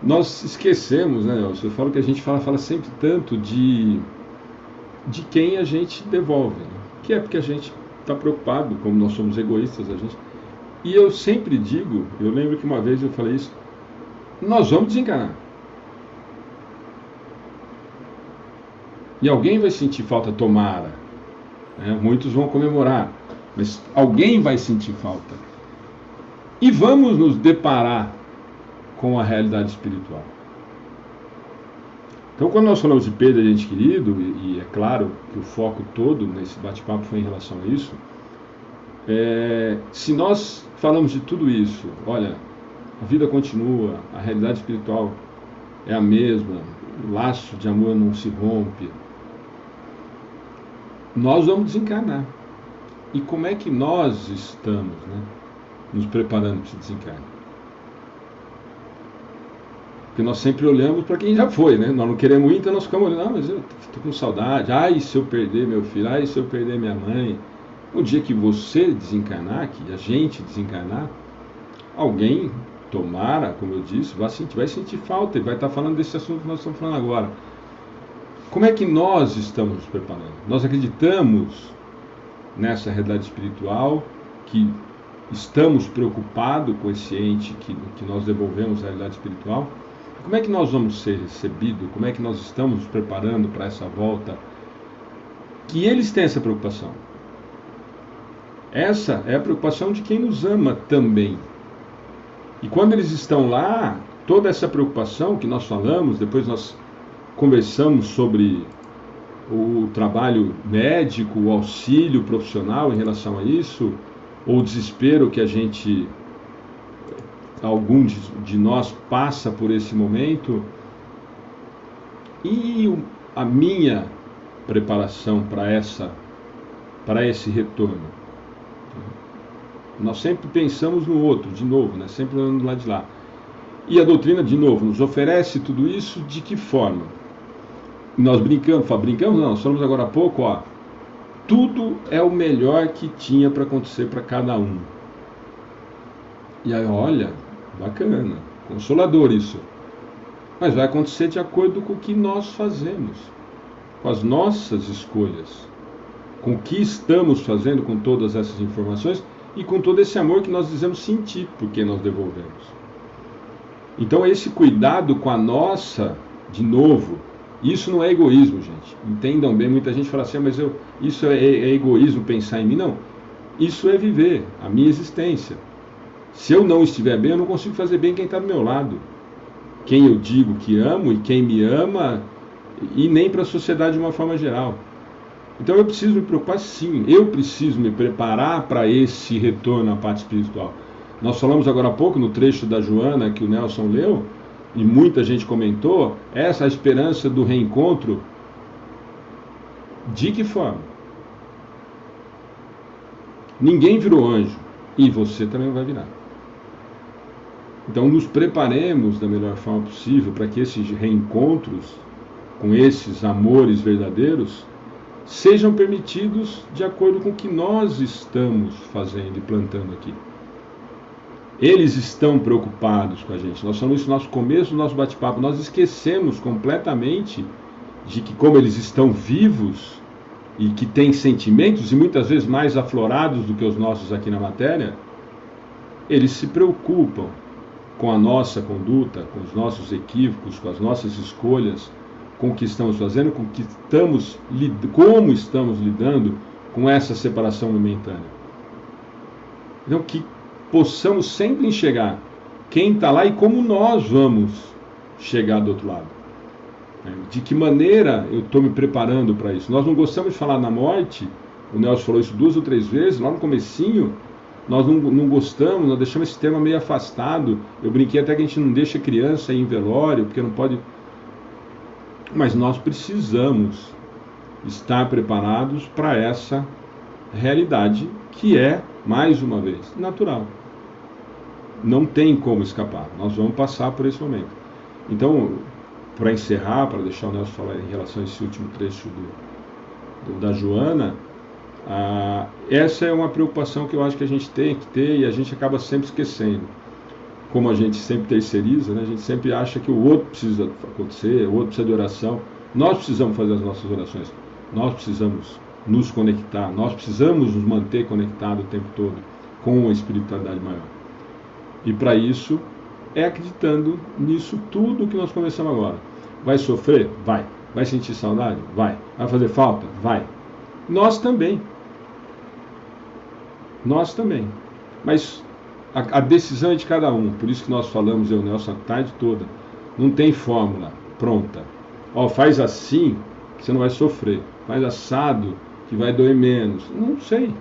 Nós esquecemos, né, Nelson? Eu falo que a gente fala sempre tanto de quem a gente devolve, né? Que é porque a gente está preocupado, como nós somos egoístas, a gente. E eu sempre digo, eu lembro que uma vez eu falei isso, nós vamos desencanar. E alguém vai sentir falta, tomara. Né? Muitos vão comemorar, mas alguém vai sentir falta. E vamos nos deparar com a realidade espiritual. Então, quando nós falamos de perda de ente querido, e é claro que o foco todo nesse bate-papo foi em relação a isso, se nós falamos de tudo isso, olha, a vida continua, a realidade espiritual é a mesma, o laço de amor não se rompe, nós vamos desencarnar. E como é que nós estamos, né, nos preparando para esse desencarne? Porque nós sempre olhamos para quem já foi, né? Nós não queremos ir, então nós ficamos olhando, mas eu estou com saudade, ai se eu perder meu filho, ai se eu perder minha mãe. O dia que você desencarnar, que a gente desencarnar, alguém, tomara, como eu disse, vai sentir falta e vai estar falando desse assunto que nós estamos falando agora. Como é que nós estamos nos preparando? Nós acreditamos nessa realidade espiritual, que estamos preocupados com esse ente que nós devolvemos à realidade espiritual? Como é que nós vamos ser recebidos? Como é que nós estamos nos preparando para essa volta? Que eles têm essa preocupação. Essa é a preocupação de quem nos ama também. E quando eles estão lá, toda essa preocupação que nós falamos, depois nós conversamos sobre o trabalho médico, o auxílio profissional em relação a isso, ou o desespero que algum de nós passa por esse momento, e a minha preparação para esse retorno. Nós sempre pensamos no outro, de novo, né? Sempre olhando do lado de lá. E a doutrina, de novo, nos oferece tudo isso de que forma? Nós brincamos não, nós falamos agora há pouco, tudo é o melhor que tinha para acontecer para cada um. E aí, olha, bacana, consolador isso. Mas vai acontecer de acordo com o que nós fazemos, com as nossas escolhas, com o que estamos fazendo com todas essas informações e com todo esse amor que nós dizemos sentir, porque nós devolvemos. Então esse cuidado com a nossa, de novo, isso não é egoísmo, gente. Entendam bem, muita gente fala assim, mas isso é egoísmo pensar em mim. Não, isso é viver a minha existência. Se eu não estiver bem, eu não consigo fazer bem quem está do meu lado. Quem eu digo que amo e quem me ama, e nem para a sociedade de uma forma geral. Então eu preciso me preocupar, sim, eu preciso me preparar para esse retorno à parte espiritual. Nós falamos agora há pouco, no trecho da Joana que o Nelson leu, e muita gente comentou, essa esperança do reencontro. De que forma? Ninguém virou anjo, e você também não vai virar. Então nos preparemos da melhor forma possível para que esses reencontros com esses amores verdadeiros sejam permitidos de acordo com o que nós estamos fazendo e plantando aqui. Eles estão preocupados com a gente. Nós falamos isso no nosso começo do nosso bate-papo. Nós esquecemos completamente de que, como eles estão vivos e que têm sentimentos, e muitas vezes mais aflorados do que os nossos aqui na matéria, eles se preocupam com a nossa conduta, com os nossos equívocos, com as nossas escolhas, com o que estamos fazendo, com o que como estamos lidando com essa separação momentânea. Então, que possamos sempre enxergar quem está lá e como nós vamos chegar do outro lado. De que maneira eu estou me preparando para isso. Nós não gostamos de falar na morte, o Nelson falou isso 2 ou 3 vezes, lá no comecinho, nós não gostamos, nós deixamos esse tema meio afastado. Eu brinquei até que a gente não deixa criança ir em velório, porque não pode. Mas nós precisamos estar preparados para essa realidade que é, mais uma vez, natural. Não tem como escapar. Nós vamos passar por esse momento. Então, para encerrar, para deixar o Nelson falar em relação a esse último trecho da Joana, essa é uma preocupação que eu acho que a gente tem que ter e a gente acaba sempre esquecendo. Como a gente sempre terceiriza, né? A gente sempre acha que o outro precisa acontecer, o outro precisa de oração. Nós precisamos fazer as nossas orações. Nós precisamos nos conectar. Nós precisamos nos manter conectados o tempo todo com a espiritualidade maior. E para isso, é acreditando nisso tudo que nós começamos agora. Vai sofrer? Vai. Vai sentir saudade? Vai. Vai fazer falta? Vai. Nós também. Nós também. Mas a decisão é de cada um. Por isso que nós falamos, eu e o Nelson, a tarde toda. Não tem fórmula pronta. Ó, faz assim que você não vai sofrer. Faz assado que vai doer menos. Não sei.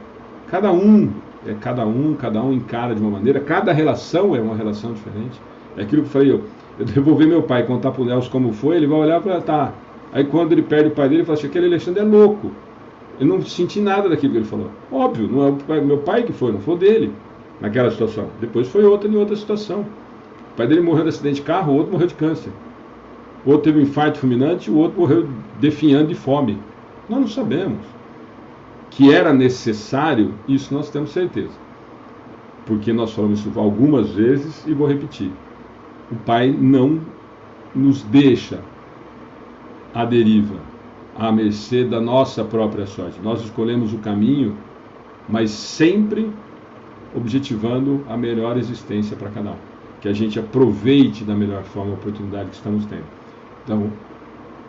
Cada um cada um encara de uma maneira. Cada relação é uma relação diferente. É aquilo que eu falei, eu devolver meu pai e contar pro Nelson como foi, ele vai olhar e falar, tá. Aí quando ele perde o pai dele, ele fala assim, aquele Alexandre é louco. Eu não senti nada daquilo que ele falou. Óbvio, não é o meu pai que foi, não foi dele naquela situação. Depois foi outra em outra situação. O pai dele morreu de acidente de carro, o outro morreu de câncer. O outro teve um infarto fulminante, o outro morreu definhando de fome. Nós não sabemos. Que era necessário, isso nós temos certeza. Porque nós falamos isso algumas vezes e vou repetir. O Pai não nos deixa à deriva, à mercê da nossa própria sorte. Nós escolhemos o caminho, mas sempre objetivando a melhor existência para cada um. Que a gente aproveite da melhor forma a oportunidade que estamos tendo. Então,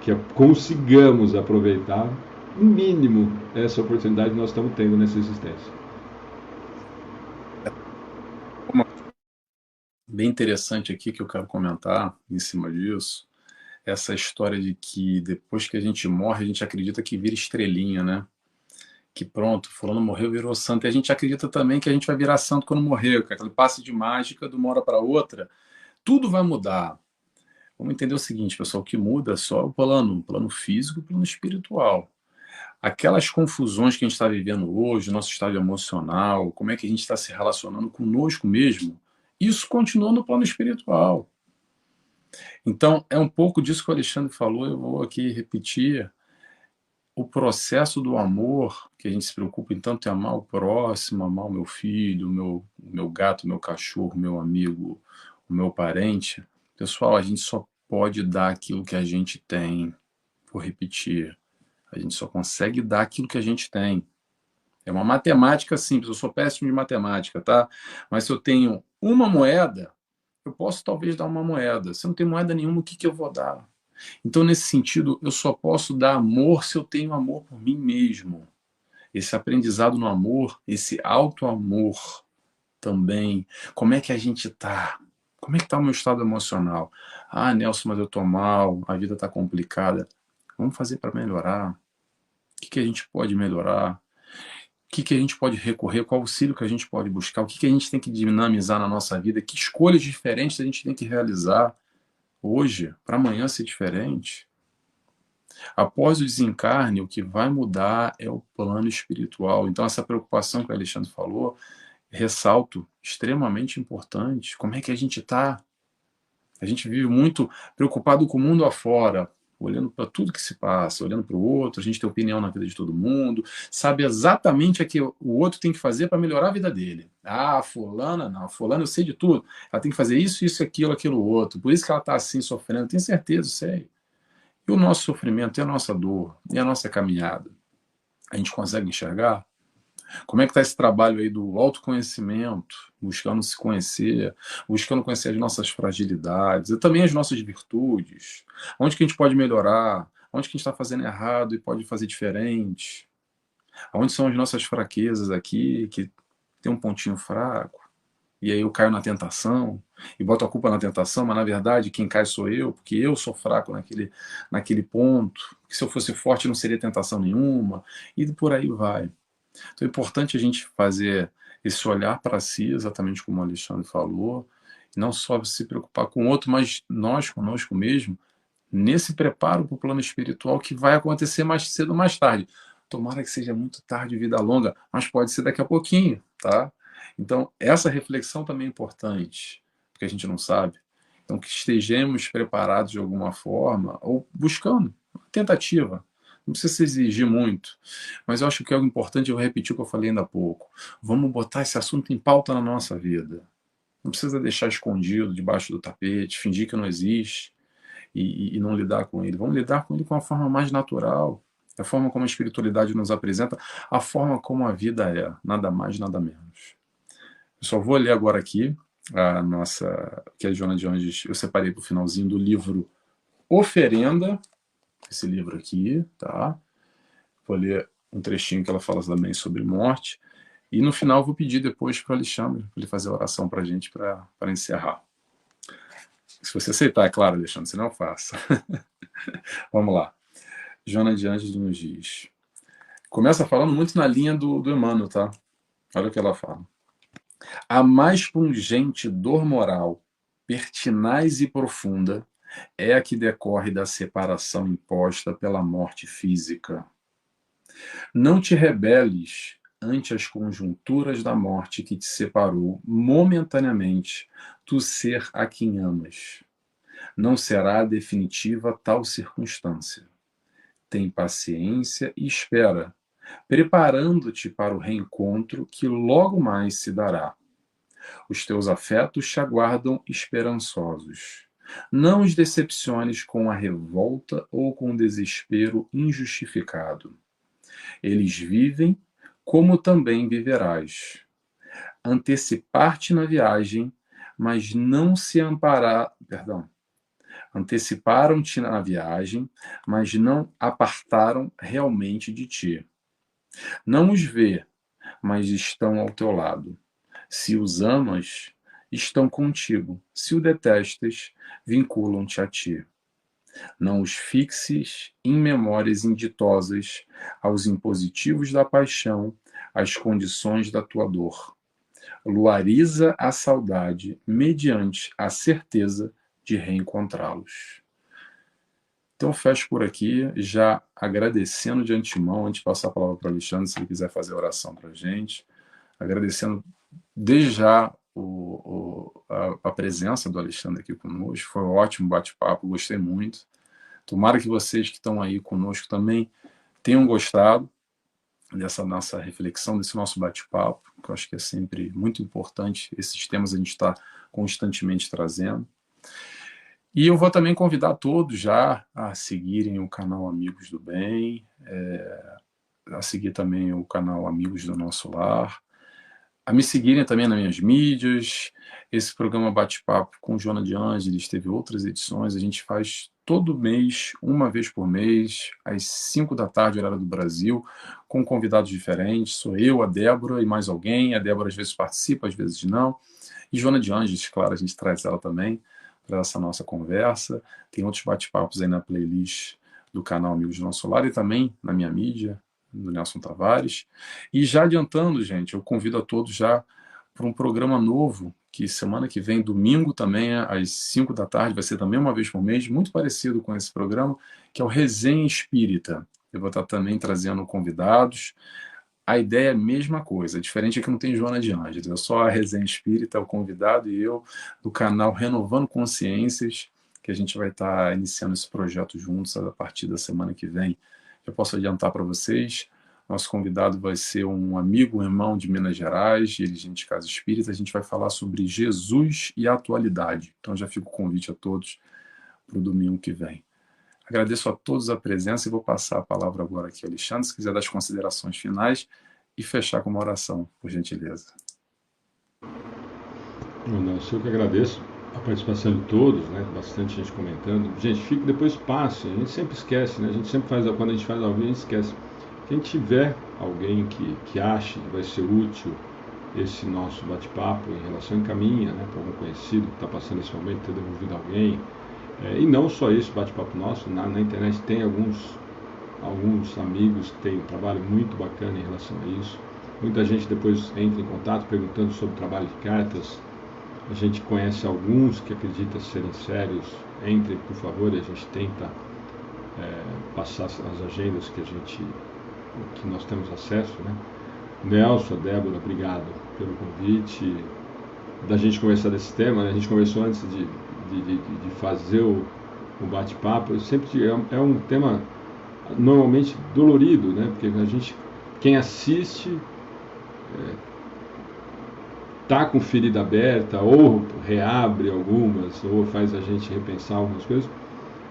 que consigamos aproveitar o mínimo essa oportunidade que nós estamos tendo nessa existência. Bem interessante aqui que eu quero comentar em cima disso, essa história de que depois que a gente morre, a gente acredita que vira estrelinha, né? Que pronto, fulano morreu, virou santo. E a gente acredita também que a gente vai virar santo quando morrer, que aquele passe de mágica de uma hora para outra, tudo vai mudar. Vamos entender o seguinte, pessoal, o que muda é só o plano físico e o plano espiritual. Aquelas confusões que a gente está vivendo hoje, nosso estado emocional, como é que a gente está se relacionando conosco mesmo, isso continua no plano espiritual. Então, é um pouco disso que o Alexandre falou, eu vou aqui repetir. O processo do amor, que a gente se preocupa em tanto em amar o próximo, amar o meu filho, o meu gato, o meu cachorro, o meu amigo, o meu parente. Pessoal, a gente só pode dar aquilo que a gente tem. Vou repetir. A gente só consegue dar aquilo que a gente tem. É uma matemática simples. Eu sou péssimo de matemática, tá? Mas se eu tenho uma moeda, eu posso talvez dar uma moeda. Se eu não tenho moeda nenhuma, o que eu vou dar? Então, nesse sentido, eu só posso dar amor se eu tenho amor por mim mesmo. Esse aprendizado no amor, esse auto-amor também. Como é que a gente tá? Como é que tá o meu estado emocional? Ah, Nelson, mas eu tô mal, a vida tá complicada. Vamos fazer para melhorar. O que a gente pode melhorar? O que a gente pode recorrer? Qual auxílio que a gente pode buscar? O que a gente tem que dinamizar na nossa vida? Que escolhas diferentes a gente tem que realizar hoje, para amanhã ser diferente? Após o desencarne, o que vai mudar é o plano espiritual. Então, essa preocupação que o Alexandre falou, ressalto, extremamente importante. Como é que a gente está? A gente vive muito preocupado com o mundo afora, olhando para tudo que se passa, olhando para o outro, a gente tem opinião na vida de todo mundo, sabe exatamente o que o outro tem que fazer para melhorar a vida dele. Ah, fulana não, fulana eu sei de tudo, ela tem que fazer isso, isso, aquilo, aquilo outro, por isso que ela está assim sofrendo, tenho certeza, sei. E o nosso sofrimento, e a nossa dor, e a nossa caminhada, a gente consegue enxergar? Como é que está esse trabalho aí do autoconhecimento, buscando se conhecer, buscando conhecer as nossas fragilidades e também as nossas virtudes? Onde que a gente pode melhorar? Onde que a gente está fazendo errado e pode fazer diferente? Onde são as nossas fraquezas aqui, que tem um pontinho fraco? E aí eu caio na tentação e boto a culpa na tentação, mas na verdade quem cai sou eu, porque eu sou fraco naquele ponto, que se eu fosse forte não seria tentação nenhuma, e por aí vai. Então é importante a gente fazer esse olhar para si, exatamente como o Alexandre falou, e não só se preocupar com o outro, mas nós conosco mesmo, nesse preparo para o plano espiritual que vai acontecer mais cedo ou mais tarde. Tomara que seja muito tarde, vida longa, mas pode ser daqui a pouquinho, tá? Então, essa reflexão também é importante, porque a gente não sabe. Então, que estejamos preparados de alguma forma, ou buscando, uma tentativa. Não precisa se exigir muito, mas eu acho que é algo importante, eu vou repetir o que eu falei ainda há pouco. Vamos botar esse assunto em pauta na nossa vida. Não precisa deixar escondido, debaixo do tapete, fingir que não existe e não lidar com ele. Vamos lidar com ele com a forma mais natural, a forma como a espiritualidade nos apresenta, a forma como a vida é, nada mais, nada menos. Eu só vou ler agora aqui a nossa, que a Joana de Anjos, eu separei para o finalzinho do livro Oferenda, esse livro aqui, tá? Vou ler um trechinho que ela fala também sobre morte. E no final vou pedir depois para o Alexandre, para ele fazer a oração para a gente, para encerrar. Se você aceitar, é claro, Alexandre, senão eu faço. Vamos lá. Joana de Anjos nos diz. Começa falando muito na linha do Emmanuel, tá? Olha o que ela fala. A mais pungente dor moral, pertinaz e profunda, é a que decorre da separação imposta pela morte física. Não te rebeles ante as conjunturas da morte que te separou momentaneamente do ser a quem amas. Não será definitiva tal circunstância. Tem paciência e espera, preparando-te para o reencontro que logo mais se dará. Os teus afetos te aguardam esperançosos. Não os decepciones com a revolta ou com o desespero injustificado. Eles vivem, como também viverás. Antecipar-te na viagem, mas não se amparar. Anteciparam-te na viagem, mas não apartaram realmente de ti. Não os vê, mas estão ao teu lado. Se os amas, estão contigo. Se o detestas, vinculam-te a ti. Não os fixes em memórias inditosas aos impositivos da paixão, às condições da tua dor. Luariza a saudade mediante a certeza de reencontrá-los. Então, fecho por aqui, já agradecendo de antemão, antes de passar a palavra para o Alexandre, se ele quiser fazer a oração para a gente, agradecendo desde já a presença do Alexandre aqui conosco. Foi um ótimo bate-papo, gostei muito. Tomara que vocês que estão aí conosco também tenham gostado dessa nossa reflexão, desse nosso bate-papo, que eu acho que é sempre muito importante. Esses temas a gente está constantemente trazendo. E eu vou também convidar todos já a seguirem o canal Amigos do Bem, a seguir também o canal Amigos do Nosso Lar, a me seguirem também nas minhas mídias. Esse programa Bate-Papo com Joana de Ângeles teve outras edições, a gente faz todo mês, uma vez por mês, às 5 da tarde, horário do Brasil, com convidados diferentes. Sou eu, a Débora e mais alguém. A Débora às vezes participa, às vezes não. E Joana de Ângeles, claro, a gente traz ela também para essa nossa conversa. Tem outros bate-papos aí na playlist do canal Amigos do Nosso Lar e também na minha mídia, do Nelson Tavares. E já adiantando, gente, eu convido a todos já para um programa novo, que semana que vem, domingo também, às 5 da tarde, vai ser também uma vez por mês, muito parecido com esse programa, que é o Resenha Espírita. Eu vou estar também trazendo convidados. A ideia é a mesma coisa, diferente é que não tem Joana de Ângeles, é só a Resenha Espírita, o convidado e eu, do canal Renovando Consciências, que a gente vai estar iniciando esse projeto juntos a partir da semana que vem. Eu posso adiantar para vocês, nosso convidado vai ser um amigo, um irmão de Minas Gerais, dirigente de Casa Espírita. A gente vai falar sobre Jesus e a atualidade. Então já fica o convite a todos para o domingo que vem. Agradeço a todos a presença e vou passar a palavra agora aqui ao Alexandre, se quiser dar as considerações finais e fechar com uma oração, por gentileza. Eu que agradeço a participação de todos, né? Bastante gente comentando. Gente, fique, depois passe. A gente sempre esquece, né? A gente sempre faz, quando a gente faz algo, a gente esquece. Quem tiver alguém que ache que vai ser útil esse nosso bate-papo em relação, encaminha, né, para algum conhecido que está passando esse momento, ter devolvido alguém. E não só esse bate-papo nosso, na internet tem alguns amigos que têm um trabalho muito bacana em relação a isso. Muita gente depois entra em contato perguntando sobre o trabalho de cartas. A gente conhece alguns que acreditam serem sérios entrem, por favor, e a gente tenta passar as agendas que nós temos acesso, né? Nelson, Débora, obrigado pelo convite, da gente conversar desse tema, né? A gente conversou antes de fazer o bate-papo. Eu sempre é um tema normalmente dolorido, né? Porque quem assiste tá com ferida aberta, ou reabre algumas, ou faz a gente repensar algumas coisas.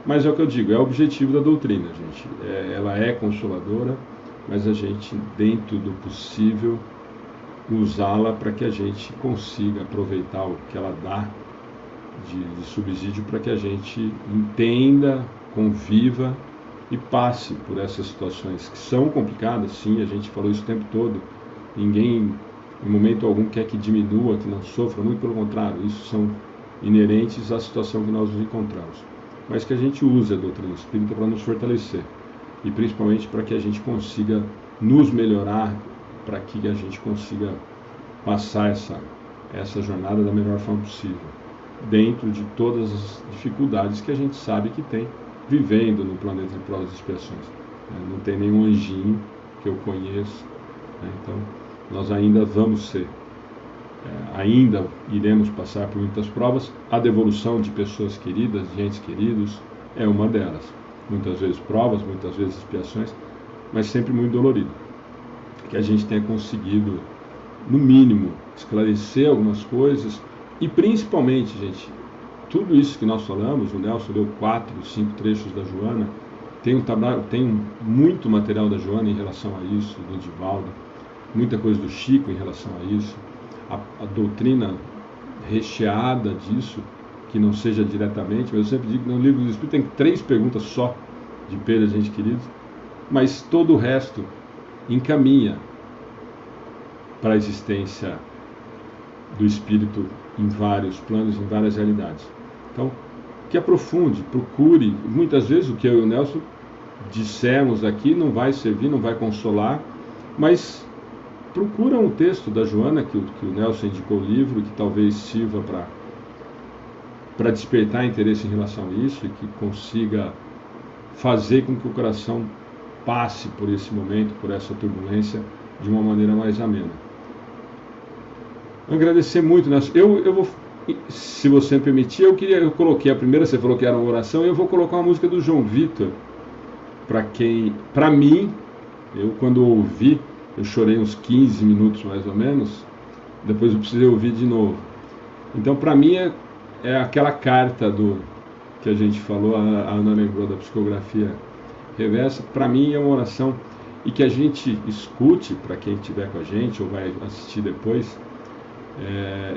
Mas é o que eu digo, é o objetivo da doutrina, gente. Ela é consoladora, mas a gente, dentro do possível, usá-la para que a gente consiga aproveitar o que ela dá de subsídio para que a gente entenda, conviva e passe por essas situações que são complicadas, sim, a gente falou isso o tempo todo. Ninguém, em momento algum, quer que diminua, que não sofra, muito pelo contrário, isso são inerentes à situação que nós nos encontramos. Mas que a gente use a doutrina espírita para nos fortalecer e principalmente para que a gente consiga nos melhorar, para que a gente consiga passar essa jornada da melhor forma possível, dentro de todas as dificuldades que a gente sabe que tem vivendo no planeta de provas e expiações. Não tem nenhum anjinho que eu conheço, então nós ainda vamos ser, ainda iremos passar por muitas provas. A devolução de pessoas queridas, de entes queridos, é uma delas. Muitas vezes provas, muitas vezes expiações, mas sempre muito dolorido. Que a gente tenha conseguido, no mínimo, esclarecer algumas coisas e principalmente, gente, tudo isso que nós falamos, o Nelson leu 4, 5 trechos da Joana, tem muito material da Joana em relação a isso, do Divaldo, muita coisa do Chico em relação a isso, a doutrina recheada disso, que não seja diretamente, mas eu sempre digo que no Livro dos Espíritos tem 3 perguntas só de perda de gente querida, mas todo o resto encaminha para a existência do espírito em vários planos, em várias realidades. Então, que aprofunde, procure. Muitas vezes o que eu e o Nelson dissemos aqui não vai servir, não vai consolar, mas procura um texto da Joana, que o Nelson indicou o livro, que talvez sirva para despertar interesse em relação a isso e que consiga fazer com que o coração passe por esse momento, por essa turbulência, de uma maneira mais amena. Agradecer muito, Nelson. Eu vou, se você me permitir, eu coloquei a primeira, você falou que era uma oração, e eu vou colocar uma música do João Vitor, para mim, eu quando ouvi, eu chorei uns 15 minutos mais ou menos, depois eu precisei ouvir de novo. Então, para mim, é aquela carta que a gente falou, a Ana lembrou da psicografia reversa, para mim é uma oração, e que a gente escute, para quem estiver com a gente ou vai assistir depois.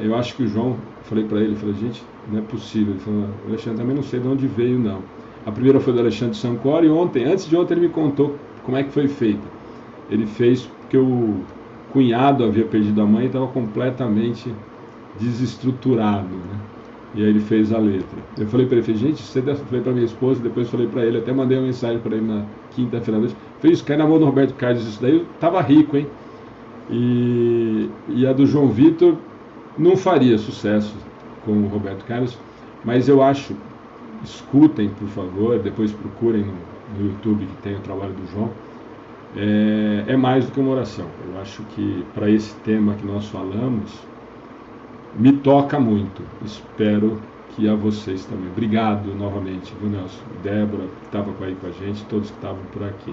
Eu acho que o João, falei para ele, gente, não é possível. Ele falou, Alexandre, também não sei de onde veio, não. A primeira foi do Alexandre Sancor, e antes de ontem ele me contou como é que foi feita. Ele fez porque o cunhado havia perdido a mãe e estava completamente desestruturado, né? E aí ele fez a letra. Eu falei para ele, gente, falei para minha esposa, depois falei para ele, até mandei uma mensagem para ele na quinta-feira à noite. Falei, isso cai na mão do Roberto Carlos, isso daí eu tava rico, hein? E a do João Vitor não faria sucesso com o Roberto Carlos, mas eu acho, escutem por favor, depois procurem no YouTube que tem o trabalho do João, é mais do que uma oração. Eu acho que para esse tema que nós falamos, me toca muito. Espero que a vocês também. Obrigado novamente, viu, Nelson? Débora, que estava aí com a gente, todos que estavam por aqui.